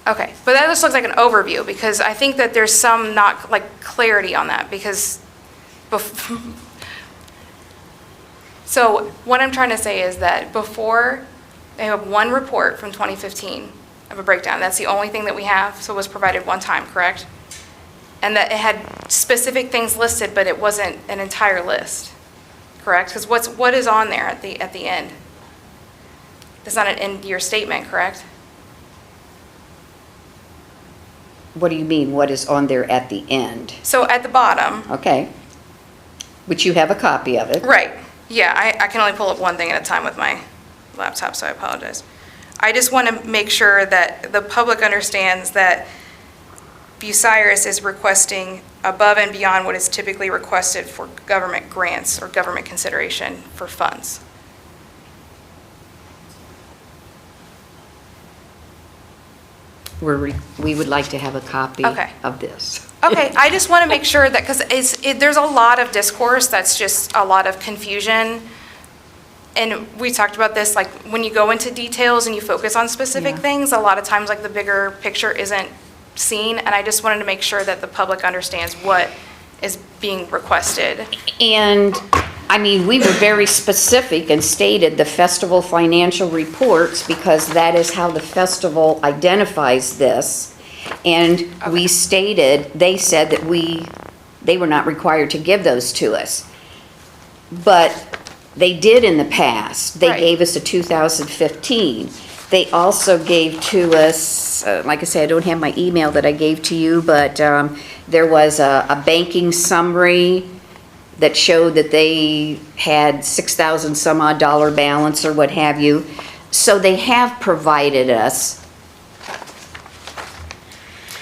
Okay, but that just looks like an overview, because I think that there's some not like clarity on that, because so what I'm trying to say is that before, they have one report from 2015 of a breakdown. That's the only thing that we have, so it was provided one time, correct? And that it had specific things listed, but it wasn't an entire list, correct? Because what is on there at the end? It's not an end-year statement, correct? What do you mean, what is on there at the end? So at the bottom. Okay. Which you have a copy of it. Right, yeah, I can only pull up one thing at a time with my laptop, so I apologize. I just want to make sure that the public understands that Bucyrus is requesting above and beyond what is typically requested for government grants or government consideration for funds. We would like to have a copy Okay. of this. Okay, I just want to make sure that, because there's a lot of discourse, that's just a lot of confusion. And we talked about this, like, when you go into details and you focus on specific Yeah. things, a lot of times, like, the bigger picture isn't seen, and I just wanted to make sure that the public understands what is being requested. And, I mean, we were very specific and stated the festival financial reports, because that is how the festival identifies this. And we stated, they said that they were not required to give those to us. But they did in the past. They Right. gave us a 2015. They also gave to us, like I said, I don't have my email that I gave to you, but there was a banking summary that showed that they had 6,000 some odd dollar balance or what have you. So they have provided us.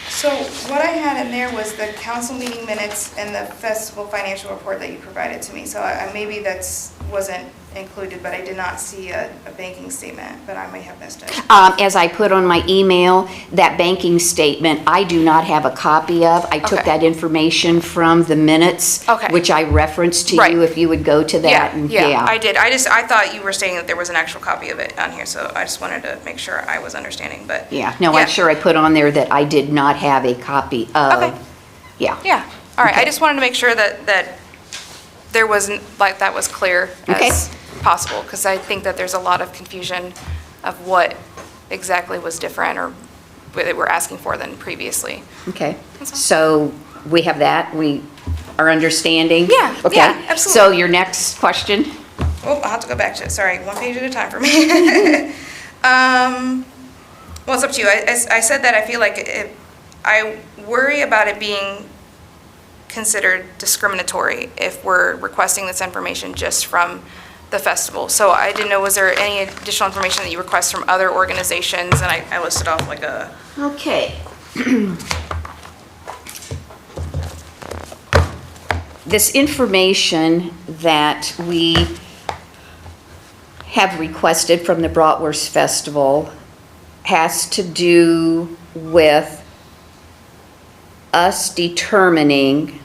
So what I had in there was the council meeting minutes and the festival financial report that you provided to me. So maybe that's wasn't included, but I did not see a banking statement, but I may have missed it. As I put on my email, that banking statement, I do not have a copy of. I took Okay. that information from the minutes, Okay. which I referenced to Right. you, if you would go to that. and Yeah, I did. I thought you were saying that there was an actual copy of it on here, so I just wanted to make sure I was understanding, but. Yeah, no, I'm sure I put on there that I did not have a copy of. Okay. Yeah. Yeah, all right. I Okay. just wanted to make sure that there wasn't, like, that was clear Okay. as possible, because I think that there's a lot of confusion of what exactly was different or what they were asking for than previously. Okay, so we have that, we are understanding? Yeah, Okay. yeah, absolutely. So your next question? Oh, I'll have to go back to it. Sorry, one page at a time for me. Well, it's up to you. I said that I feel like I worry about it being considered discriminatory if we're requesting this information just from the festival. So I didn't know, was there any additional information that you request from other organizations? And I listed off like a... Okay. This information that we have requested from the Bratwurst Festival has to do with us determining,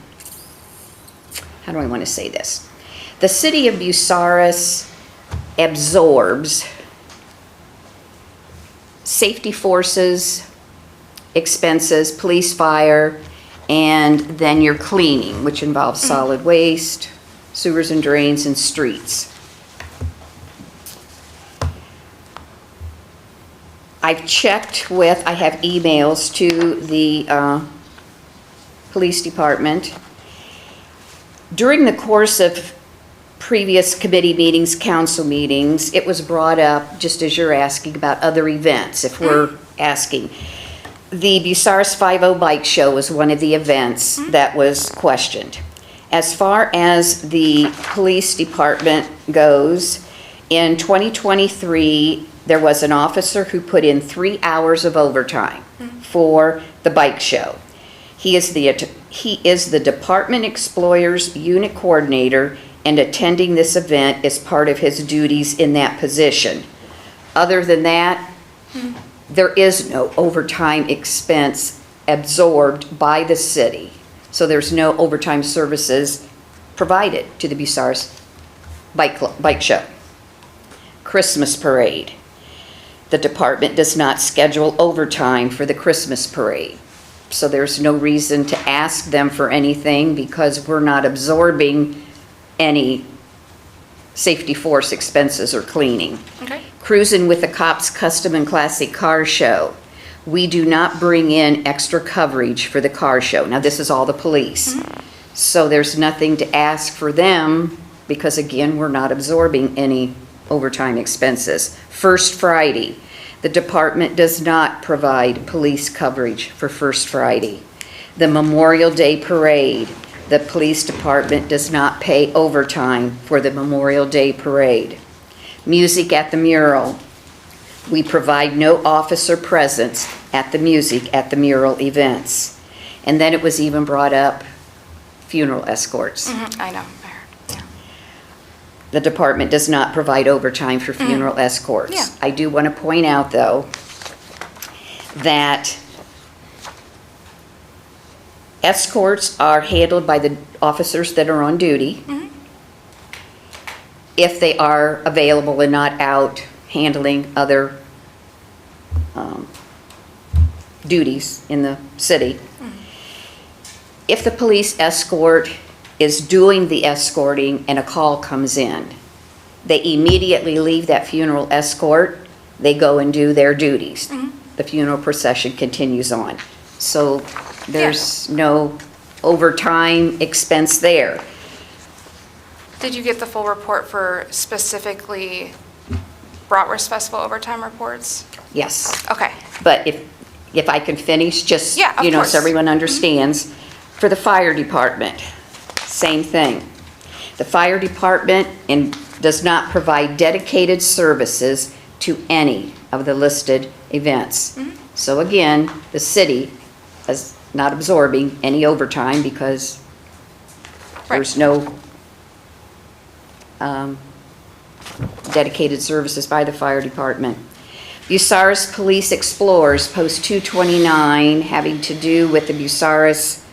how do I want to say this? The city of Bucyrus absorbs safety forces, expenses, police, fire, and then your cleaning, which involves solid waste, sewers and drains, and streets. I've checked with, I have emails to the police department. During the course of previous committee meetings, council meetings, it was brought up, just as you're asking, about other events, if we're asking. The Bucyrus 5-0 Bike Show was one of the events that was questioned. As far as the police department goes, in 2023, there was an officer who put in 3 hours of overtime for the bike show. He is the Department Explorers Unit Coordinator, and attending this event is part of his duties in that position. Other than that, there is no overtime expense absorbed by the city. So there's no overtime services provided to the Bucyrus Bike Show. Christmas Parade. The department does not schedule overtime for the Christmas Parade. So there's no reason to ask them for anything because we're not absorbing any safety force expenses or cleaning. Okay. Cruising with the Cops Custom and Classic Car Show. We do not bring in extra coverage for the car show. Now, this is all the police. So there's nothing to ask for them because, again, we're not absorbing any overtime expenses. First Friday, the department does not provide police coverage for First Friday. The Memorial Day Parade, the police department does not pay overtime for the Memorial Day Parade. Music at the mural. We provide no officer presence at the music at the mural events. And then it was even brought up, funeral escorts. I know, I heard, yeah. The department does not provide overtime for funeral escorts. Yeah. I do want to point out, though, that escorts are handled by the officers that are on duty. If they are available and not out handling other duties in the city. If the police escort is doing the escorting and a call comes in, they immediately leave that funeral escort, they go and do their duties. The funeral procession continues on. So there's no overtime expense there. Did you get the full report for specifically Bratwurst Festival overtime reports? Yes. Okay. But if I can finish, just, Yeah, of you know, course. so everyone understands, for the fire department, same thing. The fire department does not provide dedicated services to any of the listed events. So again, the city is not absorbing any overtime because there's no dedicated services by the fire department. Bucyrus Police Explorers, Post 229, having to do with the Bucyrus,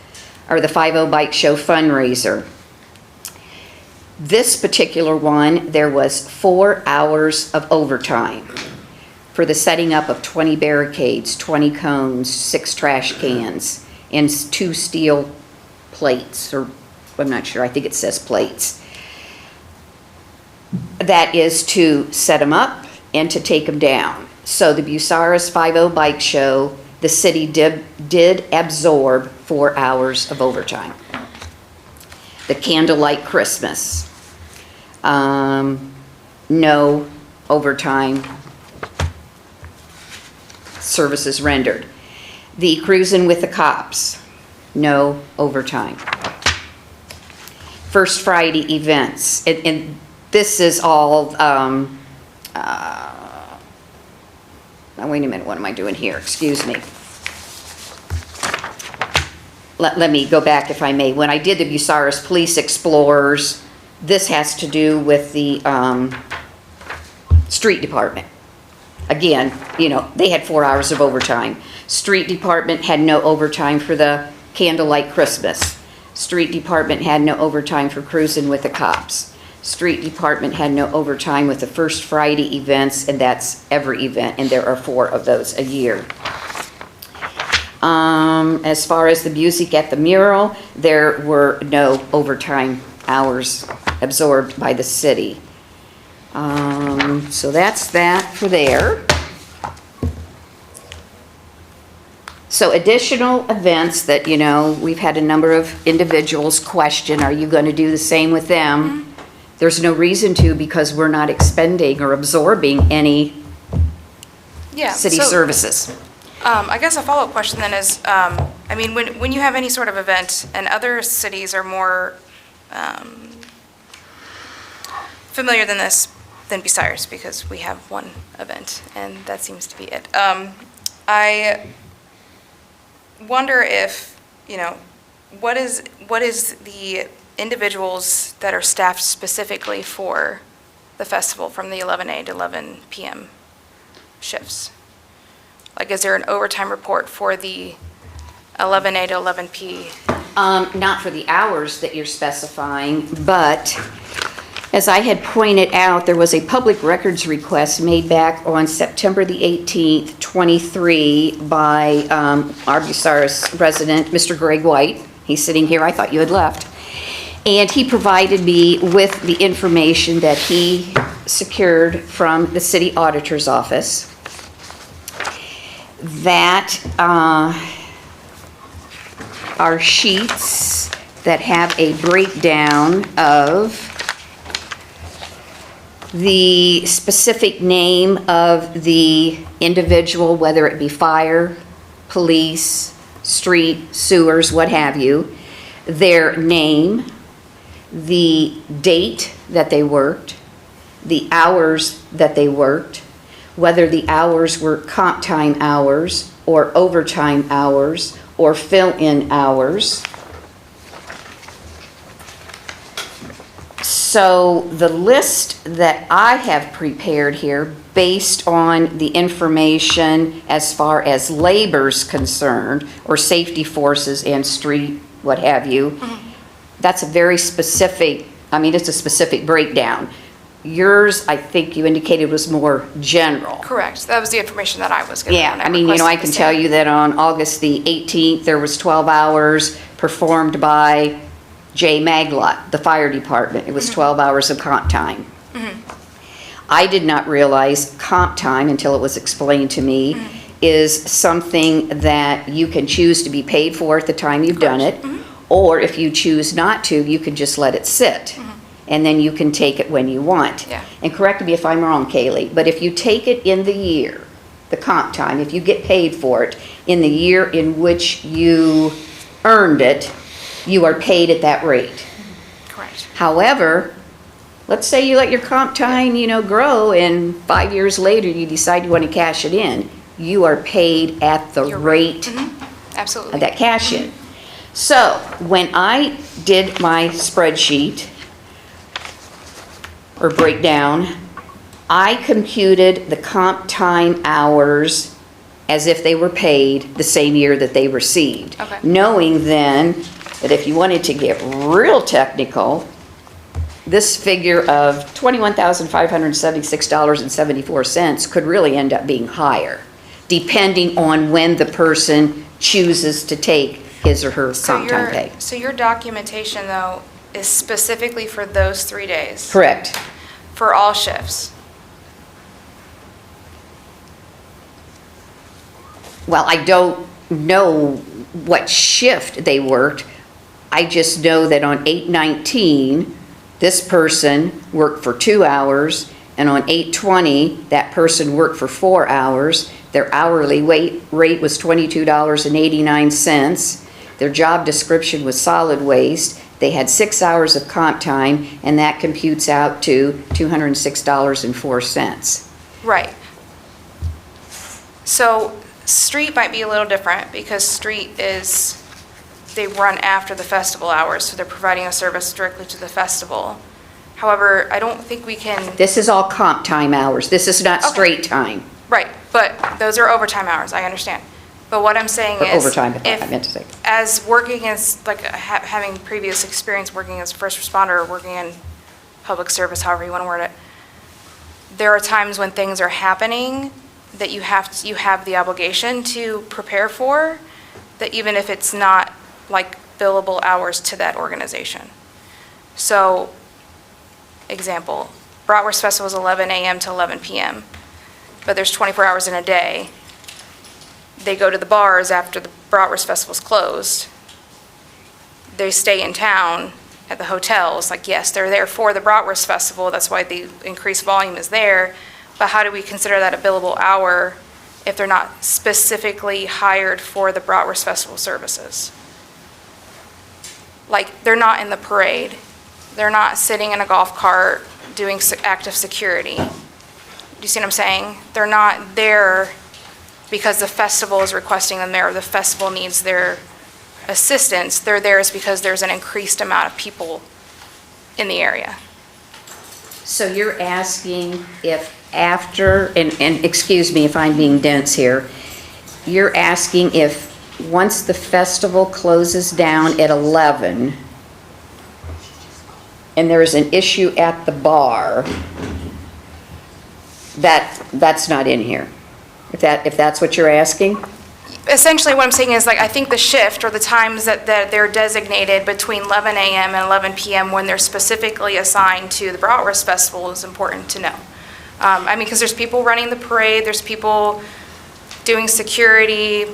or the 5-0 Bike Show fundraiser. This particular one, there was 4 hours of overtime for the setting up of 20 barricades, 20 cones, 6 trash cans, and 2 steel plates, or I'm not sure, I think it says plates. That is to set them up and to take them down. So the Bucyrus 5-0 Bike Show, the city did absorb 4 hours of overtime. The Candlelight Christmas, no overtime services rendered. The Cruising with the Cops, no overtime. First Friday events. And this is all, wait a minute, what am I doing here? Excuse me. Let me go back if I may. When I did the Bucyrus Police Explorers, this has to do with the street department. Again, you know, they had 4 hours of overtime. Street department had no overtime for the candlelight Christmas. Street department had no overtime for cruising with the cops. Street department had no overtime with the First Friday events, and that's every event, and there are 4 of those a year. As far as the music at the mural, there were no overtime hours absorbed by the city. So that's that for there. So additional events that, you know, we've had a number of individuals question, are you going to do the same with them? There's no reason to, because we're not expending or absorbing any city services. I guess a follow-up question then is, I mean, when you have any sort of event, and other cities are more familiar than this, than Bucyrus, because we have one event, and that seems to be it. I wonder if, you know, what is the individuals that are staffed specifically for the festival from the 11 a to 11 p.m. shifts? Like, is there an overtime report for the 11 a to 11 p? Not for the hours that you're specifying, but as I had pointed out, there was a public records request made back on September the 18th, 23 by our Bucyrus resident, Mr. Greg White. He's sitting here. I thought you had left. And he provided me with the information that he secured from the city auditor's office that are sheets that have a breakdown of the specific name of the individual, whether it be fire, police, street, sewers, what have you, their name, the date that they worked, the hours that they worked, whether the hours were comp time hours or overtime hours or fill-in hours. So the list that I have prepared here, based on the information as far as labor's concerned, or safety forces and street, what have you, that's a very specific, I mean, it's a specific breakdown. Yours, I think you indicated, was more general. Correct. That was the information that I was given. Yeah, I mean, you know, I can tell you that on August the 18th, there was 12 hours performed by Jay Maglot, the fire department. It was 12 hours of comp time. I did not realize comp time until it was explained to me is something that you can choose to be paid for at the time you've done it, or if you choose not to, you can just let it sit. And then you can take it when you want. Yeah. And correct me if I'm wrong, Kaylee, but if you take it in the year, the comp time, if you get paid for it in the year in which you earned it, you are paid at that rate. Correct. However, let's say you let your comp time, you know, grow, and 5 years later you decide you want to cash it in, you are paid at the rate Absolutely. of that cash in. So when I did my spreadsheet, or breakdown, I computed the comp time hours as if they were paid the same year that they received. Okay. Knowing then that if you wanted to get real technical, this figure of $21,576.74 could really end up being higher, depending on when the person chooses to take his or her comp time pay. So your documentation, though, is specifically for those 3 days? Correct. For all shifts? Well, I don't know what shift they worked. I just know that on 8/19, this person worked for 2 hours, and on 8/20, that person worked for 4 hours. Their hourly rate was $22.89. Their job description was solid waste, They had 6 hours of comp time, and that computes out to $206.04. Right. So street might be a little different because street is, they run after the festival hours, so they're providing a service directly to the festival. However, I don't think we can, This is all comp time hours. This is not Okay. straight time. right, but those are overtime hours, I understand. But what I'm saying Or is. overtime, I if- meant to say. As working as, like, having previous experience working as a first responder, or working in public service, however you want to word it, there are times when things are happening that you have the obligation to prepare for, that even if it's not like billable hours to that organization. So, example, Bratwurst Festival is 11 a.m. to 11 p.m., but there's 24 hours in a day. They go to the bars after the Bratwurst Festival's closed. They stay in town at the hotels. Like, yes, they're there for the Bratwurst Festival, that's why the increased volume is there, but how do we consider that a billable hour if they're not specifically hired for the Bratwurst Festival services? Like, they're not in the parade. They're not sitting in a golf cart doing active security. Do you see what I'm saying? They're not there because the festival is requesting them there, or the festival needs their assistance. They're there is because there's an increased amount of people in the area. So you're asking if after, and excuse me if I'm being dense here, you're asking if once the festival closes down at 11 and there's an issue at the bar, that's not in here? If that's what you're asking? Essentially, what I'm saying is, like, I think the shift or the times that they're designated between 11 a.m. and 11 p.m. when they're specifically assigned to the Bratwurst Festival is important to know. I mean, because there's people running the parade, there's people doing security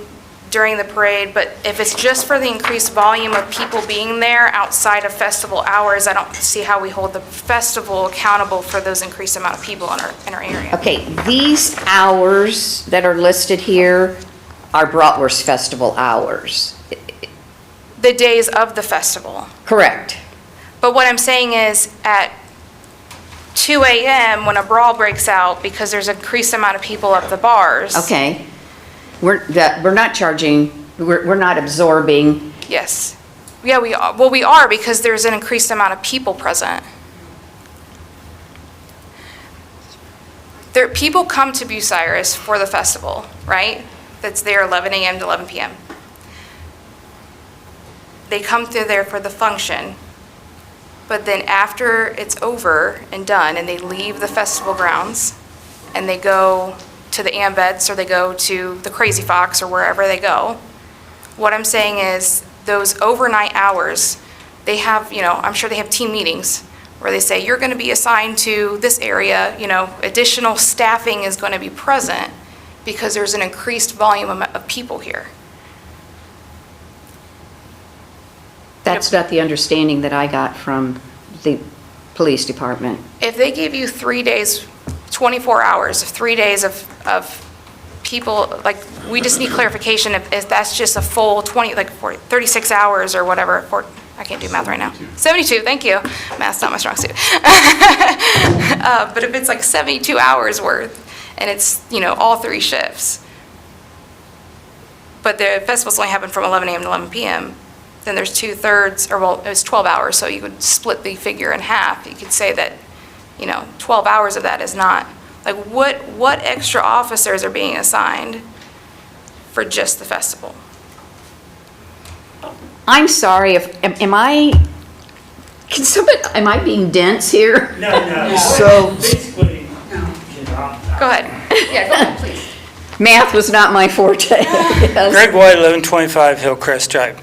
during the parade, but if it's just for the increased volume of people being there outside of festival hours, I don't see how we hold the festival accountable for those increased amount of people in our area. Okay, these hours that are listed here are Bratwurst Festival hours. The days of the festival. Correct. But what I'm saying is, at 2 a.m., when a brawl breaks out because there's an increased amount of people at the bars. Okay. We're not charging, we're not absorbing. Yes. Yeah, we are. Well, we are because there's an increased amount of people present. People come to Bucyrus for the festival, right? That's there 11 a.m. to 11 p.m. They come through there for the function, but then after it's over and done, and they leave the festival grounds, and they go to the Ambeds, or they go to the Crazy Fox, or wherever they go. What I'm saying is, those overnight hours, they have, I'm sure they have team meetings where they say, you're going to be assigned to this area, additional staffing is going to be present because there's an increased volume of people here. That's not the understanding that I got from the police department. If they give you 3 days, 24 hours of 3 days of people, like, we just need clarification if that's just a full 36 hours or whatever. I can't do math right now. 72, thank you. Math's not my strong suit. But if it's like 72 hours worth, and it's, all 3 shifts, but the festival's only happened from 11 a.m. to 11 p.m., then there's 2/3, or well, it was 12 hours, so you would split the figure in half. You could say that, 12 hours of that is not, like, what extra officers are being assigned for just the festival? I'm sorry, am I being dense here? No. So- Basically, Go ahead. Yeah, go ahead, please. Math was not my forte. Yes. Greg White, 1125 Hillcrest Drive.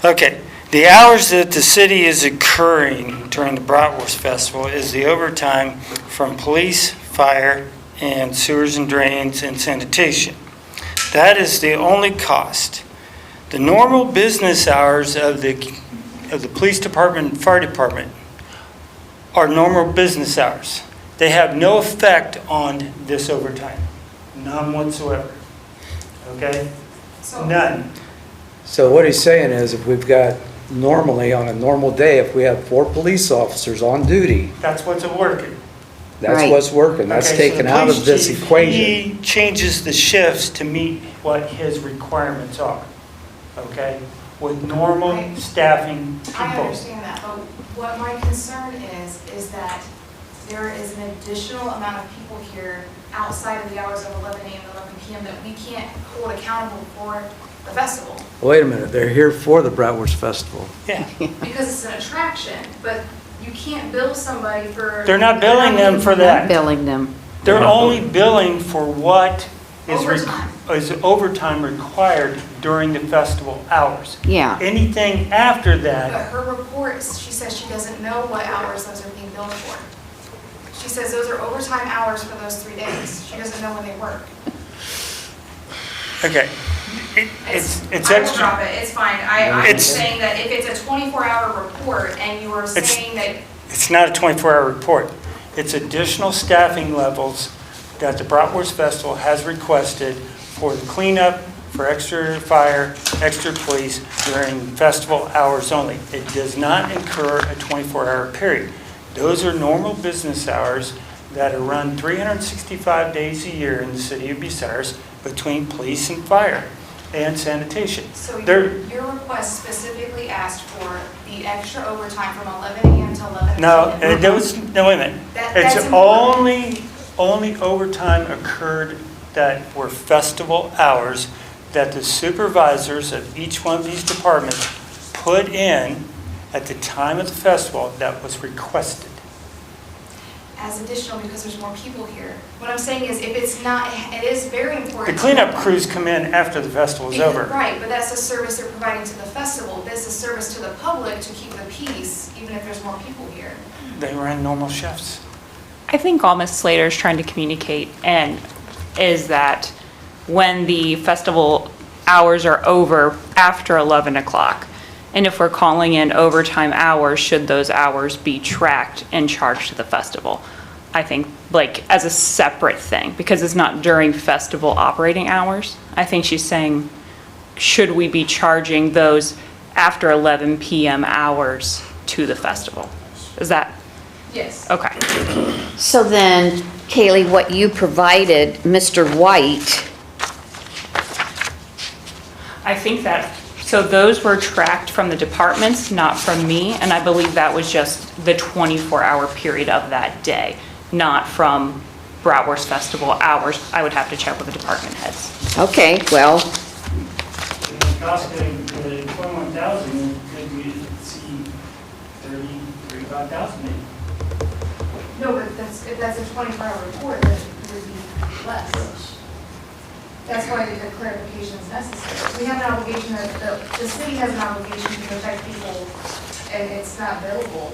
Okay, the hours that the city is incurring during the Bratwurst Festival is the overtime from police, fire, and sewers and drains and sanitation. That is the only cost. The normal business hours of the police department and fire department are normal business hours. They have no effect on this overtime, none whatsoever. Okay? None. So what he's saying is, if we've got normally, on a normal day, if we have 4 police officers on duty, That's what's working. that's Right. what's working. That's Okay, so taken the out of police this chief, equation. He changes the shifts to meet what his requirements are, okay? With normal staffing I people. understand that, but what my concern is that there is an additional amount of people here outside of the hours of 11 a.m. to 11 p.m. that we can't hold accountable for the festival. Wait a minute, they're here for the Bratwurst Festival. Yeah. Because it's an attraction, but you can't bill somebody for. They're not billing them for that. Billing them. They're only billing for what is Overtime. is overtime required during the festival hours. Yeah. Anything after But that, her reports, she says she doesn't know what hours those are being billed for. She says those are overtime hours for those 3 days. She doesn't know when they work. okay, it's I will extra. drop it, it's fine. I'm It's- saying that if it's a 24-hour report and you are It's- saying that, It's not a 24-hour report. It's additional staffing levels that the Bratwurst Festival has requested for the cleanup, for extra fire, extra police during festival hours only. It does not incur a 24-hour period. Those are normal business hours that are run 365 days a year in the city of Bucyrus between police and fire and sanitation. so They're- your request specifically asked for the extra overtime from 11 a.m. to 11 p.m. No, there was, no, wait a minute. That's It's important. only overtime occurred that were festival hours that the supervisors of each one of these departments put in at the time of the festival that was requested. As additional because there's more people here. What I'm saying is if it's not, it is very The important. cleanup crews come in after the festival is over. Right, but that's a service they're providing to the festival. This is a service to the public to keep the peace, even if there's more people here. They ran normal shifts. I think all Ms. Slater is trying to communicate and is that when the festival hours are over after 11 o'clock, and if we're calling in overtime hours, should those hours be tracked and charged to the festival? I think, like, as a separate thing, because it's not during festival operating hours. I think she's saying, should we be charging those after 11 PM hours to the festival? Is that, Yes. okay. So then, Kaylee, what you provided, Mr. White, I think that, so those were tracked from the departments, not from me, and I believe that was just the 24-hour period of that day, not from Bratwurst Festival hours. I would have to check with the department heads. okay, well, The cost of the 21,000 could be, see, 35,000 maybe. No, but if that's a 24-hour report, then it would be less. That's why the clarification is necessary. We have an obligation, the city has an obligation to protect people, and it's not billable.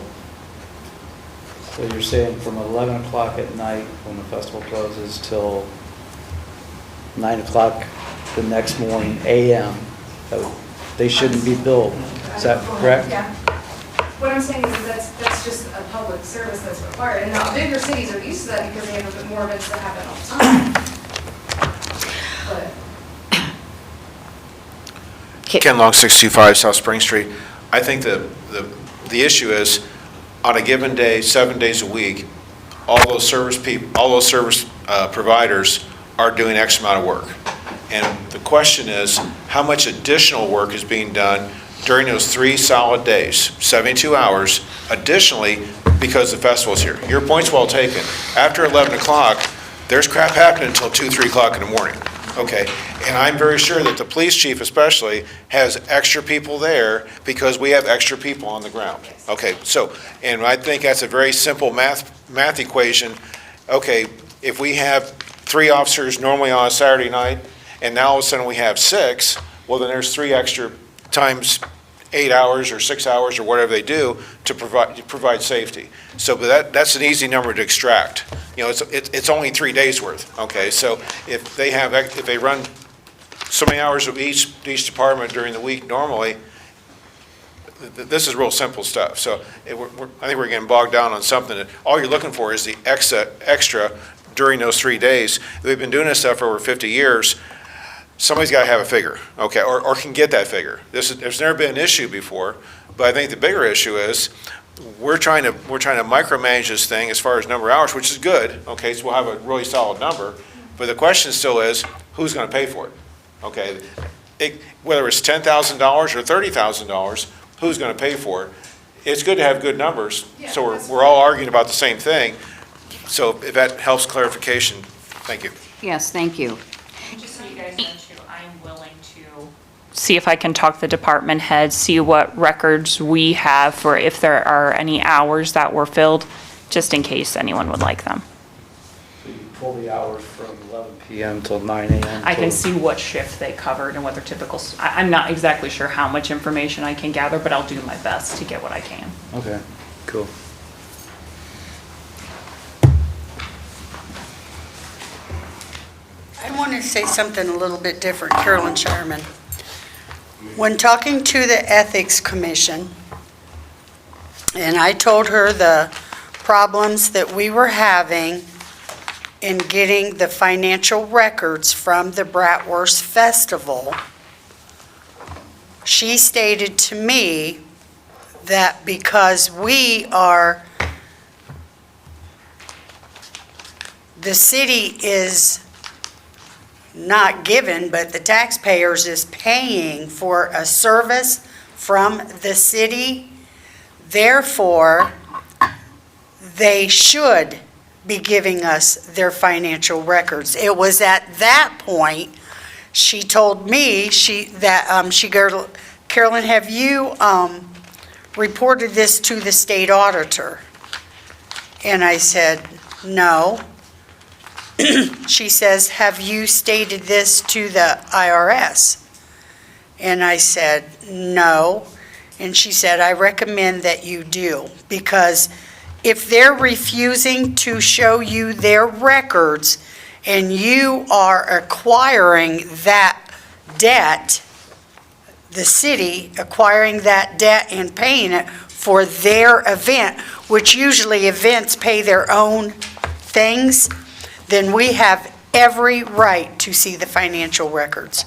So you're saying from 11 o'clock at night when the festival closes till 9 o'clock the next morning AM, they shouldn't be billed. Is that correct? Yeah. What I'm saying is that's just a public service that's required. And now bigger cities are used to that because they have a bit more events that happen all the time. But Ken Long, 625 South Spring Street. I think the issue is, on a given day, 7 days a week, all those service providers are doing X amount of work. And the question is, how much additional work is being done during those 3 solid days, 72 hours, additionally, because the festival's here? Your point's well taken. After 11 o'clock, there's crap happening until 2, 3 o'clock in the morning. Okay, and I'm very sure that the police chief especially has extra people there because we have extra people on the ground. Okay, so, and I think that's a very simple math equation. Okay, if we have 3 officers normally on a Saturday night, and now all of a sudden we have 6, well, then there's 3 extra times 8 hours or 6 hours or whatever they do to provide safety. So, but that's an easy number to extract. You know, it's only 3 days worth. Okay, so if they run so many hours of each department during the week normally, this is real simple stuff. So I think we're getting bogged down on something that all you're looking for is the extra during those 3 days. We've been doing this stuff for over 50 years. Somebody's got to have a figure, okay, or can get that figure. There's never been an issue before But I think the bigger issue is, we're trying to micromanage this thing as far as number of hours, which is good, okay, so we'll have a really solid number. But the question still is, who's gonna pay for it? Okay, whether it's $10,000 or $30,000, who's gonna pay for it? It's good to have good numbers, so we're all arguing about the same thing. So if that helps clarification, thank you. Yes, thank you. Just so you guys know too, I'm willing to see if I can talk to the department heads, see what records we have for if there are any hours that were filled, just in case anyone would like them. So you pull the hours from 11 PM till 9 AM. I can see what shift they covered and what their typical, I'm not exactly sure how much information I can gather, but I'll do my best to get what I can. Okay, cool. I want to say something a little bit different, Carolyn Shireman. When talking to the Ethics Commission, and I told her the problems that we were having in getting the financial records from the Bratwurst Festival, she stated to me that because the city is not given, but the taxpayers is paying for a service from the city, therefore, they should be giving us their financial records. It was at that point, she told me, Carolyn, have you reported this to the state auditor? And I said, no. She says, have you stated this to the IRS? And I said, no. And she said, I recommend that you do, because if they're refusing to show you their records and you are acquiring that debt, the city acquiring that debt and paying it for their event, which usually events pay their own things, then we have every right to see the financial records.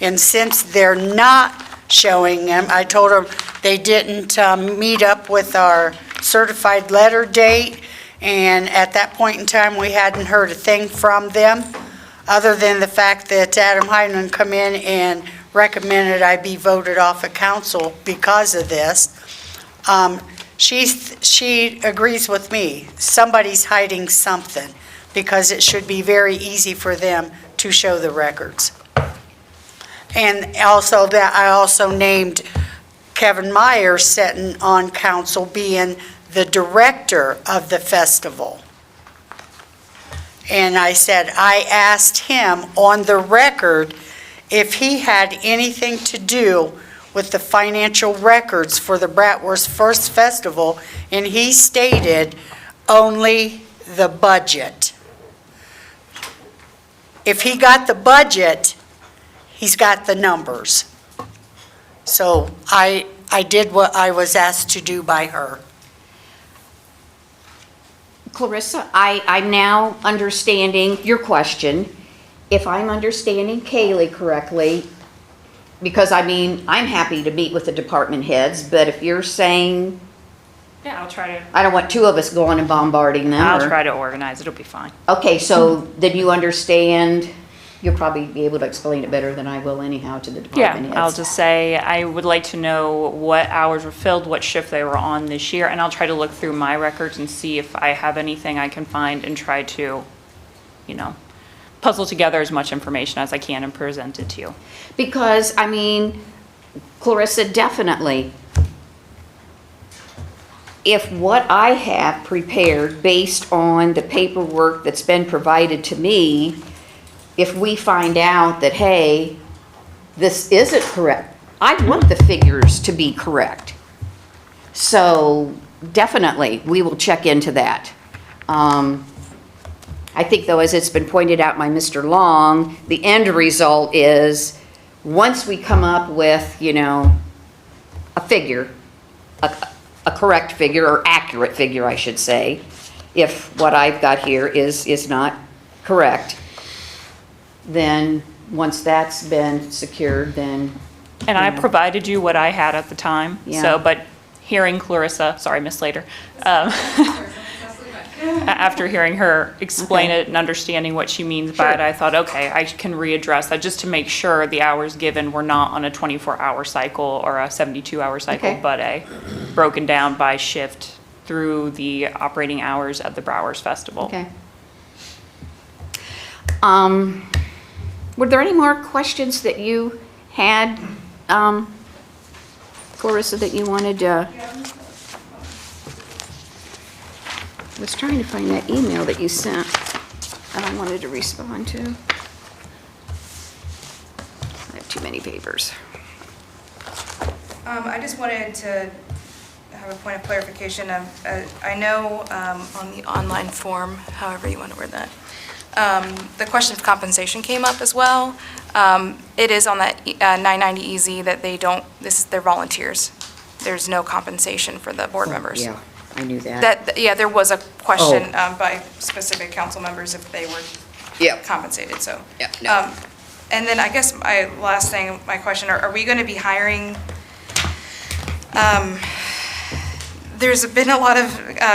And since they're not showing them, I told them they didn't meet up with our certified letter date, and at that point in time, we hadn't heard a thing from them, other than the fact that Adam Heineman come in and recommended I be voted off of council because of this. She agrees with me. Somebody's hiding something, because it should be very easy for them to show the records. And also that I also named Kevin Meyer sitting on council being the director of the festival. And I said, I asked him on the record if he had anything to do with the financial records for the Bratwurst First Festival, and he stated only the budget. If he got the budget, he's got the numbers. So I did what I was asked to do by her. Clarissa, I'm now understanding your question. If I'm understanding Kaylee correctly, because I'm happy to meet with the department heads, but if you're saying, Yeah, I'll try to. I don't want two of us going and bombarding them. I'll try to organize, it'll be fine. Okay, so then you understand, you'll probably be able to explain it better than I will anyhow to the department heads. Yeah, I'll just say, I would like to know what hours were filled, what shift they were on this year, and I'll try to look through my records and see if I have anything I can find and try to, puzzle together as much information as I can and present it to you. Because, Clarissa, definitely, if what I have prepared based on the paperwork that's been provided to me, if we find out that, hey, this isn't correct, I want the figures to be correct. So definitely, we will check into that. I think, though, as it's been pointed out by Mr. Long, the end result is, once we come up with, a figure, a correct figure, or accurate figure, I should say, if what I've got here is not correct, then once that's been secured, then And I provided you what I had at the time, Yeah. so, but hearing Clarissa, sorry, Miss Slater, after hearing her explain Okay. it and understanding what she means by it, Sure. I thought, okay, I can readdress that, just to make sure the hours given were not on a 24-hour cycle or a 72-hour cycle, Okay. but broken down by shift through the operating hours of the Browers Festival. Okay. Were there any more questions that you had, Clarissa, that you wanted to? I was trying to find that email that you sent and I wanted to respond to. I have too many papers. I just wanted to have a point of clarification of, I know on the online form, however you want to word that, the question of compensation came up as well. It is on that 990 EZ that they're volunteers. There's no compensation for the board members. Yeah, I knew that. Yeah, there was a question by specific council members if they were Yep. compensated, so. Yep, no. And then I guess my last thing, my question, are we going to be hiring, there's been a lot of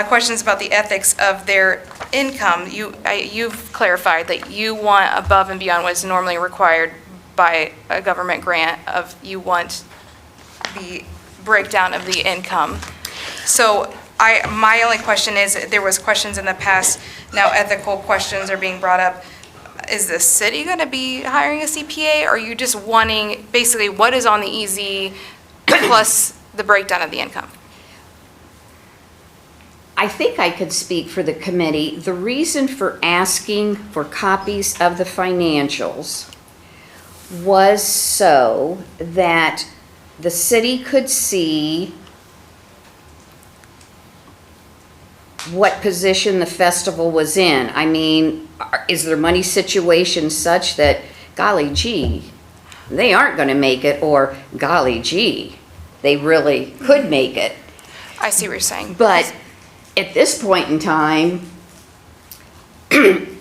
questions about the ethics of their income. You've clarified that you want above and beyond what's normally required by a government grant you want the breakdown of the income. So my only question is, there was questions in the past, now ethical questions are being brought up. Is the city going to be hiring a CPA, or are you just wanting basically what is on the EZ plus the breakdown of the income? I think I could speak for the committee. The reason for asking for copies of the financials was so that the city could see what position the festival was in. I mean, is their money situation such that, golly gee, they aren't going to make it, or golly gee, they really could make it? I see what you're saying. But at this point in time, I'm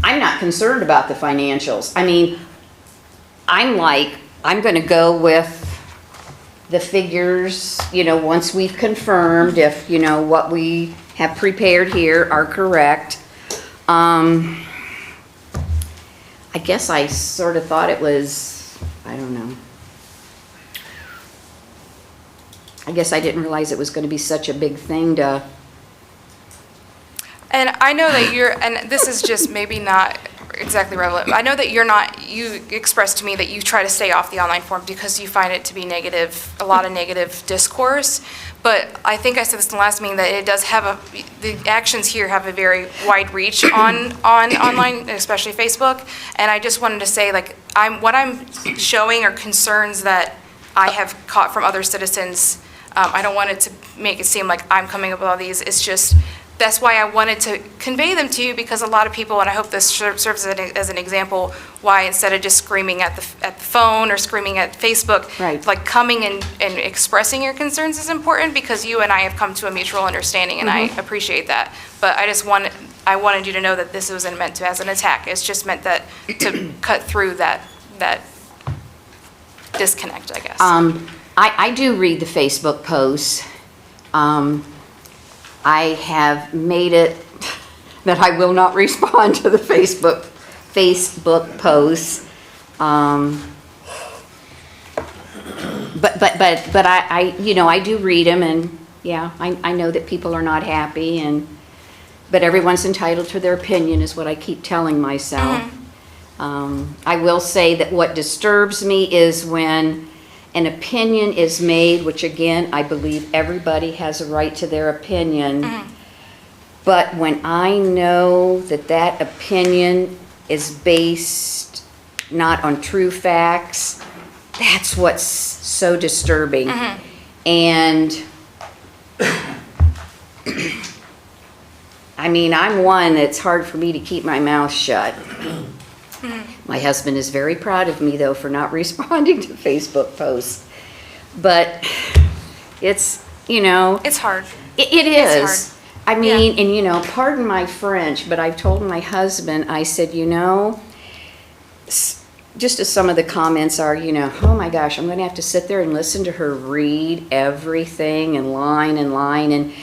not concerned about the financials. I mean, I'm going to go with the figures, once we've confirmed if, what we have prepared here are correct. I guess I sort of thought it was, I don't know. I guess I didn't realize it was going to be such a big thing to. And I know that and this is just maybe not exactly relevant. I know that you expressed to me that you try to stay off the online form because you find it to be negative, a lot of negative discourse. But I think I said this in the last meeting, that it does have the actions here have a very wide reach on online, especially Facebook. And I just wanted to say, what I'm showing are concerns that I have caught from other citizens. I don't want it to make it seem like I'm coming up with all these. It's just, that's why I wanted to convey them to you, because a lot of people, and I hope this serves as an example, why instead of just screaming at the phone or screaming at Facebook, Right. Coming and expressing your concerns is important, because you and I have come to a mutual understanding, and I appreciate that. But I wanted you to know that this wasn't meant as an attack. It's just meant that to cut through that disconnect, I guess. I do read the Facebook posts. I have made it that I will not respond to the Facebook posts. But I do read them, and yeah, I know that people are not happy, but everyone's entitled to their opinion, is what I keep telling myself. I will say that what disturbs me is when an opinion is made, which again, I believe everybody has a right to their opinion. But when I know that that opinion is based not on true facts, that's what's so disturbing. And I mean, I'm one that's hard for me to keep my mouth shut. My husband is very proud of me, though, for not responding to Facebook posts. But it's, It's hard. It It's is. I mean, and pardon my French, but I've told my husband, I said, just as some of the comments are, oh my gosh, I'm gonna have to sit there and listen to her read everything and line, and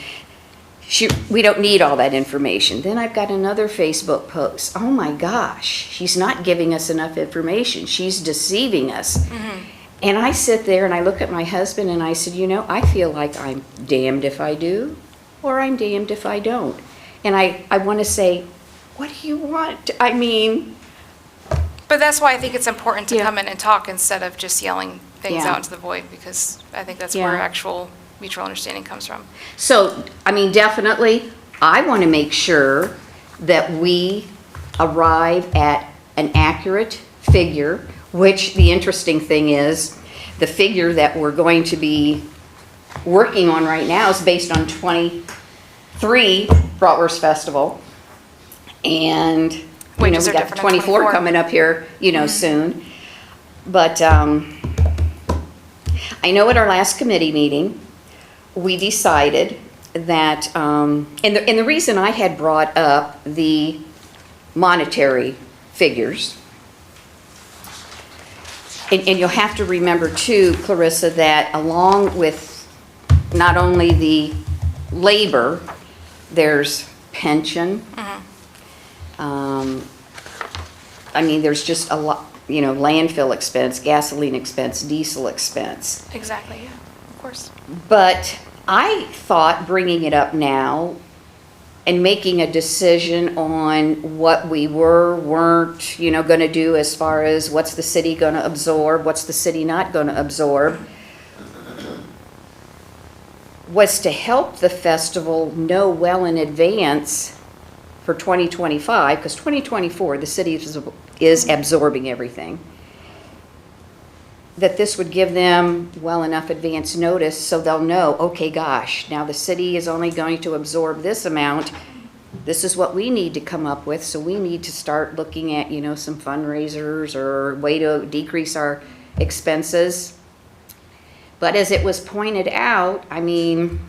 we don't need all that information. Then I've got another Facebook post. Oh my gosh, she's not giving us enough information. She's deceiving us. And I sit there and I look at my husband and I said, I feel like I'm damned if I do, or I'm damned if I don't. And I want to say, what do you want? I mean... But that's why I think it's important to come in and talk instead of just yelling things Yeah. out into the void, because I think that's Yeah. where actual mutual understanding comes from. So, I mean, definitely, I want to make sure that we arrive at an accurate figure, which the interesting thing is, the figure that we're going to be working on right now is based on 23 Bratwurst Festival. And, we Wages are got different in 24 24. coming up here, soon. But I know at our last committee meeting, we decided that, and the reason I had brought up the monetary figures, and you'll have to remember too, Clarissa, that along with not only the labor, there's pension. I mean, there's just a lot, landfill expense, gasoline expense, diesel expense. Exactly, yeah, of course. But I thought bringing it up now and making a decision on what we weren't, going to do as far as what's the city going to absorb, what's the city not going to absorb, was to help the festival know well in advance for 2025, because 2024, the city is absorbing everything, that this would give them well enough advance notice so they'll know, okay, gosh, now the city is only going to absorb this amount. This is what we need to come up with, so we need to start looking at, some fundraisers or a way to decrease our expenses. But as it was pointed out, I mean,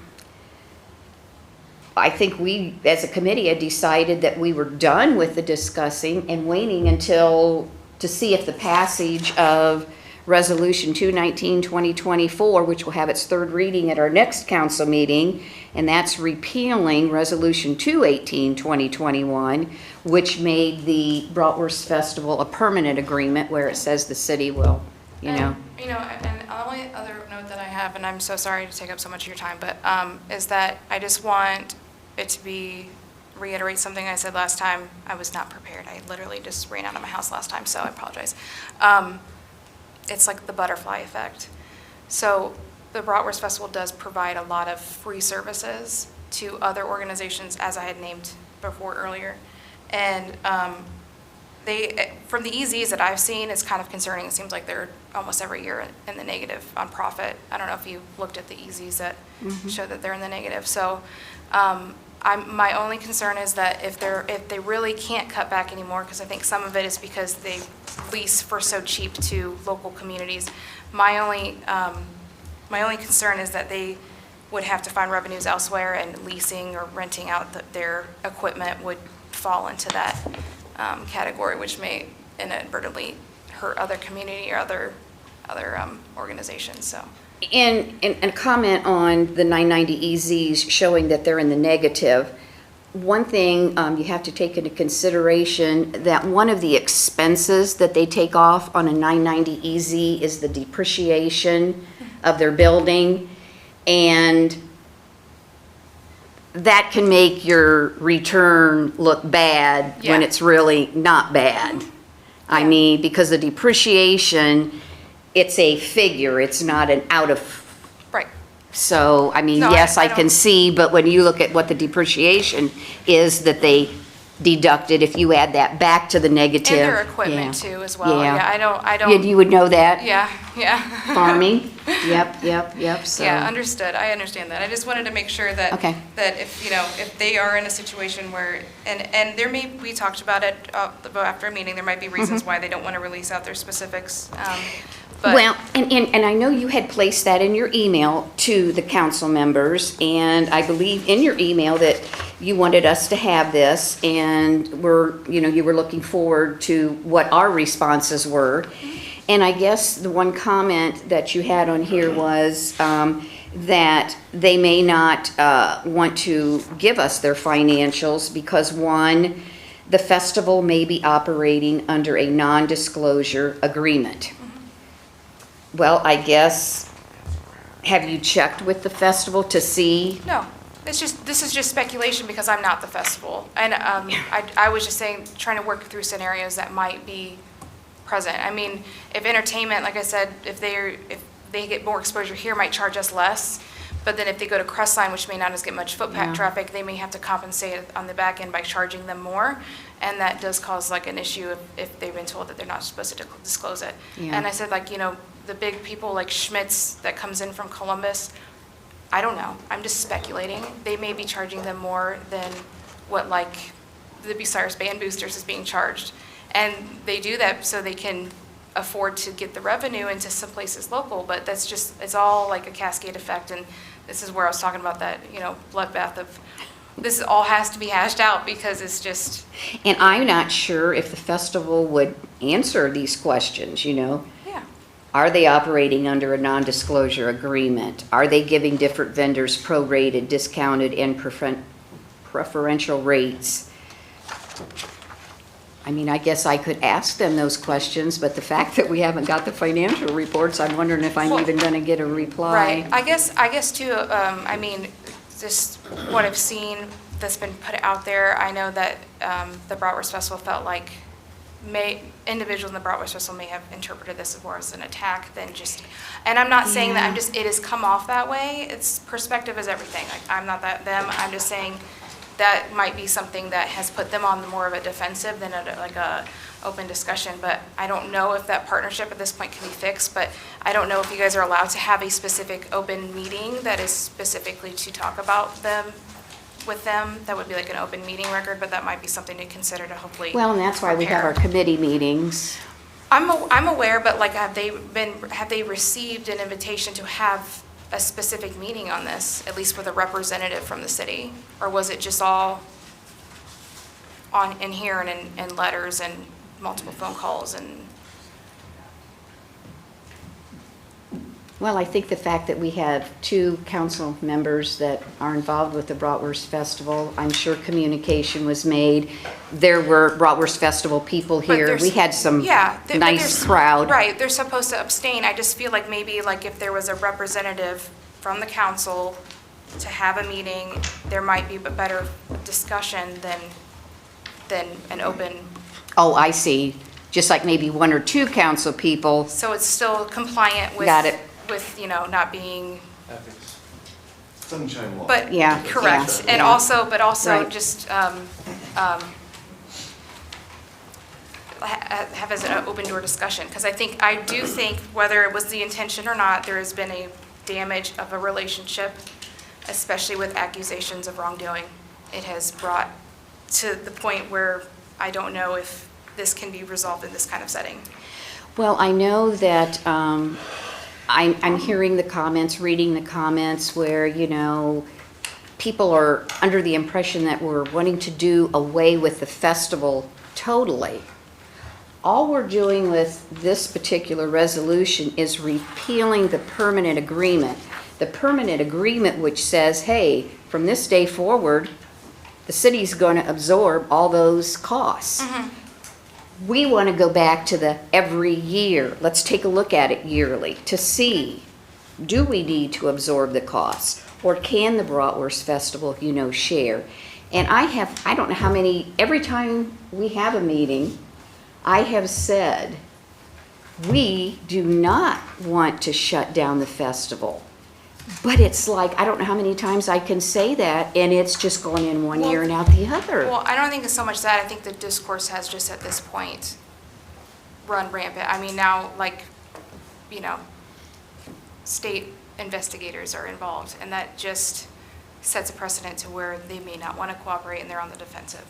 I think we, as a committee, had decided that we were done with the discussing and waiting to see if the passage of Resolution 219, 2024, which will have its third reading at our next council meeting, and that's repealing Resolution 218, 2021, which made the Bratwurst Festival a permanent agreement where it says the city will, And the only other note that I have, and I'm so sorry to take up so much of your time, but is that I just want it to reiterate something I said last time. I was not prepared. I literally just ran out of my house last time, so I apologize. It's like the butterfly effect. So the Bratwurst Festival does provide a lot of free services to other organizations, as I had named before earlier. And they, from the EZs that I've seen, it's kind of concerning. It seems like they're almost every year in the negative on profit. I don't know if you looked at the EZs that show that they're in the negative. So my only concern is that if they really can't cut back anymore, because I think some of it is because they lease for so cheap to local communities. My only concern is that they would have to find revenues elsewhere, and leasing or renting out their equipment would fall into that category, which may inadvertently hurt other community or other organizations. So. And comment on the 990 EZs showing that they're in the negative. One thing you have to take into consideration, that one of the expenses that they take off on a 990 EZ is the depreciation of their building, and that can make your return look bad when it's really not bad. I mean, because the depreciation, it's a figure, it's not an out of. Right. So, I mean, yes, I can see, but when you look at what the depreciation is that they deducted, if you add that back to the negative. And their equipment too, as well. Yeah, I don't. You would know that? Yeah. Farming? Yep, so. Yeah, understood. I understand that. I just wanted to make sure that, that if they are in a situation where, and we talked about it after a meeting, there might be reasons why they don't want to release out their specifics. Well, and I know you had placed that in your email to the council members, and I believe in your email that you wanted us to have this, and you were looking forward to what our responses were. And I guess the one comment that you had on here was that they may not want to give us their financials because, one, the festival may be operating under a non-disclosure agreement. Well, I guess, have you checked with the festival to see? No, this is just speculation because I'm not the festival. And I was just saying, trying to work through scenarios that might be present. I mean, if entertainment, like I said, if they get more exposure here, might charge us less. But then if they go to Crestline, which may not as get much foot traffic, they may have to compensate on the back end by charging them more. And that does cause like an issue if they've been told that they're not supposed to disclose it. Yeah. And I said, like, the big people like Schmitz that comes in from Columbus, I don't know. I'm just speculating. They may be charging them more than what like the Bucyrus Band Boosters is being charged. And they do that so they can afford to get the revenue into some places local, but that's just, it's all like a cascade effect. And this is where I was talking about that, bloodbath of, this all has to be hashed out because it's just. And I'm not sure if the festival would answer these questions, Yeah. Are they operating under a non-disclosure agreement? Are they giving different vendors prorated, discounted, and preferential rates? I mean, I guess I could ask them those questions, but the fact that we haven't got the financial reports, I'm wondering if I'm even going to get a reply. Right. I guess too, I mean, just what I've seen that's been put out there, I know that the Bratwurst Festival felt like individuals in the Bratwurst Festival may have interpreted this more as an attack than just, and I'm not saying that, it has come off that way. It's perspective is everything. Like, I'm not them, I'm just saying that might be something that has put them on more of a defensive than a open discussion. But I don't know if that partnership at this point can be fixed, but I don't know if you guys are allowed to have a specific open meeting that is specifically to talk about them with them. That would be like an open meeting record, but that might be something to consider to hopefully Well, and that's why we have our committee meetings. I'm aware, but like, have they received an invitation to have a specific meeting on this, at least with a representative from the city? Or was it just all in here and in letters and multiple phone calls and? Well, I think the fact that we have 2 council members that are involved with the Bratwurst Festival, I'm sure communication was made. There were Bratwurst Festival people here. We had some nice crowd. Right, they're supposed to abstain. I just feel like maybe like if there was a representative from the council to have a meeting, there might be a better discussion than an open. Oh, I see. Just like maybe 1 or 2 council people. So it's still compliant with. Got it. With, not being. Ethics. Sunshine law. But, Yeah, correct. yeah, And yeah. also Right. just have as an open door discussion. Because I do think, whether it was the intention or not, there has been a damage of a relationship, especially with accusations of wrongdoing. It has brought to the point where I don't know if this can be resolved in this kind of setting. Well, I know that I'm hearing the comments, reading the comments where, people are under the impression that we're wanting to do away with the festival totally. All we're doing with this particular resolution is repealing the permanent agreement. The permanent agreement which says, hey, from this day forward, the city's going to absorb all those costs. Mm-hmm. We want to go back to the every year. Let's take a look at it yearly to see, do we need to absorb the costs? Or can the Bratwurst Festival, share? And I don't know how many, every time we have a meeting, I have said, we do not want to shut down the festival. But it's like, I don't know how many times I can say that, and it's just going in one ear and out the other. Well, I don't think it's so much that. I think the discourse has just at this point run rampant. I mean, now, state investigators are involved, and that just sets a precedent to where they may not want to cooperate and they're on the defensive.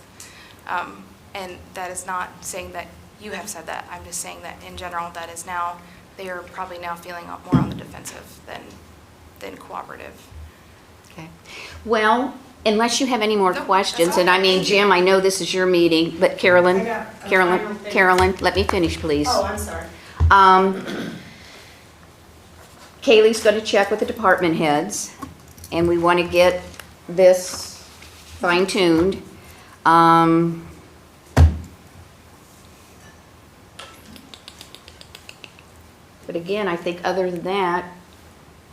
And that is not saying that you have said that. I'm just saying that in general, that is now, they are probably now feeling more on the defensive than cooperative. Okay. Well, Unless you have any more questions, and I mean, Jim, I know this is your meeting, but Carolyn, Carolyn, let me finish, please. Oh, I'm sorry. Kaylee's gonna check with the department heads, and we wanna get this fine-tuned. But again, I think other than that,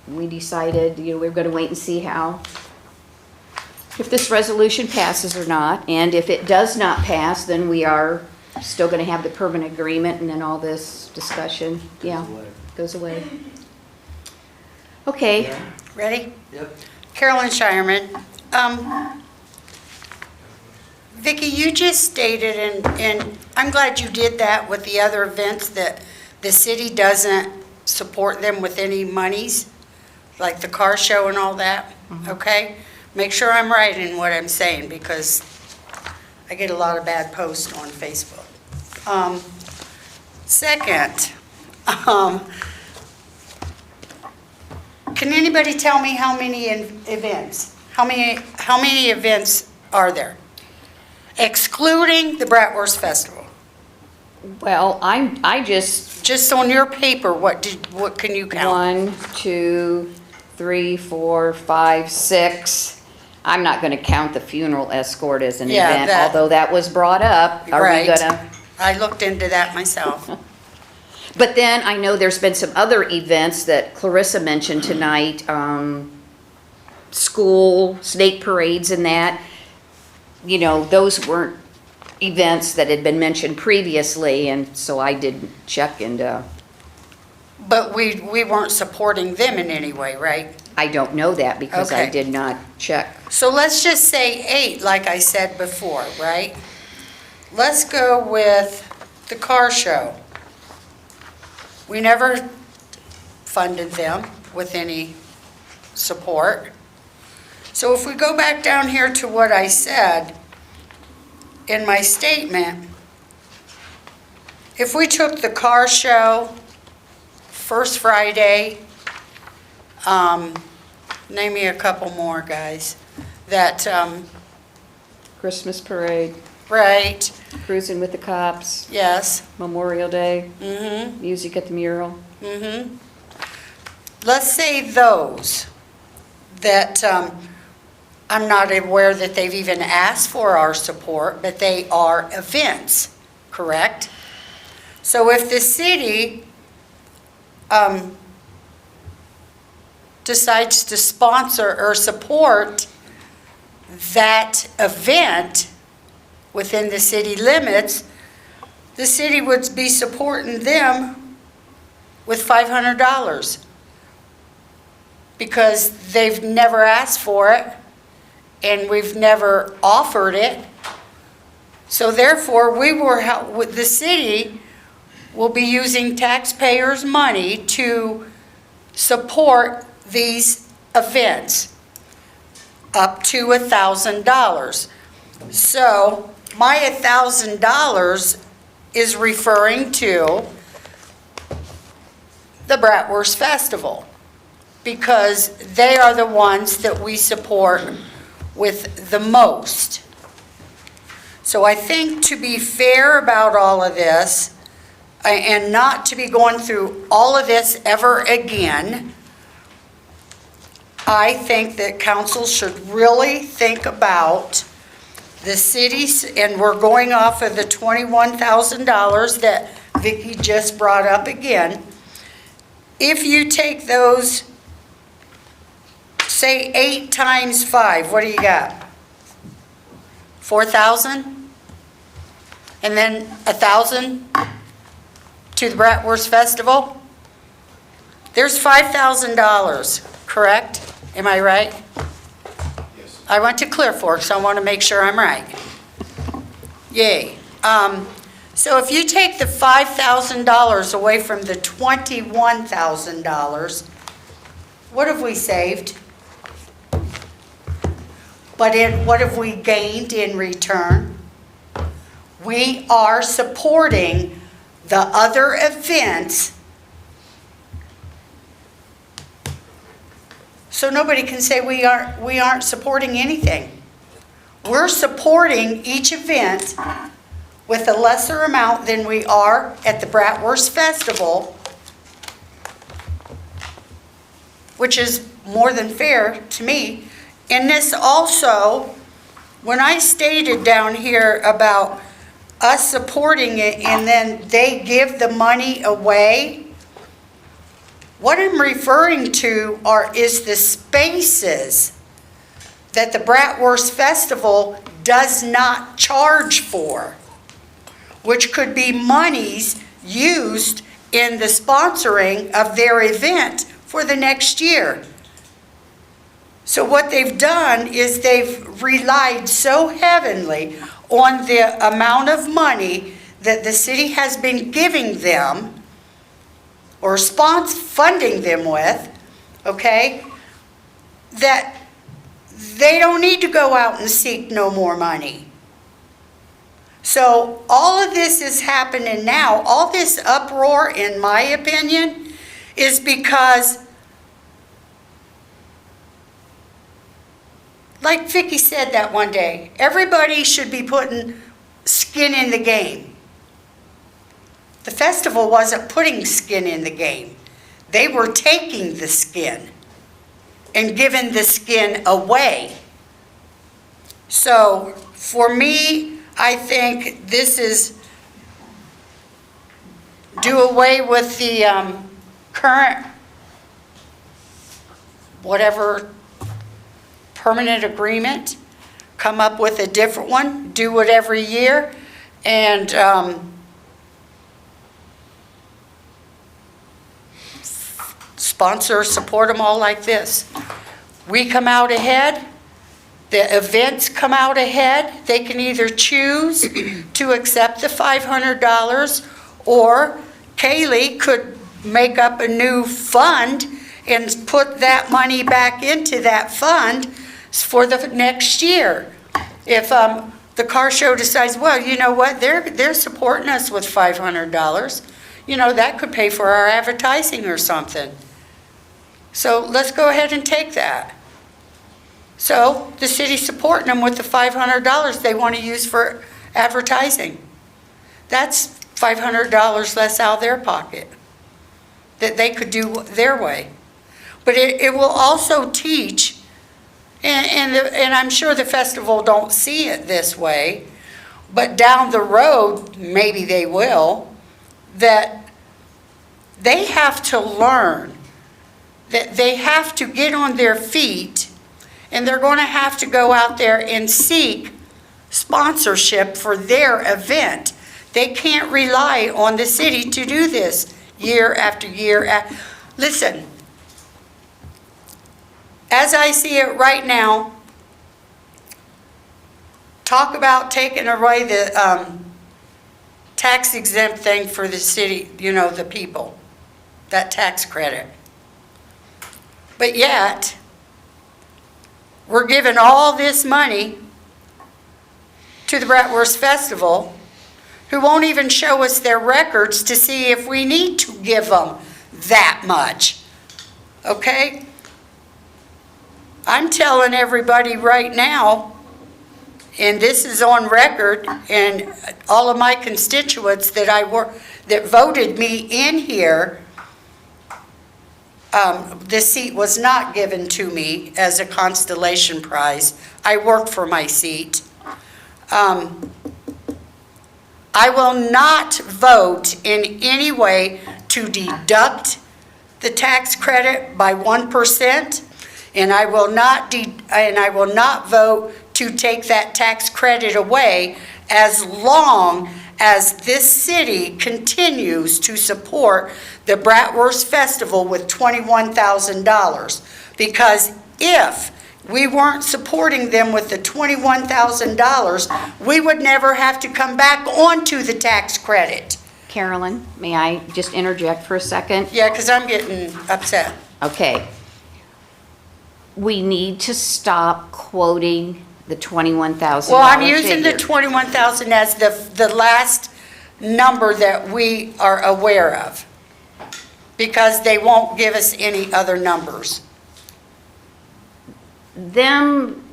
we decided, you know, we were gonna wait and see if this resolution passes or not, and if it does not pass, then we are still gonna have the permanent agreement, and then all this discussion, yeah, goes away. Okay. Ready? Yep. Carolyn Shireman. Vicki, you just stated, and I'm glad you did that with the other events, that the city doesn't support them with any monies, like the car show and all that, okay? Make sure I'm right in what I'm saying, because I get a lot of bad posts on Facebook. Second, can anybody tell me how many events? How many events are there? Excluding the Bratwurst Festival. Well, I just on your paper, what can you count? 1, 2, 3, 4, 5, 6. I'm not gonna count the funeral escort as an Yeah, event, although that was brought up. Are we Right. gonna? I looked into that myself. But then I know there's been some other events that Clarissa mentioned tonight, school, snake parades and that. You know, those weren't events that had been mentioned previously, and so I didn't check into. But we weren't supporting them in any way, right? I don't know that because I Okay. did not check. So let's just say 8, like I said before, right? Let's go with the car show. We never funded them with any support. So if we go back down here to what I said in my statement, if we took the car show, First Friday, name me a couple more, guys, that, Christmas parade, right, cruising with the cops, yes, Memorial Day, mm-hmm, music at the mural. mm-hmm. Let's say those that, I'm not aware that they've even asked for our support, but they are events, correct? So if the city decides to sponsor or support that event within the city limits, the city would be supporting them with $500 because they've never asked for it and we've never offered it. So therefore, the city will be using taxpayers' money to support these events up to $1,000. So my $1,000 is referring to the Bratwurst Festival because they are the ones that we support with the most. So I think to be fair about all of this and not to be going through all of this ever again, I think that council should really think about the cities, and we're going off of the $21,000 that Vicki just brought up again. If you take those, say 8 times 5, what do you got? 4,000? And then 1,000 to the Bratwurst Festival? There's $5,000, correct? Am I right? Yes. I went to Clear Fork, so I want to make sure I'm right. Yay. So if you take the $5,000 away from the $21,000, what have we saved? But what have we gained in return? We are supporting the other events, so nobody can say we aren't supporting anything. we're supporting each event with a lesser amount than we are at the Bratwurst Festival, which is more than fair to me. And this also, when I stated down here about us supporting it and then they give the money away, what I'm referring to is the spaces that the Bratwurst Festival does not charge for, which could be monies used in the sponsoring of their event for the next year. So what they've done is they've relied so heavily on the amount of money that the city has been giving them or funding them with, okay, that they don't need to go out and seek no more money. So all of this is happening now. All this uproar, in my opinion, is because, like Vicki said that one day, everybody should be putting skin in the game. The festival wasn't putting skin in the game. They were taking the skin and giving the skin away. So for me, I think this is do away with the current whatever permanent agreement, come up with a different one, do it every year, and sponsor, support them all like this. We come out ahead, the events come out ahead. They can either choose to accept the $500, or Kaylee could make up a new fund and put that money back into that fund for the next year. If the car show decides, well, you know what, they're supporting us with $500, you know, that could pay for our advertising or something. So let's go ahead and take that. So the city's supporting them with the $500 they want to use for advertising. That's $500 less out of their pocket that they could do their way. But it will also teach, and I'm sure the festival don't see it this way, but down the road, maybe they will, that they have to learn, that they have to get on their feet, and they're going to have to go out there and seek sponsorship for their event. They can't rely on the city to do this year after year. Listen, as I see it right now, talk about taking away the tax exempt thing for the city, you know, the people, that tax credit. But yet, we're giving all this money to the Bratwurst Festival, who won't even show us their records to see if we need to give them that much. Okay? I'm telling everybody right now, and this is on record, and all of my constituents that voted me in here, this seat was not given to me as a constellation prize. I worked for my seat. I will not vote in any way to deduct the tax credit by 1%, and I will not vote to take that tax credit away as long as this city continues to support the Bratwurst Festival with $21,000. Because if we weren't supporting them with the $21,000, we would never have to come back onto the tax credit. Carolyn, may I just interject for a second? Yeah, because I'm getting upset. Okay. We need to stop quoting the $21,000 Well, I'm using the figure. $21,000 as the last number that we are aware of, because they won't give us any other numbers. Them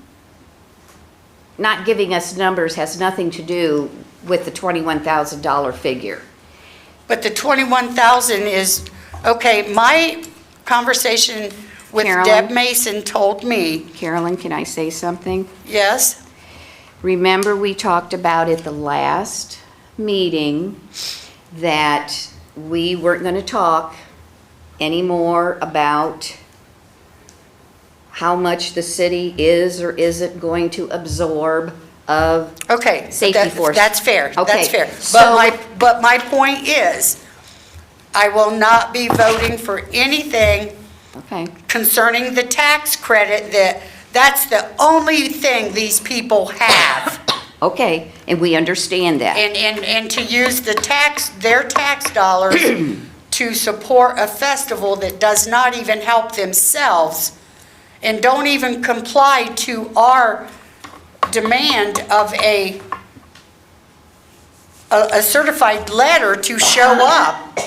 not giving us numbers has nothing to do with the $21,000 figure. But the 21,000 is, okay, my conversation with Carolyn? Deb Mason told me, Carolyn, can I say something? yes, Remember, we talked about at the last meeting that we weren't going to talk anymore about how much the city is or isn't going to absorb of okay. safety force. That's fair, Okay, that's fair. so- But my point is, I will not be voting for anything Okay, concerning the tax credit, that's the only thing these people have. okay, and we understand that. And to use their tax dollars to support a festival that does not even help themselves and don't even comply to our demand of a certified letter to show up.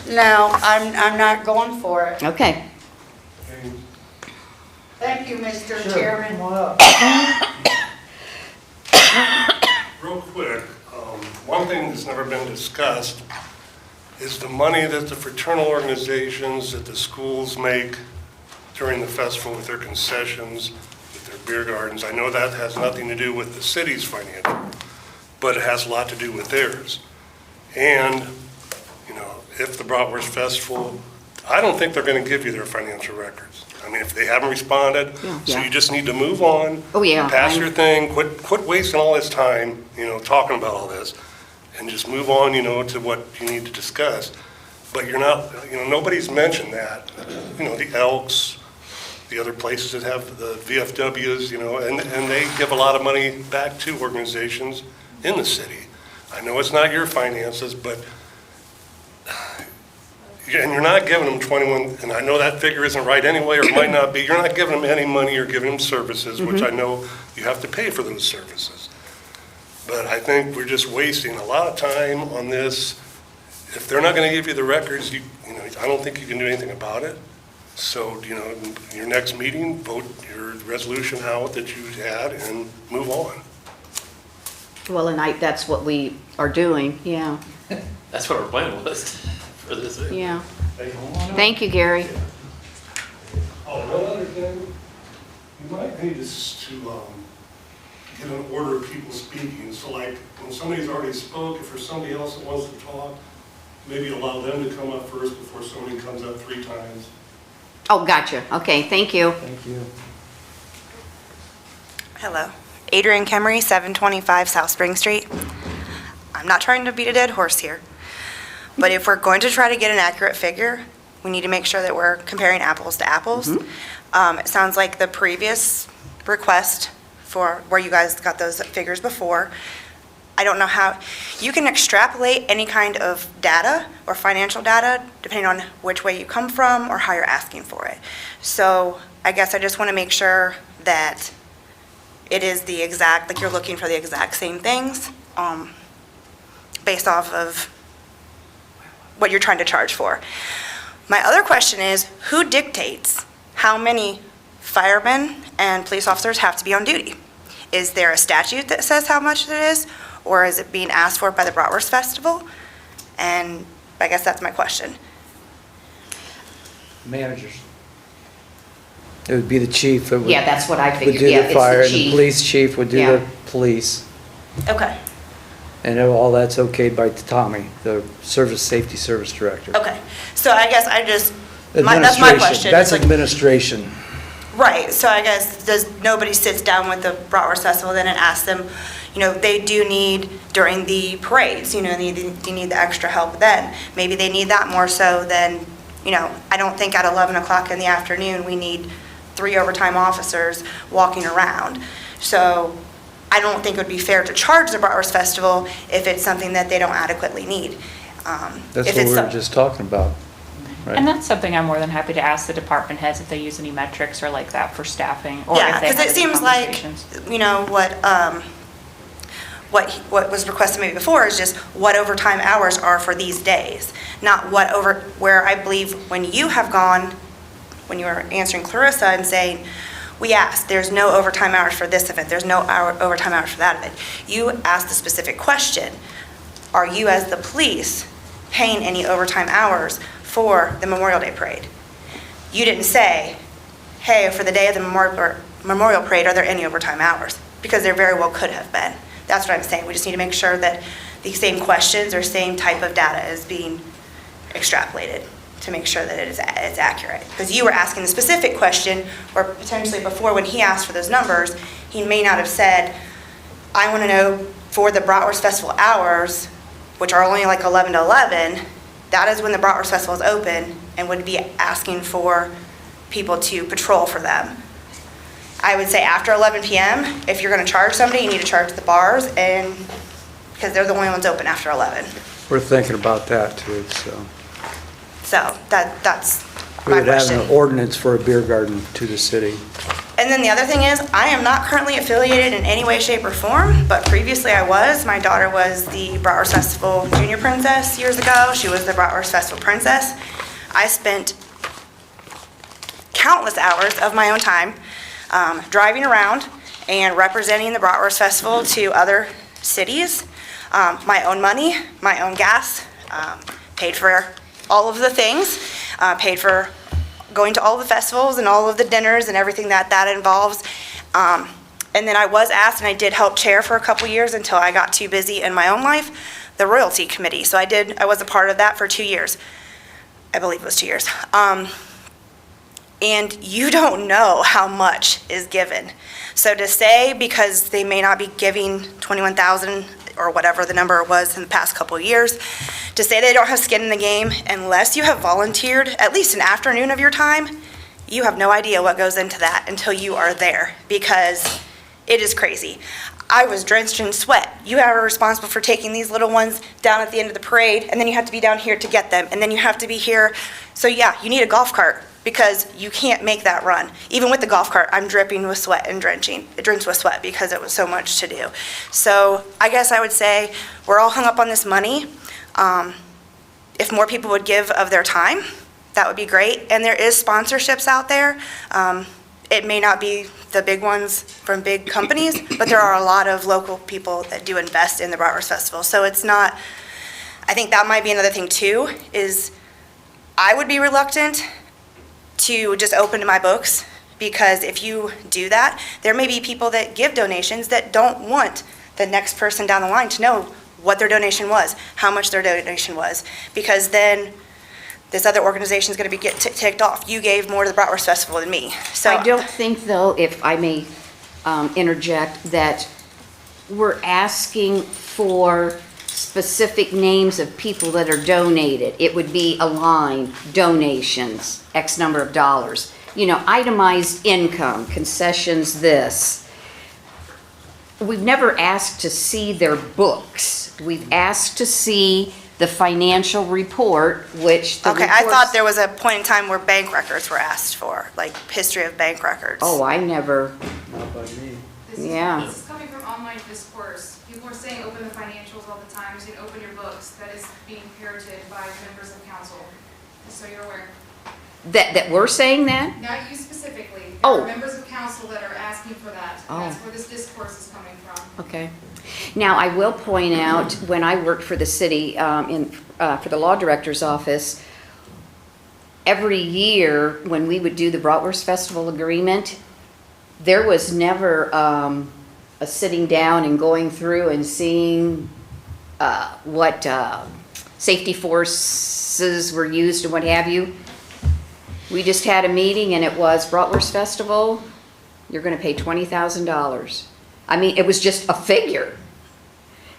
No, I'm not going for it. Okay, Thank you, Mr. Chairman. Real quick, one thing that's never been discussed is the money that the fraternal organizations, that the schools make during the festival with their concessions, with their beer gardens. I know that has nothing to do with the city's financial, but it has a lot to do with theirs. And, you know, if the Bratwurst Festival, I don't think they're going to give you their financial records. I mean, if they haven't responded, so you just need to move on. Oh, yeah. Pass your thing, quit wasting all this time, you know, talking about all this, and just move on, you know, to what you need to discuss. But you're not, you know, nobody's mentioned that. You know, the Elks, the other places that have the VFWs, you know, and they give a lot of money back to organizations in the city. I know it's not your finances, but, and you're not giving them 21, and I know that figure isn't right anyway, or it might not be, you're not giving them any money, you're giving them services, which I know you have to pay for those services. But I think we're just wasting a lot of time on this. If they're not gonna give you the records, you know, I don't think you can do anything about it. So, you know, your next meeting, vote your resolution out that you had and move on. well, and that's what we are doing, yeah, That's what our plan was for this. yeah. Thank you, Gary. Oh, one other thing, you might need to get an order of people speaking. So like, when somebody's already spoke, if there's somebody else that wants to talk, maybe allow them to come up first before somebody comes up 3 times. Oh, gotcha, okay, thank you. Thank you. Hello. Adrienne Kemery, 725 South Spring Street. I'm not trying to beat a dead horse here, but if we're going to try to get an accurate figure, we need to make sure that we're comparing apples to apples. It sounds like the previous request for where you guys got those figures before, I don't know how, you can extrapolate any kind of data or financial data depending on which way you come from or how you're asking for it. So I guess I just want to make sure that it is the exact, like you're looking for the exact same things based off of what you're trying to charge for. My other question is, who dictates how many firemen and police officers have to be on duty? Is there a statute that says how much it is, or is it being asked for by the Bratwurst Festival? And I guess that's my question. Managers. It would be the chief that would. Yeah, that's what I Would figured, do yeah, the it's fire, the and the chief. police chief would do Yeah. the police. Okay, And all that's okayed by Tommy, the safety service director. okay. So I guess I just, that's my Administration. question. That's It's like- administration. Right, so I guess, nobody sits down with the Bratwurst Festival then and asks them, you know, they do need during the parades, you know, they need the extra help then. Maybe they need that more so than, you know, I don't think at 11 o'clock in the afternoon, we need 3 overtime officers walking around. So I don't think it would be fair to charge the Bratwurst Festival if it's something that they don't adequately need. That's If what it's we were some- just talking about. Right. And that's something I'm more than happy to ask the department heads if they use any metrics or like that for staffing, or Yeah, if they because have it any seems like, conversations. you know, what was requested maybe before is just what overtime hours are for these days, not where I believe when you have gone, when you were answering Clarissa and saying, We asked, there's no overtime hours for this event, there's no overtime hours for that event. You asked the specific question, are you as the police paying any overtime hours for the Memorial Day Parade? You didn't say, hey, for the day of the Memorial Parade, are there any overtime hours? Because there very well could have been. That's what I'm saying. We just need to make sure that the same questions or same type of data is being extrapolated to make sure that it's accurate. Because you were asking the specific question, or potentially before when he asked for those numbers, he may not have said, I want to know for the Bratwurst Festival hours, which are only like 11 to 11, that is when the Bratwurst Festival is open, and would be asking for people to patrol for them. I would say after 11 p.m., if you're going to charge somebody, you need to charge the bars, and because they're the only ones open after 11. We're thinking about that too, so. So that's We my would have question. an ordinance for a beer garden to the city. And then the other thing is, I am not currently affiliated in any way, shape, or form, but previously I was. My daughter was the Bratwurst Festival Junior Princess years ago. She was the Bratwurst Festival Princess. I spent countless hours of my own time driving around and representing the Bratwurst Festival to other cities. My own money, my own gas, paid for all of the things, paid for going to all the festivals and all of the dinners and everything that involves. And then I was asked, and I did help chair for a couple years until I got too busy in my own life, the Royalty Committee. So I was a part of that for 2 years. I believe it was 2 years. And you don't know how much is given. So to say, because they may not be giving 21,000 or whatever the number was in the past couple of years, to say they don't have skin in the game, unless you have volunteered at least an afternoon of your time, you have no idea what goes into that until you are there, because it is crazy. I was drenched in sweat. You are responsible for taking these little ones down at the end of the parade, and then you have to be down here to get them, and then you have to be here. So yeah, you need a golf cart, because you can't make that run. Even with the golf cart, I'm dripping with sweat and drenching. It drenched with sweat because it was so much to do. So I guess I would say we're all hung up on this money. If more people would give of their time, that would be great. And there is sponsorships out there. It may not be the big ones from big companies, but there are a lot of local people that do invest in the Bratwurst Festival. So it's not, I think that might be another thing too, is I would be reluctant to just open my books, because if you do that, there may be people that give donations that don't want the next person down the line to know what their donation was, how much their donation was, because then this other organization is going to get ticked off. You gave more to the Bratwurst Festival than me. So I don't think, though, if I may interject, that we're asking for specific names of people that are donated. It would be a line, donations, X number of dollars. You know, itemized income, concessions, this. We've never asked to see their books. We've asked to see the financial report, which the okay, I reports- thought there was a point in time where bank records were asked for, like history of bank records. Oh, I never, Not by me. yeah. This is coming from online discourse. People are saying open the financials all the time, saying open your books. That is being parroted by members of council, just so you're aware. That we're saying that? Not you specifically. There Oh. are members of council that are asking for that. Oh. That's where this discourse is coming from. Okay. Now, I will point out, when I worked for the city, for the law director's office, every year, when we would do the Bratwurst Festival agreement, there was never a sitting down and going through and seeing what safety forces were used and what have you. We just had a meeting, and it was Bratwurst Festival, you're gonna pay $20,000. I mean, it was just a figure.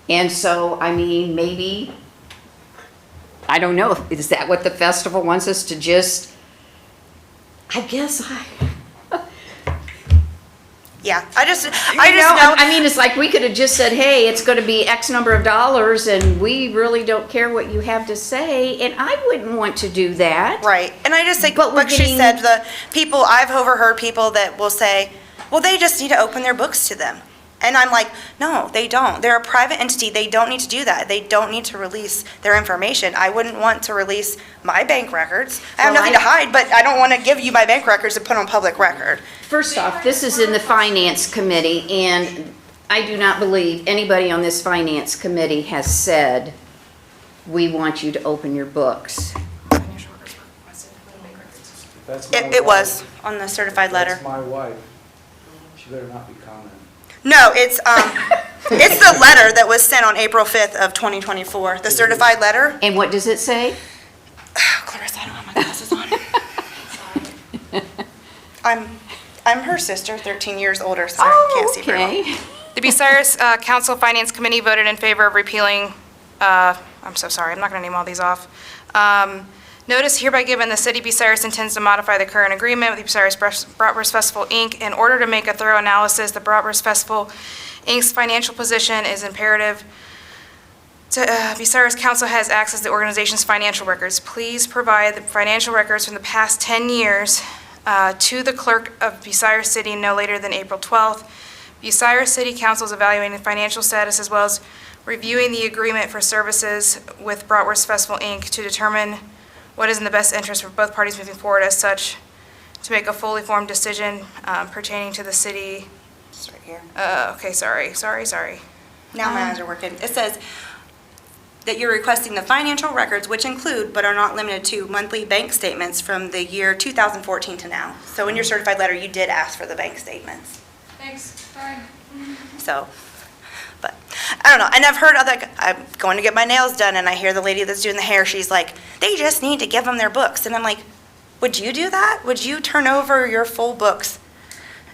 And so, I mean, maybe, I don't know, is that what the festival wants us to just, I guess Yeah, I just know. know. I mean, it's like we could have just said, hey, it's gonna be X number of dollars, and we really don't care what you have to say, and I wouldn't want to do that. Right, and I just think, But we're like she getting- said, the people, I've overheard people that will say, well, they just need to open their books to them. And I'm like, no, they don't. They're a private entity. They don't need to do that. They don't need to release their information. I wouldn't want to release my bank records. I have Well, nothing to hide, but I don't want to give you my bank records to put on public record. First off, this is in the Finance Committee, and I do not believe anybody on this Finance Committee has said, we want you to open your books. That's my It wife. was on the certified letter. That's my wife. She better not be commenting. No, it's the letter that was sent on April 5th of 2024, the certified letter. And what does it say? Clarissa, I don't have my glasses on. I'm her sister, 13 years older, so I can't see very well. Okay. The Bucyrus Council Finance Committee voted in favor of repealing, I'm so sorry, I'm not going to name all these off. Notice hereby given, the city of Bucyrus intends to modify the current agreement with the Bucyrus Bratwurst Festival, Inc. In order to make a thorough analysis, the Bratwurst Festival, Inc.'s financial position is imperative. Bucyrus Council has access to the organization's financial records. Please provide the financial records from the past 10 years to the clerk of Bucyrus City no later than April 12th. Bucyrus City Council is evaluating the financial status as well as reviewing the agreement for services with Bratwurst Festival, Inc. to determine what is in the best interest for both parties moving forward as such, to make a fully formed decision pertaining to the city. It's right here. Okay, sorry. Now my eyes are working. It says that you're requesting the financial records, which include but are not limited to monthly bank statements from the year 2014 to now. So in your certified letter, you did ask for the bank statements. Thanks, fine. So, but I don't know. And I've heard I'm going to get my nails done, and I hear the lady that's doing the hair, she's like, they just need to give them their books. And I'm like, would you do that? Would you turn over your full books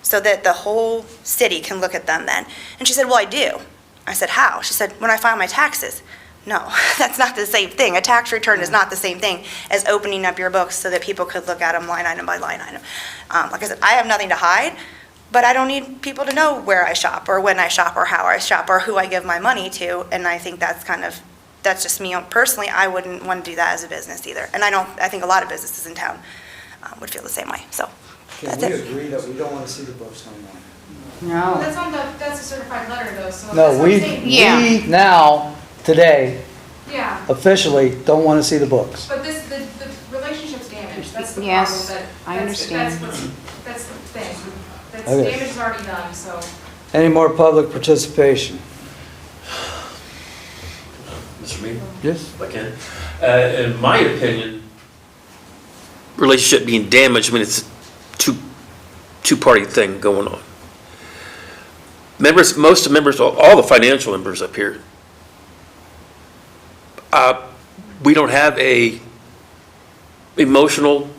so that the whole city can look at them then? And she said, well, I do. I said, how? She said, when I file my taxes. No, that's not the same thing. A tax return is not the same thing as opening up your books so that people could look at them line item by line item. Like I said, I have nothing to hide, but I don't need people to know where I shop or when I shop or how I shop or who I give my money to. And I think that's just me personally. I wouldn't want to do that as a business either. And I think a lot of businesses in town would feel the same way. So Can that's we it. agree that we don't want to see the books anymore? No. That's a certified letter though, so. No, we now, today, Yeah, officially don't want to see the books. but the relationship's damaged, that's the problem. Yes, that- I that's- understand. That's the thing. Okay. Damage is already done, so. Any more public participation? Mr. Meehan? Yes? If I can. In my opinion, relationship being damaged, I mean, it's a two-party thing going on. Members, most of the members, all the financial members up here, we don't have a emotional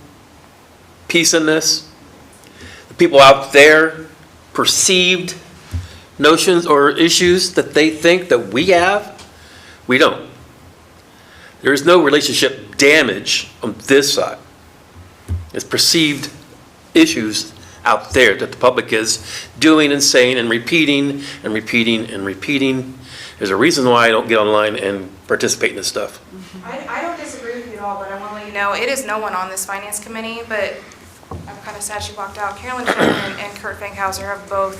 piece in this. The people out there perceived notions or issues that they think that we have, we don't. There is no relationship damage on this side. It's perceived issues out there that the public is doing and saying and repeating and repeating and repeating. There's a reason why I don't get online and participate in this stuff. I don't disagree with you at all, but I want to let you know, it is no one on this finance committee, but I'm kind of sad she walked out. Carolyn Shireman and Kurt Fankhauser have both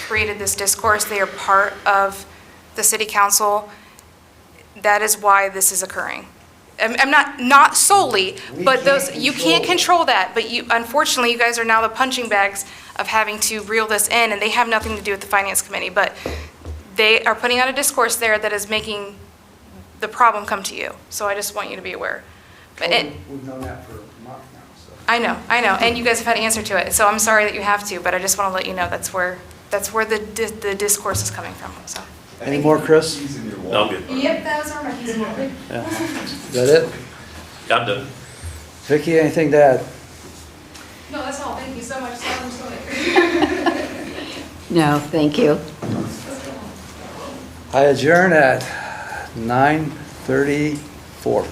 created this discourse. They are part of the city council. That is why this is occurring. I'm not solely, but those, you can't control that, but unfortunately, you guys are now the punching bags of having to reel this in, and they have nothing to do with the finance committee, but they are putting out a discourse there that is making the problem come to you. So I just want you to be aware. But We've known that for a month now, so. I know, and you guys have had an answer to it, so I'm sorry that you have to, but I just want to let you know that's where the discourse is coming from, so. Any more, Chris? No, I'm good. Yep, those are my keys. Is that it? I'm done. Vicki, anything to add? No, that's all, thank you so much. Sorry, I'm so late. No, thank you. I adjourn at 9:34.